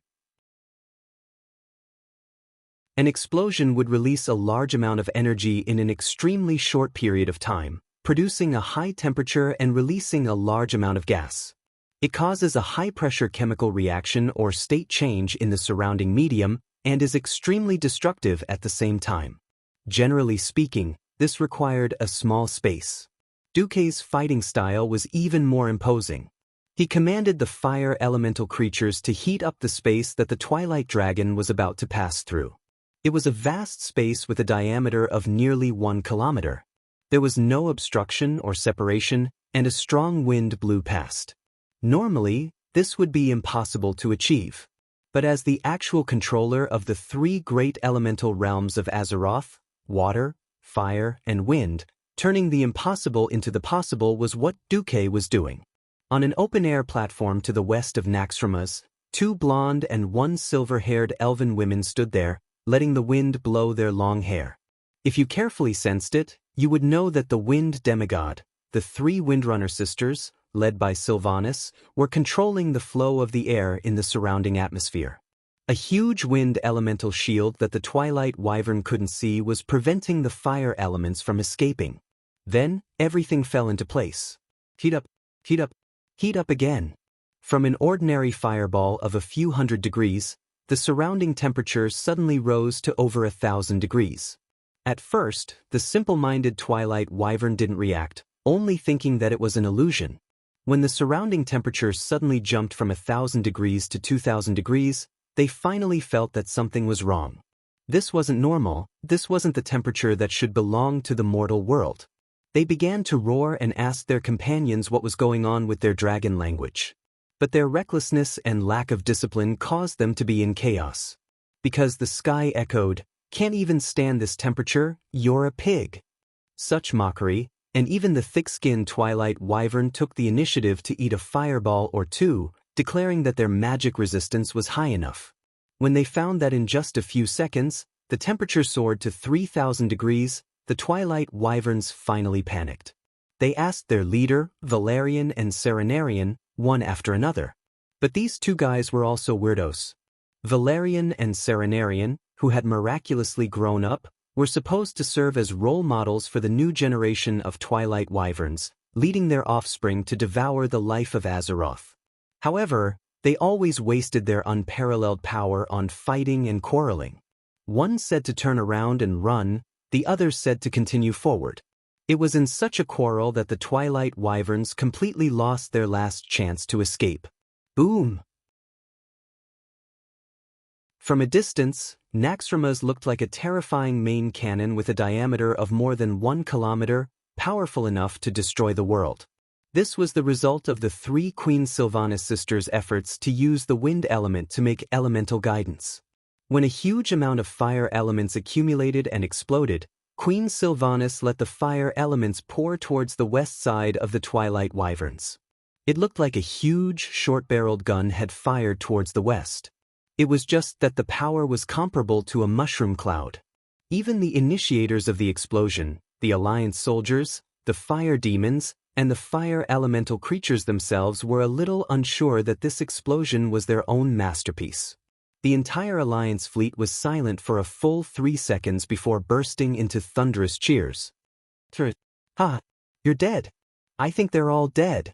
An explosion would release a large amount of energy in an extremely short period of time, producing a high temperature and releasing a large amount of gas. It causes a high-pressure chemical reaction or state change in the surrounding medium and is extremely destructive at the same time. Generally speaking, this required a small space. Duque's fighting style was even more imposing. He commanded the fire elemental creatures to heat up the space that the Twilight Dragon was about to pass through. It was a vast space with a diameter of nearly 1 kilometer. There was no obstruction or separation, and a strong wind blew past. Normally, this would be impossible to achieve. But as the actual controller of the 3 great elemental realms of Azeroth, water, fire, and wind, turning the impossible into the possible was what Duque was doing. On an open-air platform to the west of Naxxrama's, 2 blonde and 1 silver-haired elven women stood there, letting the wind blow their long hair. If you carefully sensed it, you would know that the wind demigod, the 3 Windrunner sisters, led by Sylvanas, were controlling the flow of the air in the surrounding atmosphere. A huge wind elemental shield that the Twilight Wyvern couldn't see was preventing the fire elements from escaping. Then, everything fell into place. Heat up, heat up, heat up again. From an ordinary fireball of a few hundred degrees, the surrounding temperature suddenly rose to over 1,000 degrees. At first, the simple-minded Twilight Wyvern didn't react, only thinking that it was an illusion. When the surrounding temperature suddenly jumped from 1,000 degrees to 2,000 degrees, they finally felt that something was wrong. This wasn't normal, this wasn't the temperature that should belong to the mortal world. They began to roar and ask their companions what was going on with their dragon language. But their recklessness and lack of discipline caused them to be in chaos. Because the sky echoed, "Can't even stand this temperature, you're a pig." Such mockery, and even the thick-skinned Twilight Wyvern took the initiative to eat a fireball or 2, declaring that their magic resistance was high enough. When they found that in just a few seconds, the temperature soared to 3,000 degrees, the Twilight Wyverns finally panicked. They asked their leader, Valerian and Serenarian, one after another. But these 2 guys were also weirdos. Valerian and Serenarian, who had miraculously grown up, were supposed to serve as role models for the new generation of Twilight Wyverns, leading their offspring to devour the life of Azeroth. However, they always wasted their unparalleled power on fighting and quarreling. One said to turn around and run, the other said to continue forward. It was in such a quarrel that the Twilight Wyverns completely lost their last chance to escape. Boom! From a distance, Naxxrama's looked like a terrifying main cannon with a diameter of more than 1 kilometer, powerful enough to destroy the world. This was the result of the 3 Queen Sylvanas sisters' efforts to use the wind element to make elemental guidance. When a huge amount of fire elements accumulated and exploded, Queen Sylvanas let the fire elements pour towards the west side of the Twilight Wyverns. It looked like a huge, short-barreled gun had fired towards the west. It was just that the power was comparable to a mushroom cloud. Even the initiators of the explosion, the Alliance soldiers, the fire demons, and the fire elemental creatures themselves were a little unsure that this explosion was their own masterpiece. The entire Alliance fleet was silent for a full 3 seconds before bursting into thunderous cheers. Ha! You're dead. I think they're all dead.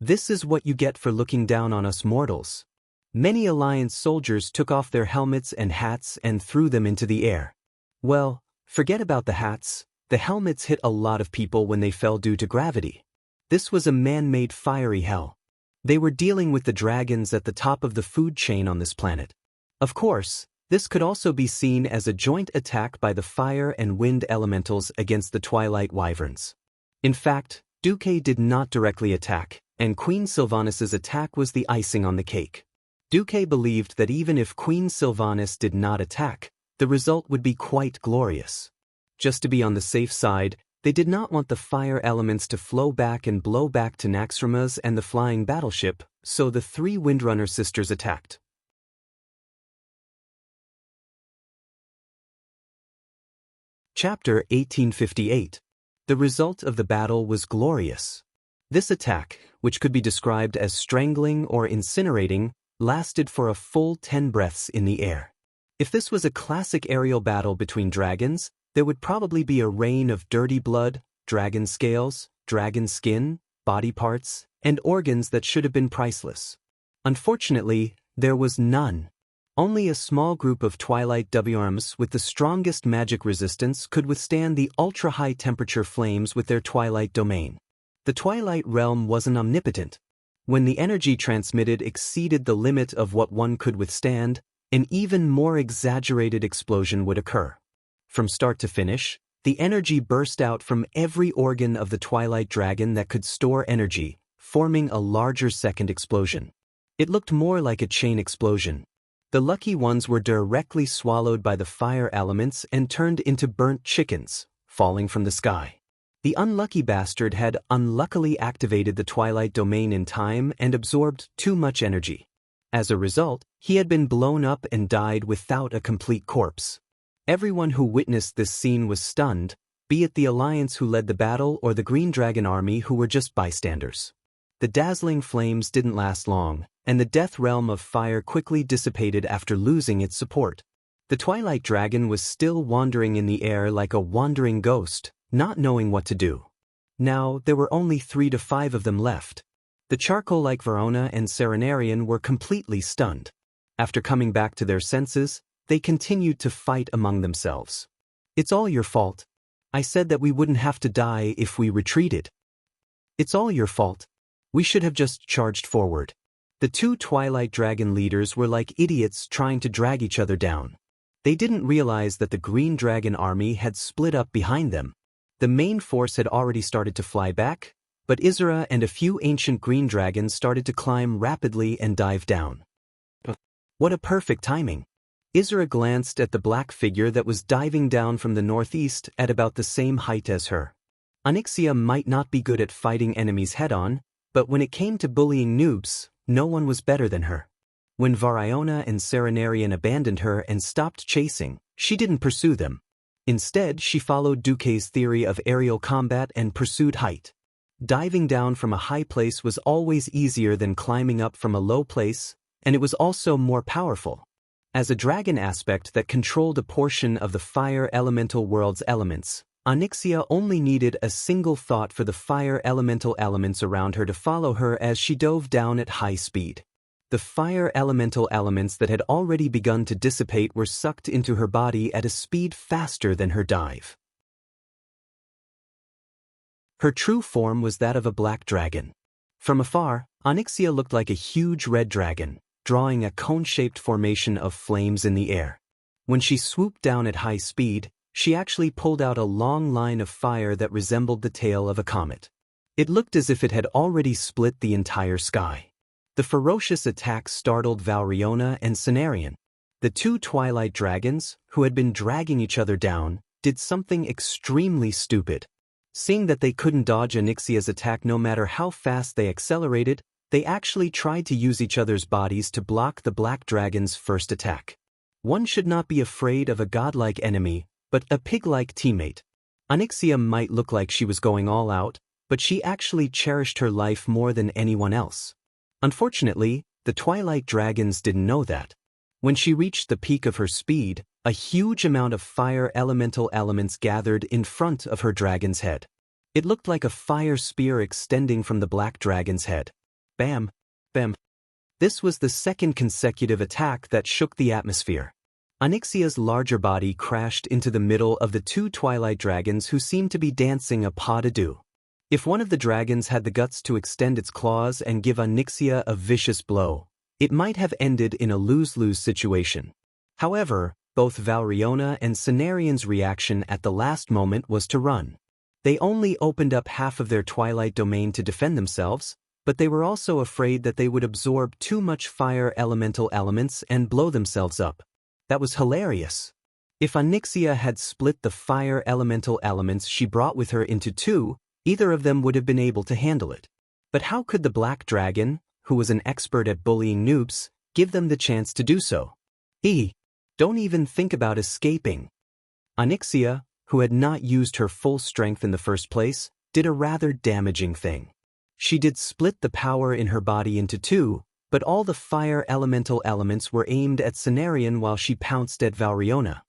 This is what you get for looking down on us mortals. Many Alliance soldiers took off their helmets and hats and threw them into the air. Well, forget about the hats. The helmets hit a lot of people when they fell due to gravity. This was a man-made fiery hell. They were dealing with the dragons at the top of the food chain on this planet. Of course, this could also be seen as a joint attack by the fire and wind elementals against the Twilight Wyverns. In fact, Duque did not directly attack, and Queen Sylvanas' attack was the icing on the cake. Duque believed that even if Queen Sylvanas did not attack, the result would be quite glorious. Just to be on the safe side, they did not want the fire elements to flow back and blow back to Naxxramas and the flying battleship, so the 3 Windrunner sisters attacked. Chapter 1858. The result of the battle was glorious. This attack, which could be described as strangling or incinerating, lasted for a full 10 breaths in the air. If this was a classic aerial battle between dragons, there would probably be a rain of dirty blood, dragon scales, dragon skin, body parts, and organs that should have been priceless. Unfortunately, there was none. Only a small group of Twilight WRMs with the strongest magic resistance could withstand the ultra-high temperature flames with their Twilight domain. The Twilight realm wasn't omnipotent. When the energy transmitted exceeded the limit of what one could withstand, an even more exaggerated explosion would occur. From start to finish, the energy burst out from every organ of the Twilight Dragon that could store energy, forming a larger second explosion. It looked more like a chain explosion. The lucky ones were directly swallowed by the fire elements and turned into burnt chickens, falling from the sky. The unlucky bastard had unluckily activated the Twilight domain in time and absorbed too much energy. As a result, he had been blown up and died without a complete corpse. Everyone who witnessed this scene was stunned, be it the Alliance who led the battle or the Green Dragon army who were just bystanders. The dazzling flames didn't last long, and the death realm of fire quickly dissipated after losing its support. The Twilight Dragon was still wandering in the air like a wandering ghost, not knowing what to do. Now, there were only 3 to 5 of them left. The charcoal-like Verona and Serenarian were completely stunned. After coming back to their senses, they continued to fight among themselves. It's all your fault. I said that we wouldn't have to die if we retreated. It's all your fault. We should have just charged forward. The 2 Twilight Dragon leaders were like idiots trying to drag each other down. They didn't realize that the Green Dragon army had split up behind them. The main force had already started to fly back, but Isra and a few ancient green dragons started to climb rapidly and dive down. What a perfect timing! Isra glanced at the black figure that was diving down from the northeast at about the same height as her. Xianxia might not be good at fighting enemies head-on, but when it came to bullying noobs, no one was better than her. When Variona and Serenarian abandoned her and stopped chasing, she didn't pursue them. Instead, she followed Duque's theory of aerial combat and pursued height. Diving down from a high place was always easier than climbing up from a low place, and it was also more powerful. As a dragon aspect that controlled a portion of the fire elemental world's elements, Xianxia only needed a single thought for the fire elemental elements around her to follow her as she dove down at high speed. The fire elemental elements that had already begun to dissipate were sucked into her body at a speed faster than her dive. Her true form was that of a black dragon. From afar, Xianxia looked like a huge red dragon, drawing a cone-shaped formation of flames in the air. When she swooped down at high speed, she actually pulled out a long line of fire that resembled the tail of a comet. It looked as if it had already split the entire sky. The ferocious attack startled Valriona and Cenarian. The 2 Twilight Dragons, who had been dragging each other down, did something extremely stupid. Seeing that they couldn't dodge Xianxia's attack no matter how fast they accelerated, they actually tried to use each other's bodies to block the Black Dragon's first attack. One should not be afraid of a godlike enemy, but a pig-like teammate. Xianxia might look like she was going all out, but she actually cherished her life more than anyone else. Unfortunately, the Twilight Dragons didn't know that. When she reached the peak of her speed, a huge amount of fire elemental elements gathered in front of her dragon's head. It looked like a fire spear extending from the black dragon's head. Bam! Bam! This was the second consecutive attack that shook the atmosphere. Xianxia's larger body crashed into the middle of the two Twilight Dragons who seemed to be dancing a pas de deux. If one of the dragons had the guts to extend its claws and give Xianxia a vicious blow, it might have ended in a lose-lose situation. However, both Valriona and Cenarian's reaction at the last moment was to run. They only opened up half of their Twilight domain to defend themselves, but they were also afraid that they would absorb too much fire elemental elements and blow themselves up. That was hilarious. If Xianxia had split the fire elemental elements she brought with her into two, either of them would have been able to handle it. But how could the black dragon, who was an expert at bullying noobs, give them the chance to do so? Don't even think about escaping. Xianxia, who had not used her full strength in the first place, did a rather damaging thing. She did split the power in her body into two, but all the fire elemental elements were aimed at Cenarian while she pounced at Valriona.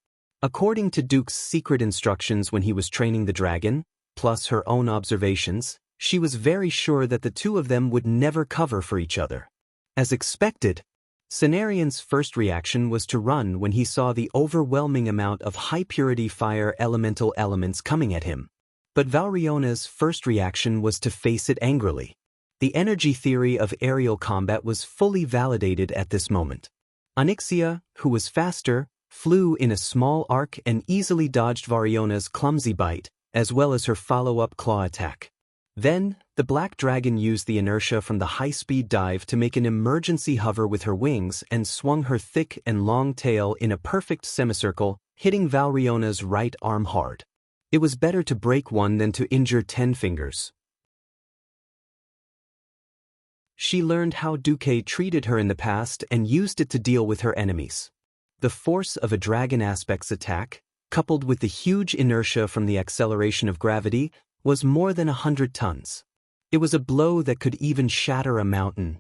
According to Duke's secret instructions when he was training the dragon, plus her own observations, she was very sure that the two of them would never cover for each other. As expected, Cenarian's first reaction was to run when he saw the overwhelming amount of high-purity fire elemental elements coming at him. But Valriona's first reaction was to face it angrily. The energy theory of aerial combat was fully validated at this moment. Xianxia, who was faster, flew in a small arc and easily dodged Valriona's clumsy bite, as well as her follow-up claw attack. Then, the black dragon used the inertia from the high-speed dive to make an emergency hover with her wings and swung her thick and long tail in a perfect semicircle, hitting Valriona's right arm hard. It was better to break one than to injure 10 fingers. She learned how Duque treated her in the past and used it to deal with her enemies. The force of a dragon aspect's attack, coupled with the huge inertia from the acceleration of gravity, was more than 100 tons. It was a blow that could even shatter a mountain.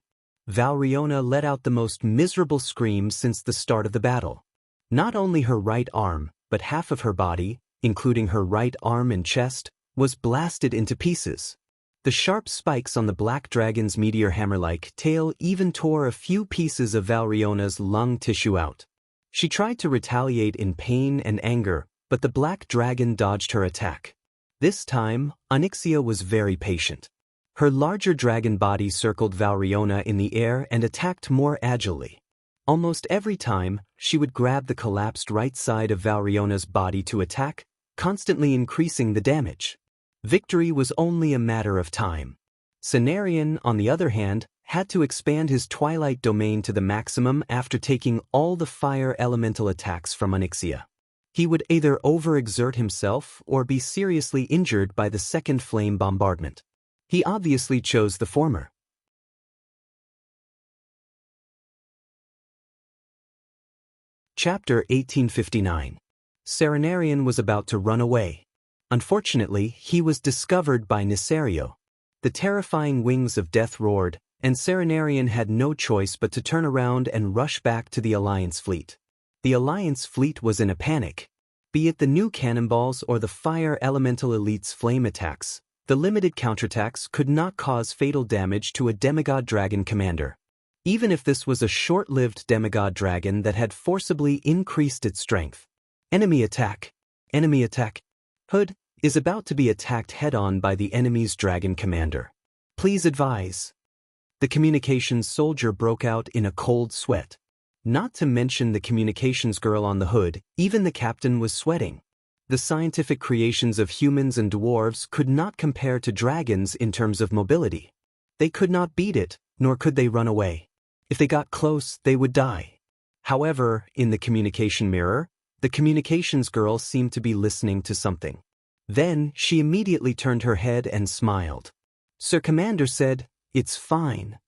Valriona let out the most miserable scream since the start of the battle. Not only her right arm, but half of her body, including her right arm and chest, was blasted into pieces. The sharp spikes on the black dragon's meteor hammer-like tail even tore a few pieces of Valriona's lung tissue out. She tried to retaliate in pain and anger, but the black dragon dodged her attack. This time, Xianxia was very patient. Her larger dragon body circled Valriona in the air and attacked more agilely. Almost every time, she would grab the collapsed right side of Valriona's body to attack, constantly increasing the damage. Victory was only a matter of time. Cenarian, on the other hand, had to expand his Twilight domain to the maximum after taking all the fire elemental attacks from Xianxia. He would either overexert himself or be seriously injured by the second flame bombardment. He obviously chose the former. Chapter 1859. Cenarian was about to run away. Unfortunately, he was discovered by Nisario. The terrifying wings of death roared, and Cenarian had no choice but to turn around and rush back to the Alliance fleet. The Alliance fleet was in a panic. Be it the new cannonballs or the fire elemental elite's flame attacks, the limited counterattacks could not cause fatal damage to a demigod dragon commander. Even if this was a short-lived demigod dragon that had forcibly increased its strength. Enemy attack! Enemy attack! Hood is about to be attacked head-on by the enemy's dragon commander. Please advise. The communications soldier broke out in a cold sweat. Not to mention the communications girl on the hood, even the captain was sweating. The scientific creations of humans and dwarves could not compare to dragons in terms of mobility. They could not beat it, nor could they run away. If they got close, they would die. However, in the communication mirror, the communications girl seemed to be listening to something. Then, she immediately turned her head and smiled. Sir Commander said, "It's fine."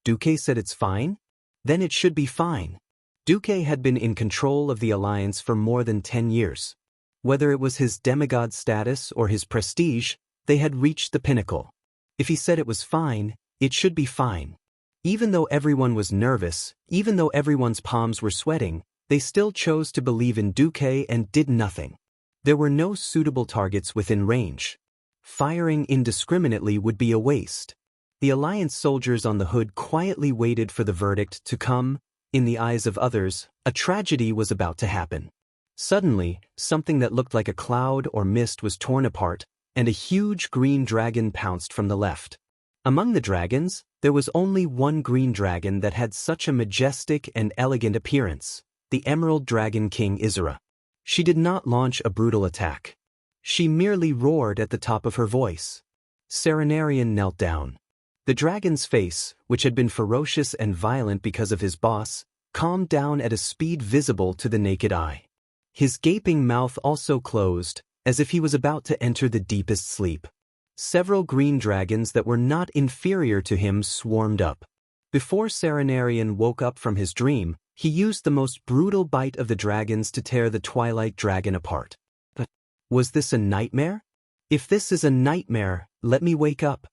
Duque said it's fine? Then it should be fine. Duque had been in control of the Alliance for more than 10 years. Whether it was his demigod status or his prestige, they had reached the pinnacle. If he said it was fine, it should be fine. Even though everyone was nervous, even though everyone's palms were sweating, they still chose to believe in Duque and did nothing. There were no suitable targets within range. Firing indiscriminately would be a waste. The Alliance soldiers on the hood quietly waited for the verdict to come. In the eyes of others, a tragedy was about to happen. Suddenly, something that looked like a cloud or mist was torn apart, and a huge green dragon pounced from the left. Among the dragons, there was only one green dragon that had such a majestic and elegant appearance, the Emerald Dragon King Isra. She did not launch a brutal attack. She merely roared at the top of her voice. Serenarian knelt down. The dragon's face, which had been ferocious and violent because of his boss, calmed down at a speed visible to the naked eye. His gaping mouth also closed, as if he was about to enter the deepest sleep. Several green dragons that were not inferior to him swarmed up. Before Serenarian woke up from his dream, he used the most brutal bite of the dragons to tear the Twilight Dragon apart. But was this a nightmare? If this is a nightmare, let me wake up.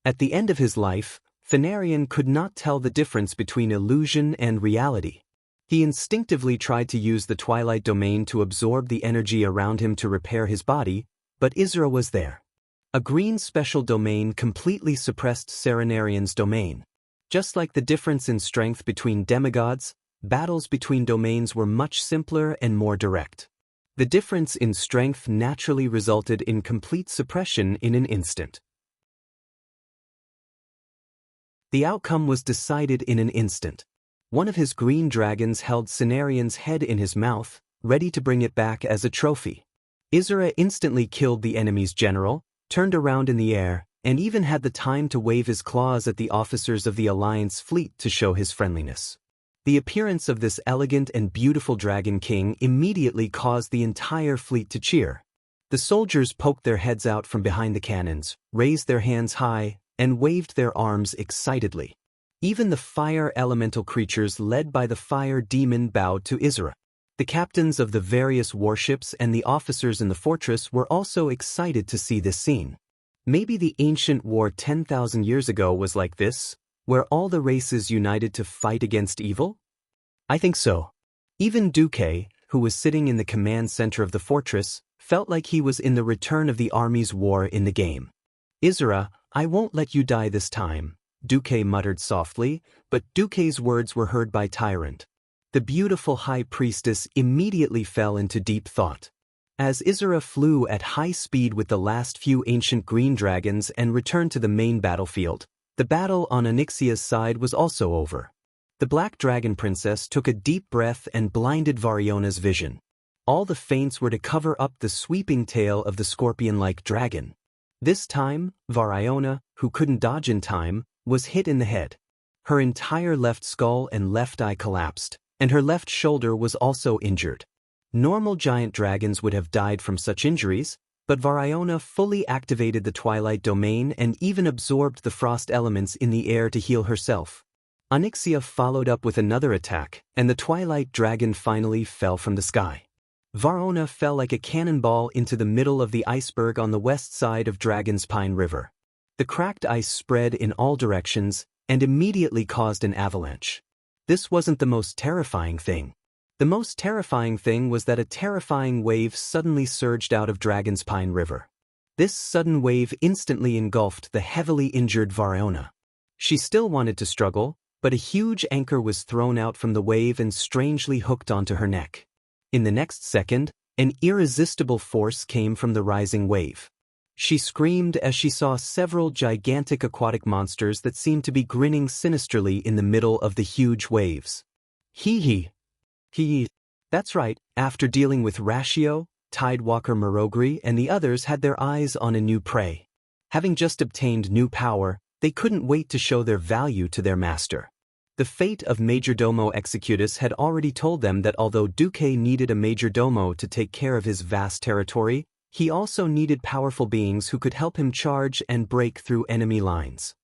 At the end of his life, Fenarian could not tell the difference between illusion and reality. He instinctively tried to use the Twilight Domain to absorb the energy around him to repair his body, but Isra was there. A green special domain completely suppressed Serenarian's domain. Just like the difference in strength between demigods, battles between domains were much simpler and more direct. The difference in strength naturally resulted in complete suppression in an instant. The outcome was decided in an instant. One of his green dragons held Cenarian's head in his mouth, ready to bring it back as a trophy. Isra instantly killed the enemy's general, turned around in the air, and even had the time to wave his claws at the officers of the Alliance fleet to show his friendliness. The appearance of this elegant and beautiful Dragon King immediately caused the entire fleet to cheer. The soldiers poked their heads out from behind the cannons, raised their hands high, and waved their arms excitedly. Even the fire elemental creatures led by the fire demon bowed to Isra. The captains of the various warships and the officers in the fortress were also excited to see this scene. Maybe the ancient war 10,000 years ago was like this, where all the races united to fight against evil? I think so. Even Duque, who was sitting in the command center of the fortress, felt like he was in the return of the army's war in the game. Isra, I won't let you die this time, Duque muttered softly, but Duque's words were heard by Tyrant. The beautiful high priestess immediately fell into deep thought. As Isra flew at high speed with the last few ancient green dragons and returned to the main battlefield, the battle on Onyxia's side was also over. The Black Dragon Princess took a deep breath and blinded Variona's vision. All the feints were to cover up the sweeping tail of the scorpion-like dragon. This time, Variona, who couldn't dodge in time, was hit in the head. Her entire left skull and left eye collapsed, and her left shoulder was also injured. Normal giant dragons would have died from such injuries, but Variona fully activated the Twilight Domain and even absorbed the frost elements in the air to heal herself. Onyxia followed up with another attack, and the Twilight Dragon finally fell from the sky. Varona fell like a cannonball into the middle of the iceberg on the west side of Dragon's Pine River. The cracked ice spread in all directions and immediately caused an avalanche. This wasn't the most terrifying thing. The most terrifying thing was that a terrifying wave suddenly surged out of Dragon's Pine River. This sudden wave instantly engulfed the heavily injured Variona. She still wanted to struggle, but a huge anchor was thrown out from the wave and strangely hooked onto her neck. In the next second, an irresistible force came from the rising wave. She screamed as she saw several gigantic aquatic monsters that seemed to be grinning sinisterly in the middle of the huge waves. Hee. That's right, after dealing with Ratio, Tidewalker Marogri and the others had their eyes on a new prey. Having just obtained new power, they couldn't wait to show their value to their master. The fate of Majordomo Executus had already told them that although Duque needed a Majordomo to take care of his vast territory, he also needed powerful beings who could help him charge and break through enemy lines.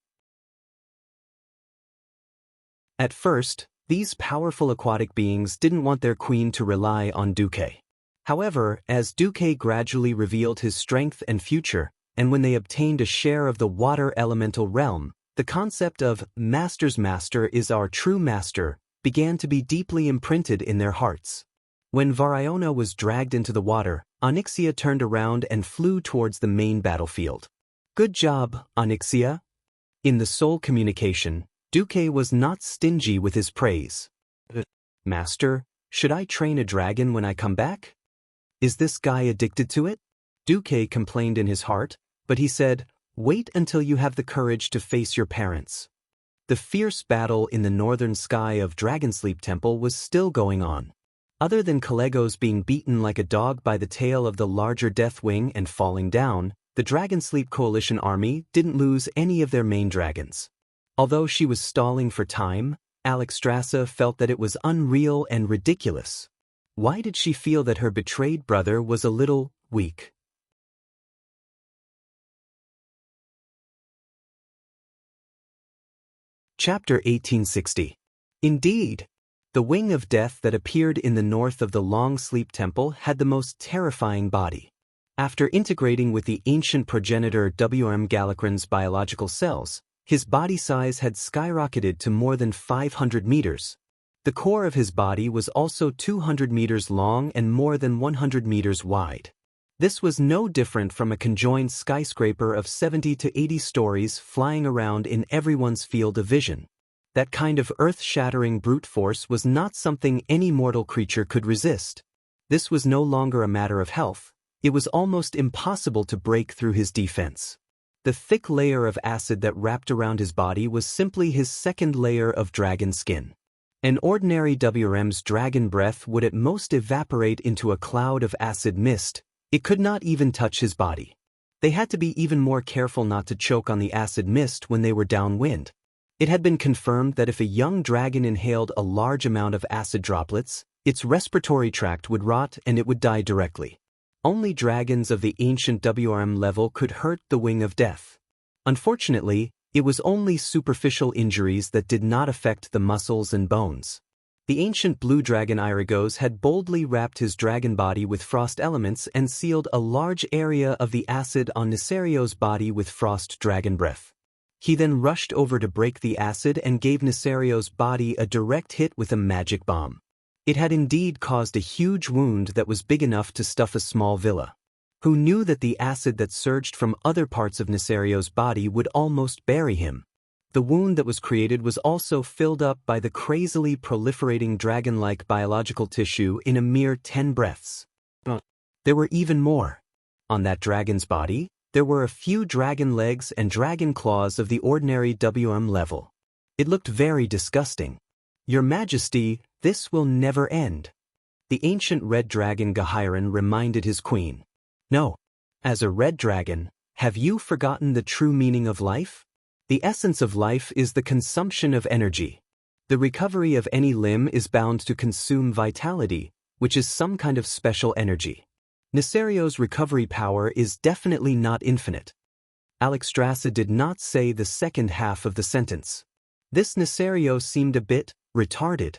At first, these powerful aquatic beings didn't want their queen to rely on Duque. However, as Duque gradually revealed his strength and future, and when they obtained a share of the water elemental realm, the concept of Master's Master is our true master began to be deeply imprinted in their hearts. When Variona was dragged into the water, Onyxia turned around and flew towards the main battlefield. Good job, Onyxia. In the soul communication, Duque was not stingy with his praise. Master, should I train a dragon when I come back? Is this guy addicted to it? Duque complained in his heart, but he said, wait until you have the courage to face your parents. The fierce battle in the northern sky of Dragonsleep Temple was still going on. Other than Calegos being beaten like a dog by the tail of the larger Deathwing and falling down, the Dragonsleep Coalition army didn't lose any of their main dragons. Although she was stalling for time, Alexstrasza felt that it was unreal and ridiculous. Why did she feel that her betrayed brother was a little weak? Chapter 1860. Indeed, the wing of death that appeared in the north of the Long Sleep Temple had the most terrifying body. After integrating with the ancient progenitor WM Galakrion's biological cells, his body size had skyrocketed to more than 500 meters. The core of his body was also 200 meters long and more than 100 meters wide. This was no different from a conjoined skyscraper of 70 to 80 stories flying around in everyone's field of vision. That kind of earth-shattering brute force was not something any mortal creature could resist. This was no longer a matter of health. It was almost impossible to break through his defense. The thick layer of acid that wrapped around his body was simply his second layer of dragon skin. An ordinary WM's dragon breath would at most evaporate into a cloud of acid mist. It could not even touch his body. They had to be even more careful not to choke on the acid mist when they were downwind. It had been confirmed that if a young dragon inhaled a large amount of acid droplets, its respiratory tract would rot and it would die directly. Only dragons of the ancient WRM level could hurt the wing of death. Unfortunately, it was only superficial injuries that did not affect the muscles and bones. The ancient blue dragon Irigos had boldly wrapped his dragon body with frost elements and sealed a large area of the acid on Nisario's body with frost dragon breath. He then rushed over to break the acid and gave Nisario's body a direct hit with a magic bomb. It had indeed caused a huge wound that was big enough to stuff a small villa. Who knew that the acid that surged from other parts of Nisario's body would almost bury him? The wound that was created was also filled up by the crazily proliferating dragon-like biological tissue in a mere 10 breaths. There were even more. On that dragon's body, there were a few dragon legs and dragon claws of the ordinary WM level. It looked very disgusting. Your Majesty, this will never end. The ancient red dragon Gahiron reminded his queen. No. As a red dragon, have you forgotten the true meaning of life? The essence of life is the consumption of energy. The recovery of any limb is bound to consume vitality, which is some kind of special energy. Nisario's recovery power is definitely not infinite. Alexstrasza did not say the second half of the sentence. This Nisario seemed a bit retarded.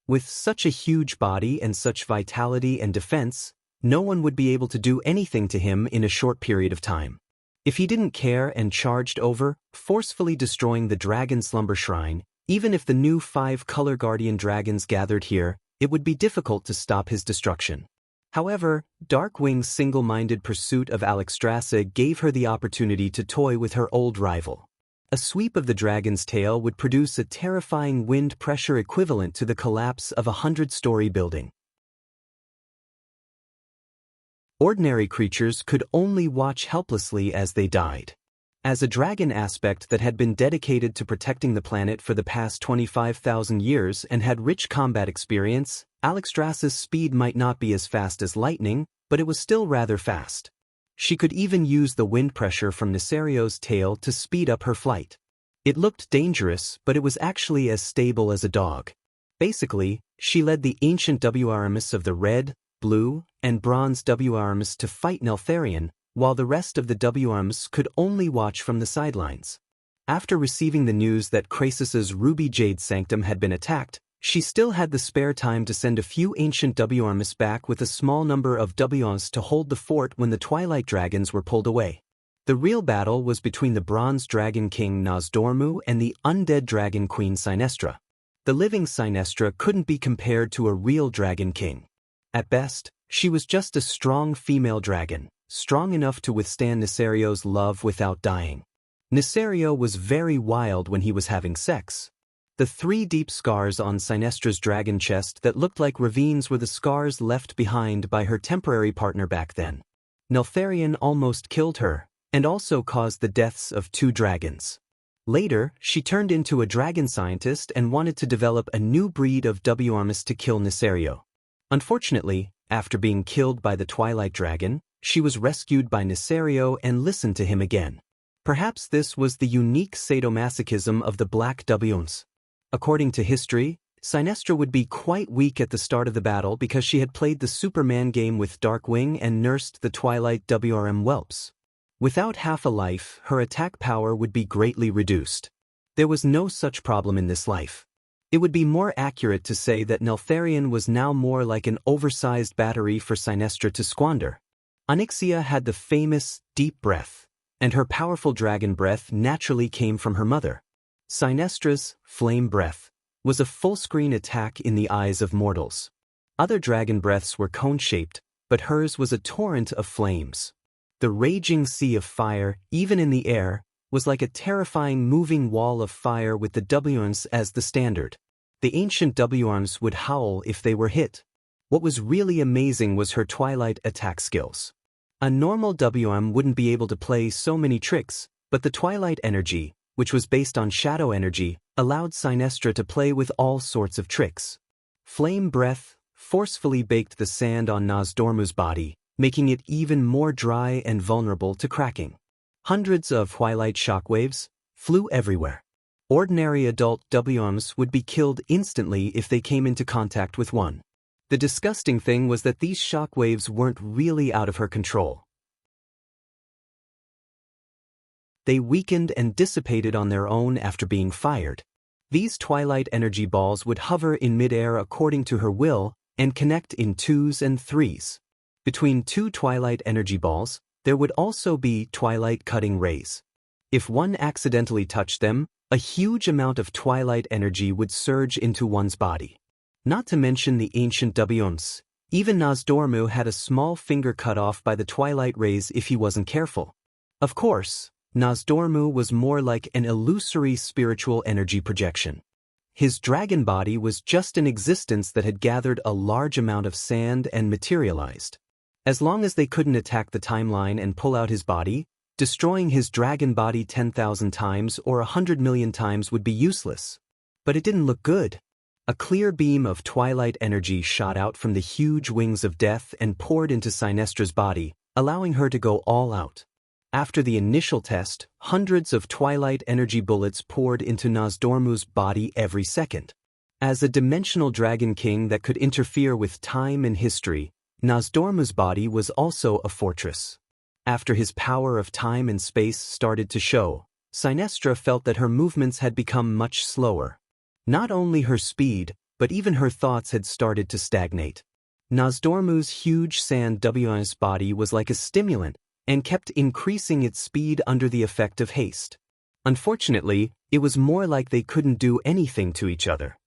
With such a huge body and such vitality and defense, no one would be able to do anything to him in a short period of time. If he didn't care and charged over, forcefully destroying the Dragon Slumber Shrine, even if the new 5 Color Guardian dragons gathered here, it would be difficult to stop his destruction. However, Darkwing's single-minded pursuit of Alexstrasza gave her the opportunity to toy with her old rival. A sweep of the dragon's tail would produce a terrifying wind pressure equivalent to the collapse of a 100-story building. Ordinary creatures could only watch helplessly as they died. As a dragon aspect that had been dedicated to protecting the planet for the past 25,000 years and had rich combat experience, Alexstrasza's speed might not be as fast as lightning, but it was still rather fast. She could even use the wind pressure from Nisario's tail to speed up her flight. It looked dangerous, but it was actually as stable as a dog. Basically, she led the ancient WRMs of the red, blue, and bronze WRMs to fight Neltharion, while the rest of the WRMs could only watch from the sidelines. After receiving the news that Krasus's Ruby Jade Sanctum had been attacked, she still had the spare time to send a few ancient WRMs back with a small number of WRMs to hold the fort when the Twilight Dragons were pulled away. The real battle was between the Bronze Dragon King Nozdormu and the Undead Dragon Queen Sinestra. The living Sinestra couldn't be compared to a real Dragon King. At best, she was just a strong female dragon, strong enough to withstand Nisario's love without dying. Nisario was very wild when he was having sex. The 3 deep scars on Sinestra's dragon chest that looked like ravines were the scars left behind by her temporary partner back then. Neltharion almost killed her, and also caused the deaths of 2 dragons. Later, she turned into a dragon scientist and wanted to develop a new breed of WRMs to kill Nisario. Unfortunately, after being killed by the Twilight Dragon, she was rescued by Nisario and listened to him again. Perhaps this was the unique sadomasochism of the Black WRMs. According to history, Sinestra would be quite weak at the start of the battle because she had played the Superman game with Darkwing and nursed the Twilight WRM whelps. Without half a life, her attack power would be greatly reduced. There was no such problem in this life. It would be more accurate to say that Neltharion was now more like an oversized battery for Sinestra to squander. Onyxia had the famous deep breath, and her powerful dragon breath naturally came from her mother. Sinestra's flame breath was a full-screen attack in the eyes of mortals. Other dragon breaths were cone-shaped, but hers was a torrent of flames. The raging sea of fire, even in the air, was like a terrifying moving wall of fire with the WRMs as the standard. The ancient WRMs would howl if they were hit. What was really amazing was her Twilight attack skills. A normal WRM wouldn't be able to play so many tricks, but the Twilight energy, which was based on shadow energy, allowed Sinestra to play with all sorts of tricks. Flame breath forcefully baked the sand on Nozdormu's body, making it even more dry and vulnerable to cracking. Hundreds of Twilight shockwaves flew everywhere. Ordinary adult WRMs would be killed instantly if they came into contact with one. The disgusting thing was that these shockwaves weren't really out of her control. They weakened and dissipated on their own after being fired. These Twilight energy balls would hover in midair according to her will and connect in 2s and 3s. Between 2 Twilight energy balls, there would also be Twilight cutting rays. If one accidentally touched them, a huge amount of Twilight energy would surge into one's body. Not to mention the ancient WRMs. Even Nozdormu had a small finger cut off by the Twilight rays if he wasn't careful. Of course, Nozdormu was more like an illusory spiritual energy projection. His dragon body was just an existence that had gathered a large amount of sand and materialized. As long as they couldn't attack the timeline and pull out his body, destroying his dragon body 10,000 times or 100 million times would be useless. But it didn't look good. A clear beam of Twilight energy shot out from the huge wings of death and poured into Sinestra's body, allowing her to go all out. After the initial test, hundreds of Twilight energy bullets poured into Nozdormu's body every second. As a dimensional dragon king that could interfere with time and history, Nozdormu's body was also a fortress. After his power of time and space started to show, Sinestra felt that her movements had become much slower. Not only her speed, but even her thoughts had started to stagnate. Nozdormu's huge sand WR's body was like a stimulant and kept increasing its speed under the effect of haste. Unfortunately, it was more like they couldn't do anything to each other.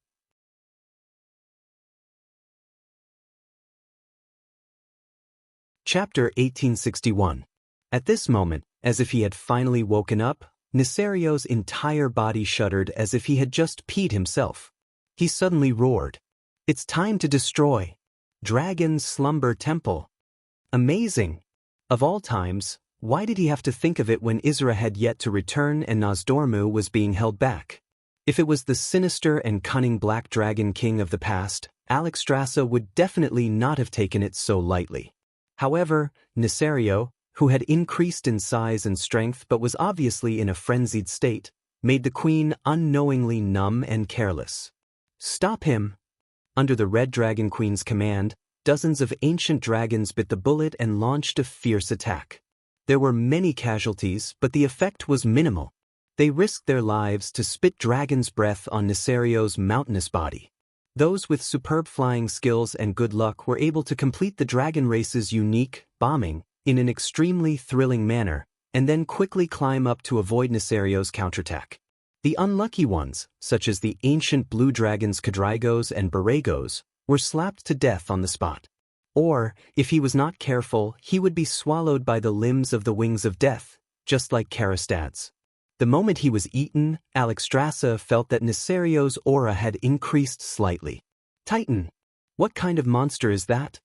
Chapter 1861. At this moment, as if he had finally woken up, Nisario's entire body shuddered as if he had just peed himself. He suddenly roared, "It's time to destroy Dragon's Slumber Temple." Amazing! Of all times, why did he have to think of it when Isra had yet to return and Nozdormu was being held back? If it was the sinister and cunning Black Dragon King of the past, Alexstrasza would definitely not have taken it so lightly. However, Nisario, who had increased in size and strength but was obviously in a frenzied state, made the queen unknowingly numb and careless. "Stop him!" Under the Red Dragon Queen's command, dozens of ancient dragons bit the bullet and launched a fierce attack. There were many casualties, but the effect was minimal. They risked their lives to spit dragon's breath on Nisario's mountainous body. Those with superb flying skills and good luck were able to complete the dragon race's unique bombing in an extremely thrilling manner, and then quickly climb up to avoid Nesario's counterattack. The unlucky ones, such as the ancient blue dragons Quadrigos and Borregos, were slapped to death on the spot. Or, if he was not careful, he would be swallowed by the limbs of the wings of death, just like Karastad's. The moment he was eaten, Alexstrasza felt that Nesario's aura had increased slightly. "Titan! What kind of monster is that?"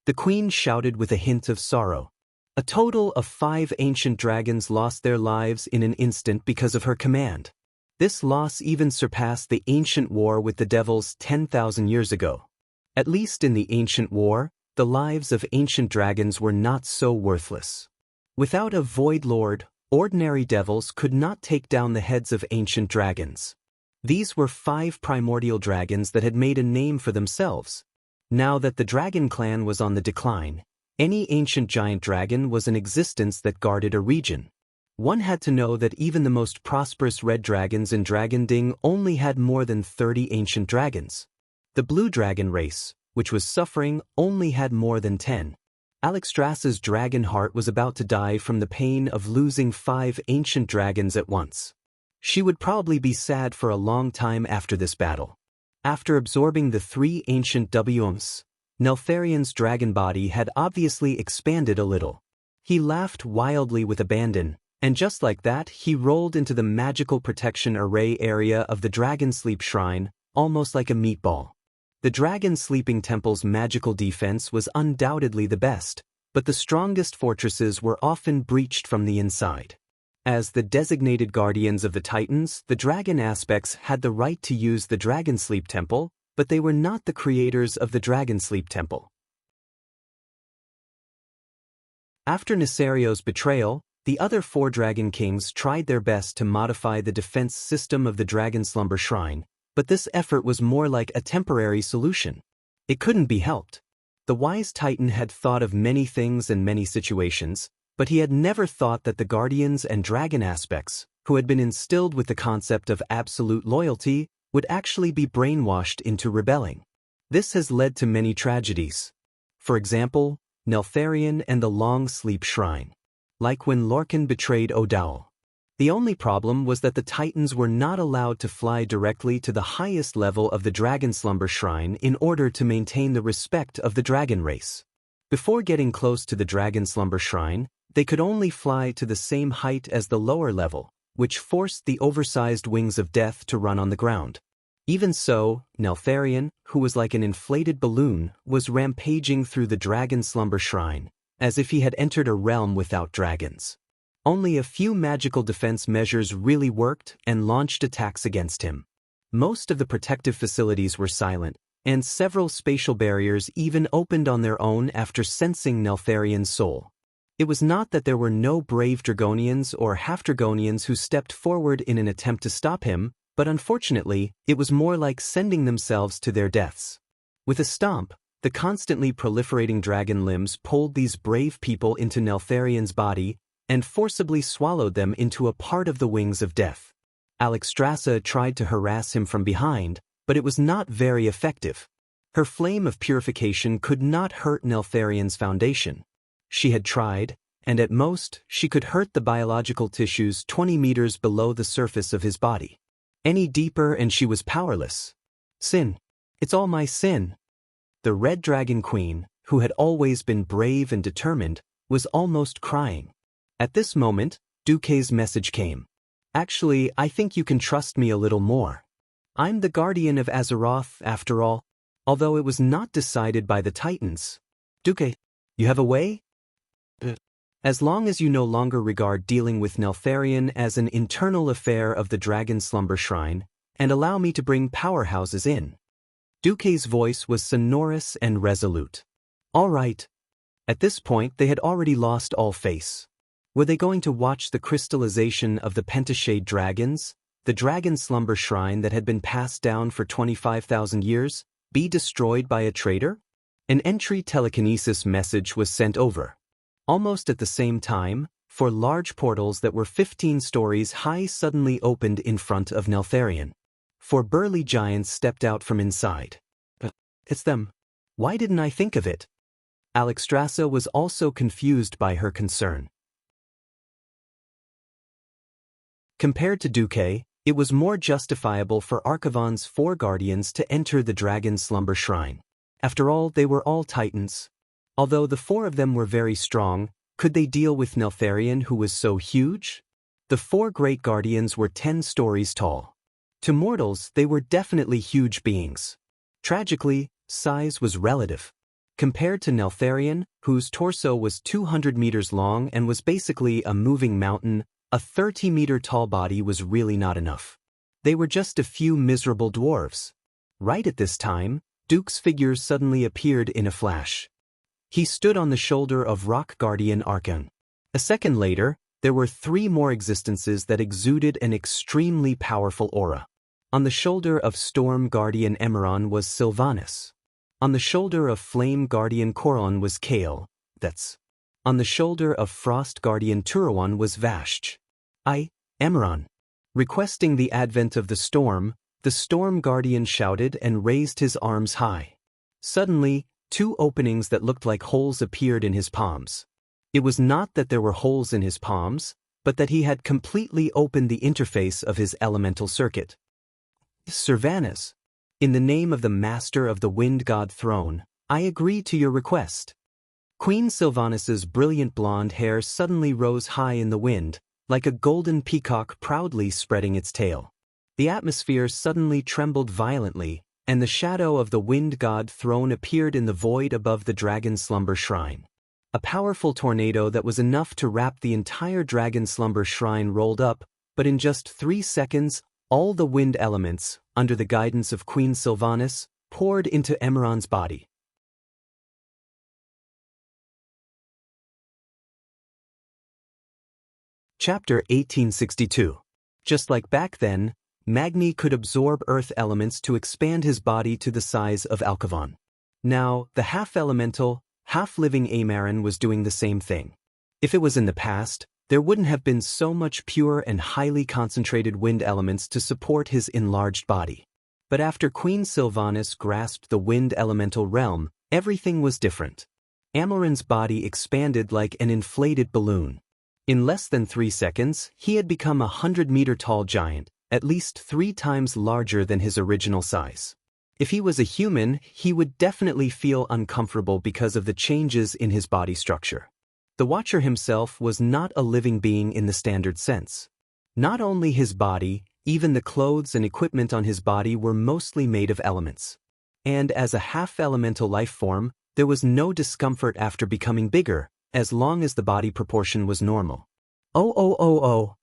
The queen shouted with a hint of sorrow. A total of 5 ancient dragons lost their lives in an instant because of her command. This loss even surpassed the ancient war with the devils 10,000 years ago. At least in the ancient war, the lives of ancient dragons were not so worthless. Without a void lord, ordinary devils could not take down the heads of ancient dragons. These were 5 primordial dragons that had made a name for themselves. Now that the dragon clan was on the decline, any ancient giant dragon was an existence that guarded a region. One had to know that even the most prosperous red dragons in Dragonding only had more than 30 ancient dragons. The blue dragon race, which was suffering, only had more than 10. Alexstrasza's dragon heart was about to die from the pain of losing 5 ancient dragons at once. She would probably be sad for a long time after this battle. After absorbing the 3 ancient WMs, Neltharion's dragon body had obviously expanded a little. He laughed wildly with abandon, and just like that he rolled into the magical protection array area of the Dragon Sleep Shrine, almost like a meatball. The Dragon Sleeping Temple's magical defense was undoubtedly the best, but the strongest fortresses were often breached from the inside. As the designated guardians of the Titans, the dragon aspects had the right to use the Dragon Sleep Temple, but they were not the creators of the Dragon Sleep Temple. After Nesario's betrayal, the other 4 dragon kings tried their best to modify the defense system of the Dragon Slumber Shrine, but this effort was more like a temporary solution. It couldn't be helped. The wise Titan had thought of many things and many situations, but he had never thought that the guardians and dragon aspects, who had been instilled with the concept of absolute loyalty, would actually be brainwashed into rebelling. This has led to many tragedies. For example, Neltharion and the Long Sleep Shrine. Like when Lorcan betrayed O'Dowell. The only problem was that the Titans were not allowed to fly directly to the highest level of the Dragon Slumber Shrine in order to maintain the respect of the dragon race. Before getting close to the Dragon Slumber Shrine, they could only fly to the same height as the lower level, which forced the oversized wings of death to run on the ground. Even so, Neltharion, who was like an inflated balloon, was rampaging through the Dragon Slumber Shrine, as if he had entered a realm without dragons. Only a few magical defense measures really worked and launched attacks against him. Most of the protective facilities were silent, and several spatial barriers even opened on their own after sensing Neltharion's soul. It was not that there were no brave Dragonians or half-Dragonians who stepped forward in an attempt to stop him, but unfortunately, it was more like sending themselves to their deaths. With a stomp, the constantly proliferating dragon limbs pulled these brave people into Neltharion's body and forcibly swallowed them into a part of the wings of death. Alexstrasza tried to harass him from behind, but it was not very effective. Her flame of purification could not hurt Neltharion's foundation. She had tried, and at most, she could hurt the biological tissues 20 meters below the surface of his body. Any deeper and she was powerless. Sin. It's all my sin. The Red Dragon Queen, who had always been brave and determined, was almost crying. At this moment, Duque's message came. Actually, I think you can trust me a little more. I'm the guardian of Azeroth, after all, although it was not decided by the Titans. Duque, you have a way? As long as you no longer regard dealing with Neltharion as an internal affair of the Dragon Slumber Shrine, and allow me to bring powerhouses in. Duque's voice was sonorous and resolute. All right. At this point, they had already lost all face. Were they going to watch the crystallization of the Pentashade dragons, the Dragon Slumber Shrine that had been passed down for 25,000 years, be destroyed by a traitor? An entry telekinesis message was sent over. Almost at the same time, 4 large portals that were 15 stories high suddenly opened in front of Neltharion. 4 burly giants stepped out from inside. It's them. Why didn't I think of it? Alexstrasza was also confused by her concern. Compared to Duque, it was more justifiable for Archivon's 4 guardians to enter the dragon's slumber shrine. After all, they were all titans. Although the 4 of them were very strong, could they deal with Neltharion, who was so huge? The 4 great guardians were 10 stories tall. To mortals, they were definitely huge beings. Tragically, size was relative. Compared to Neltharion, whose torso was 200 meters long and was basically a moving mountain, a 30-meter-tall body was really not enough. They were just a few miserable dwarves. Right at this time, Duke's figure suddenly appeared in a flash. He stood on the shoulder of Rock Guardian Archon. A second later, there were 3 more existences that exuded an extremely powerful aura. On the shoulder of Storm Guardian Emeron was Sylvanas. On the shoulder of Flame Guardian Coron was Kale, that's. On the shoulder of Frost Guardian Turawan was Vashj. Emeron. Requesting the advent of the Storm Guardian shouted and raised his arms high. Suddenly, 2 openings that looked like holes appeared in his palms. It was not that there were holes in his palms, but that he had completely opened the interface of his elemental circuit. Sylvanas. In the name of the Master of the Wind God Throne, I agree to your request. Queen Sylvanas's brilliant blonde hair suddenly rose high in the wind, like a golden peacock proudly spreading its tail. The atmosphere suddenly trembled violently, and the shadow of the Wind God Throne appeared in the void above the Dragon Slumber Shrine. A powerful tornado that was enough to wrap the entire Dragon Slumber Shrine rolled up, but in just 3 seconds, all the wind elements, under the guidance of Queen Sylvanas, poured into Emeron's body. Chapter 1862. Just like back then, Magni could absorb earth elements to expand his body to the size of Alkavon. Now, the half-elemental, half-living Amaran was doing the same thing. If it was in the past, there wouldn't have been so much pure and highly concentrated wind elements to support his enlarged body. But after Queen Sylvanas grasped the wind elemental realm, everything was different. Amaran's body expanded like an inflated balloon. In less than 3 seconds, he had become a 100-meter-tall giant, at least 3 times larger than his original size. If he was a human, he would definitely feel uncomfortable because of the changes in his body structure. The Watcher himself was not a living being in the standard sense. Not only his body, even the clothes and equipment on his body were mostly made of elements. And as a half-elemental life form, there was no discomfort after becoming bigger, as long as the body proportion was normal. Oh!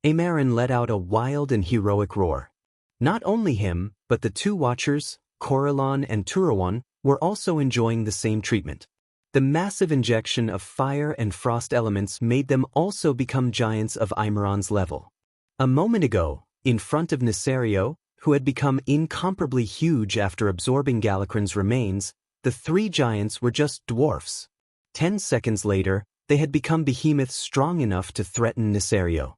Amaran let out a wild and heroic roar. Not only him, but the 2 Watchers, Corellon and Turawan, were also enjoying the same treatment. The massive injection of fire and frost elements made them also become giants of Imeron's level. A moment ago, in front of Nesario, who had become incomparably huge after absorbing Galakran's remains, the 3 giants were just dwarfs. 10 seconds later, they had become behemoths strong enough to threaten Nesario.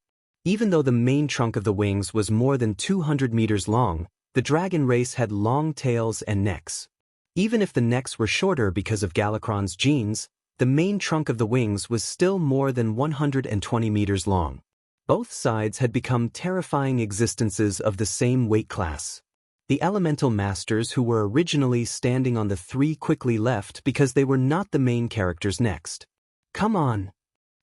Even though the main trunk of the wings was more than 200 meters long, the dragon race had long tails and necks. Even if the necks were shorter because of Galakran's genes, the main trunk of the wings was still more than 120 meters long. Both sides had become terrifying existences of the same weight class. The elemental masters who were originally standing on the 3 quickly left because they were not the main characters next. Come on!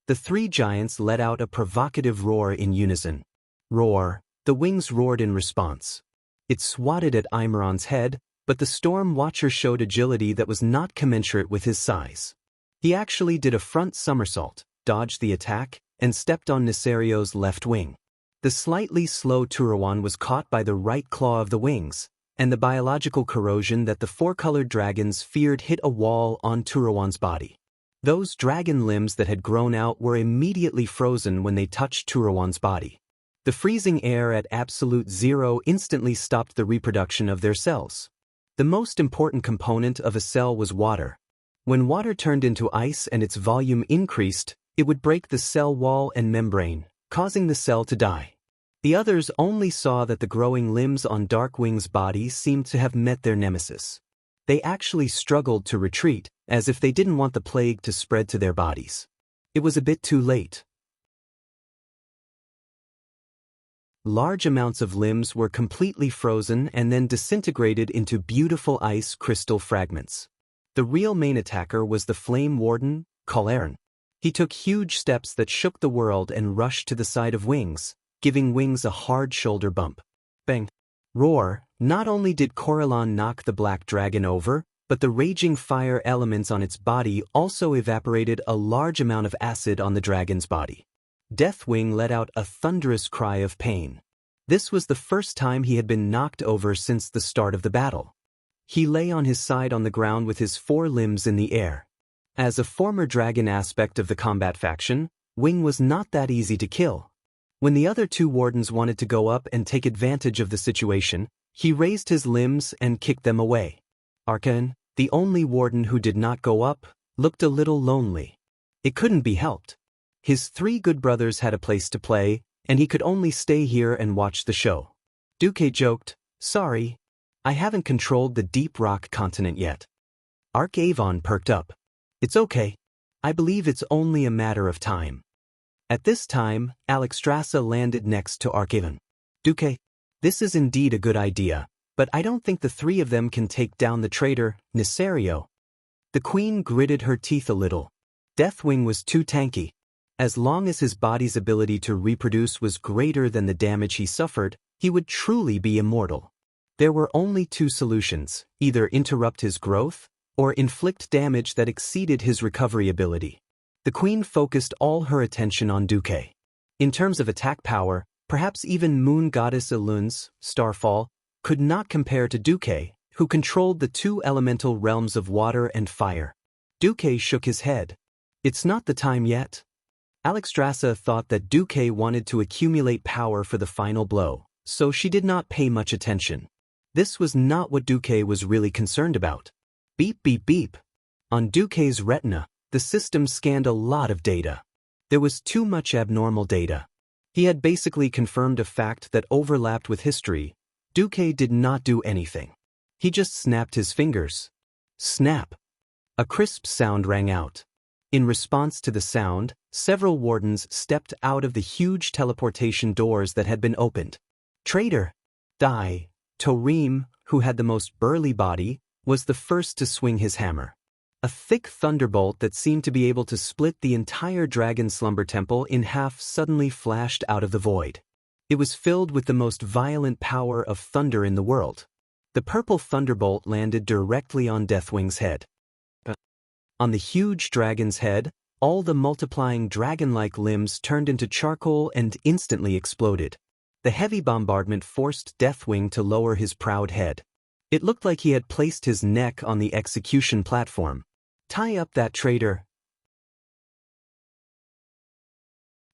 The 3 giants let out a provocative roar in unison. Roar! The wings roared in response. It swatted at Imeron's head, but the Storm Watcher showed agility that was not commensurate with his size. He actually did a front somersault, dodged the attack, and stepped on Nesario's left wing. The slightly slow Turawan was caught by the right claw of the wings, and the biological corrosion that the 4-colored dragons feared hit a wall on Turawan's body. Those dragon limbs that had grown out were immediately frozen when they touched Turawan's body. The freezing air at absolute zero instantly stopped the reproduction of their cells. The most important component of a cell was water. When water turned into ice and its volume increased, it would break the cell wall and membrane, causing the cell to die. The others only saw that the growing limbs on Darkwing's body seemed to have met their nemesis. They actually struggled to retreat, as if they didn't want the plague to spread to their bodies. It was a bit too late. Large amounts of limbs were completely frozen and then disintegrated into beautiful ice crystal fragments. The real main attacker was the Flame Warden, Cultivation. He took huge steps that shook the world and rushed to the side of Wings, giving Wings a hard shoulder bump. Bang! Roar! Not only did Corellon knock the black dragon over, but the raging fire elements on its body also evaporated a large amount of acid on the dragon's body. Deathwing let out a thunderous cry of pain. This was the first time he had been knocked over since the start of the battle. He lay on his side on the ground with his 4 limbs in the air. As a former dragon aspect of the combat faction, Wing was not that easy to kill. When the other 2 wardens wanted to go up and take advantage of the situation, he raised his limbs and kicked them away. Arkan, the only warden who did not go up, looked a little lonely. It couldn't be helped. His 3 good brothers had a place to play, and he could only stay here and watch the show. Duque joked, "Sorry, I haven't controlled the Deep Rock continent yet." Arcavon perked up. "It's okay. I believe it's only a matter of time." At this time, Alexstrasza landed next to Arcavon. "Duque, this is indeed a good idea, but I don't think the 3 of them can take down the traitor, Nisario." The queen gritted her teeth a little. Deathwing was too tanky. As long as his body's ability to reproduce was greater than the damage he suffered, he would truly be immortal. There were only 2 solutions: either interrupt his growth, or inflict damage that exceeded his recovery ability. The queen focused all her attention on Duque. In terms of attack power, perhaps even Moon Goddess Elun's, Starfall, could not compare to Duque, who controlled the 2 elemental realms of water and fire. Duque shook his head. "It's not the time yet." Alexstrasza thought that Duque wanted to accumulate power for the final blow, so she did not pay much attention. This was not what Duque was really concerned about. Beep beep beep. On Duque's retina, the system scanned a lot of data. There was too much abnormal data. He had basically confirmed a fact that overlapped with history. Duque did not do anything. He just snapped his fingers. Snap. A crisp sound rang out. In response to the sound, several wardens stepped out of the huge teleportation doors that had been opened. Traitor! Dai, Torim, who had the most burly body, was the first to swing his hammer. A thick thunderbolt that seemed to be able to split the entire Dragon Slumber Temple in half suddenly flashed out of the void. It was filled with the most violent power of thunder in the world. The purple thunderbolt landed directly on Deathwing's head. On the huge dragon's head, all the multiplying dragon-like limbs turned into charcoal and instantly exploded. The heavy bombardment forced Deathwing to lower his proud head. It looked like he had placed his neck on the execution platform. "Tie up that traitor."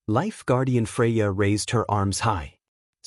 Life Guardian Freya raised her arms high.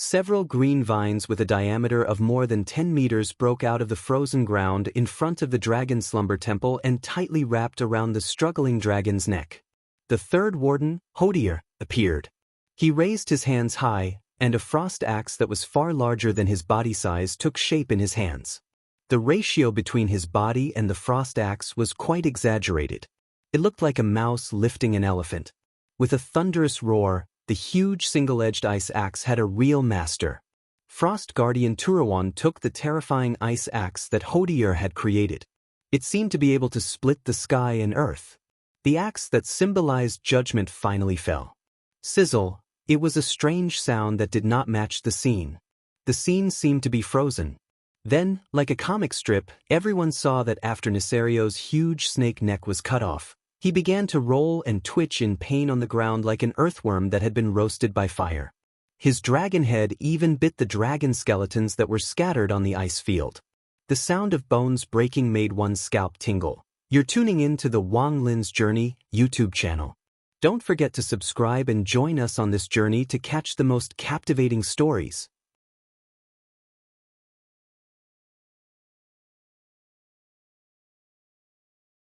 Several green vines with a diameter of more than 10 meters broke out of the frozen ground in front of the Dragon Slumber Temple and tightly wrapped around the struggling dragon's neck. The 3rd warden, Hodier, appeared. He raised his hands high, and a frost axe that was far larger than his body size took shape in his hands. The ratio between his body and the frost axe was quite exaggerated. It looked like a mouse lifting an elephant. With a thunderous roar, the huge single-edged ice axe had a real master. Frost Guardian Turawan took the terrifying ice axe that Hodier had created. It seemed to be able to split the sky and earth. The axe that symbolized judgment finally fell. Sizzle. It was a strange sound that did not match the scene. The scene seemed to be frozen. Then, like a comic strip, everyone saw that after Nisario's huge snake neck was cut off, he began to roll and twitch in pain on the ground like an earthworm that had been roasted by fire. His dragon head even bit the dragon skeletons that were scattered on the ice field. The sound of bones breaking made one's scalp tingle. You're tuning in to the Wang Lin's Journey YouTube channel. Don't forget to subscribe and join us on this journey to catch the most captivating stories.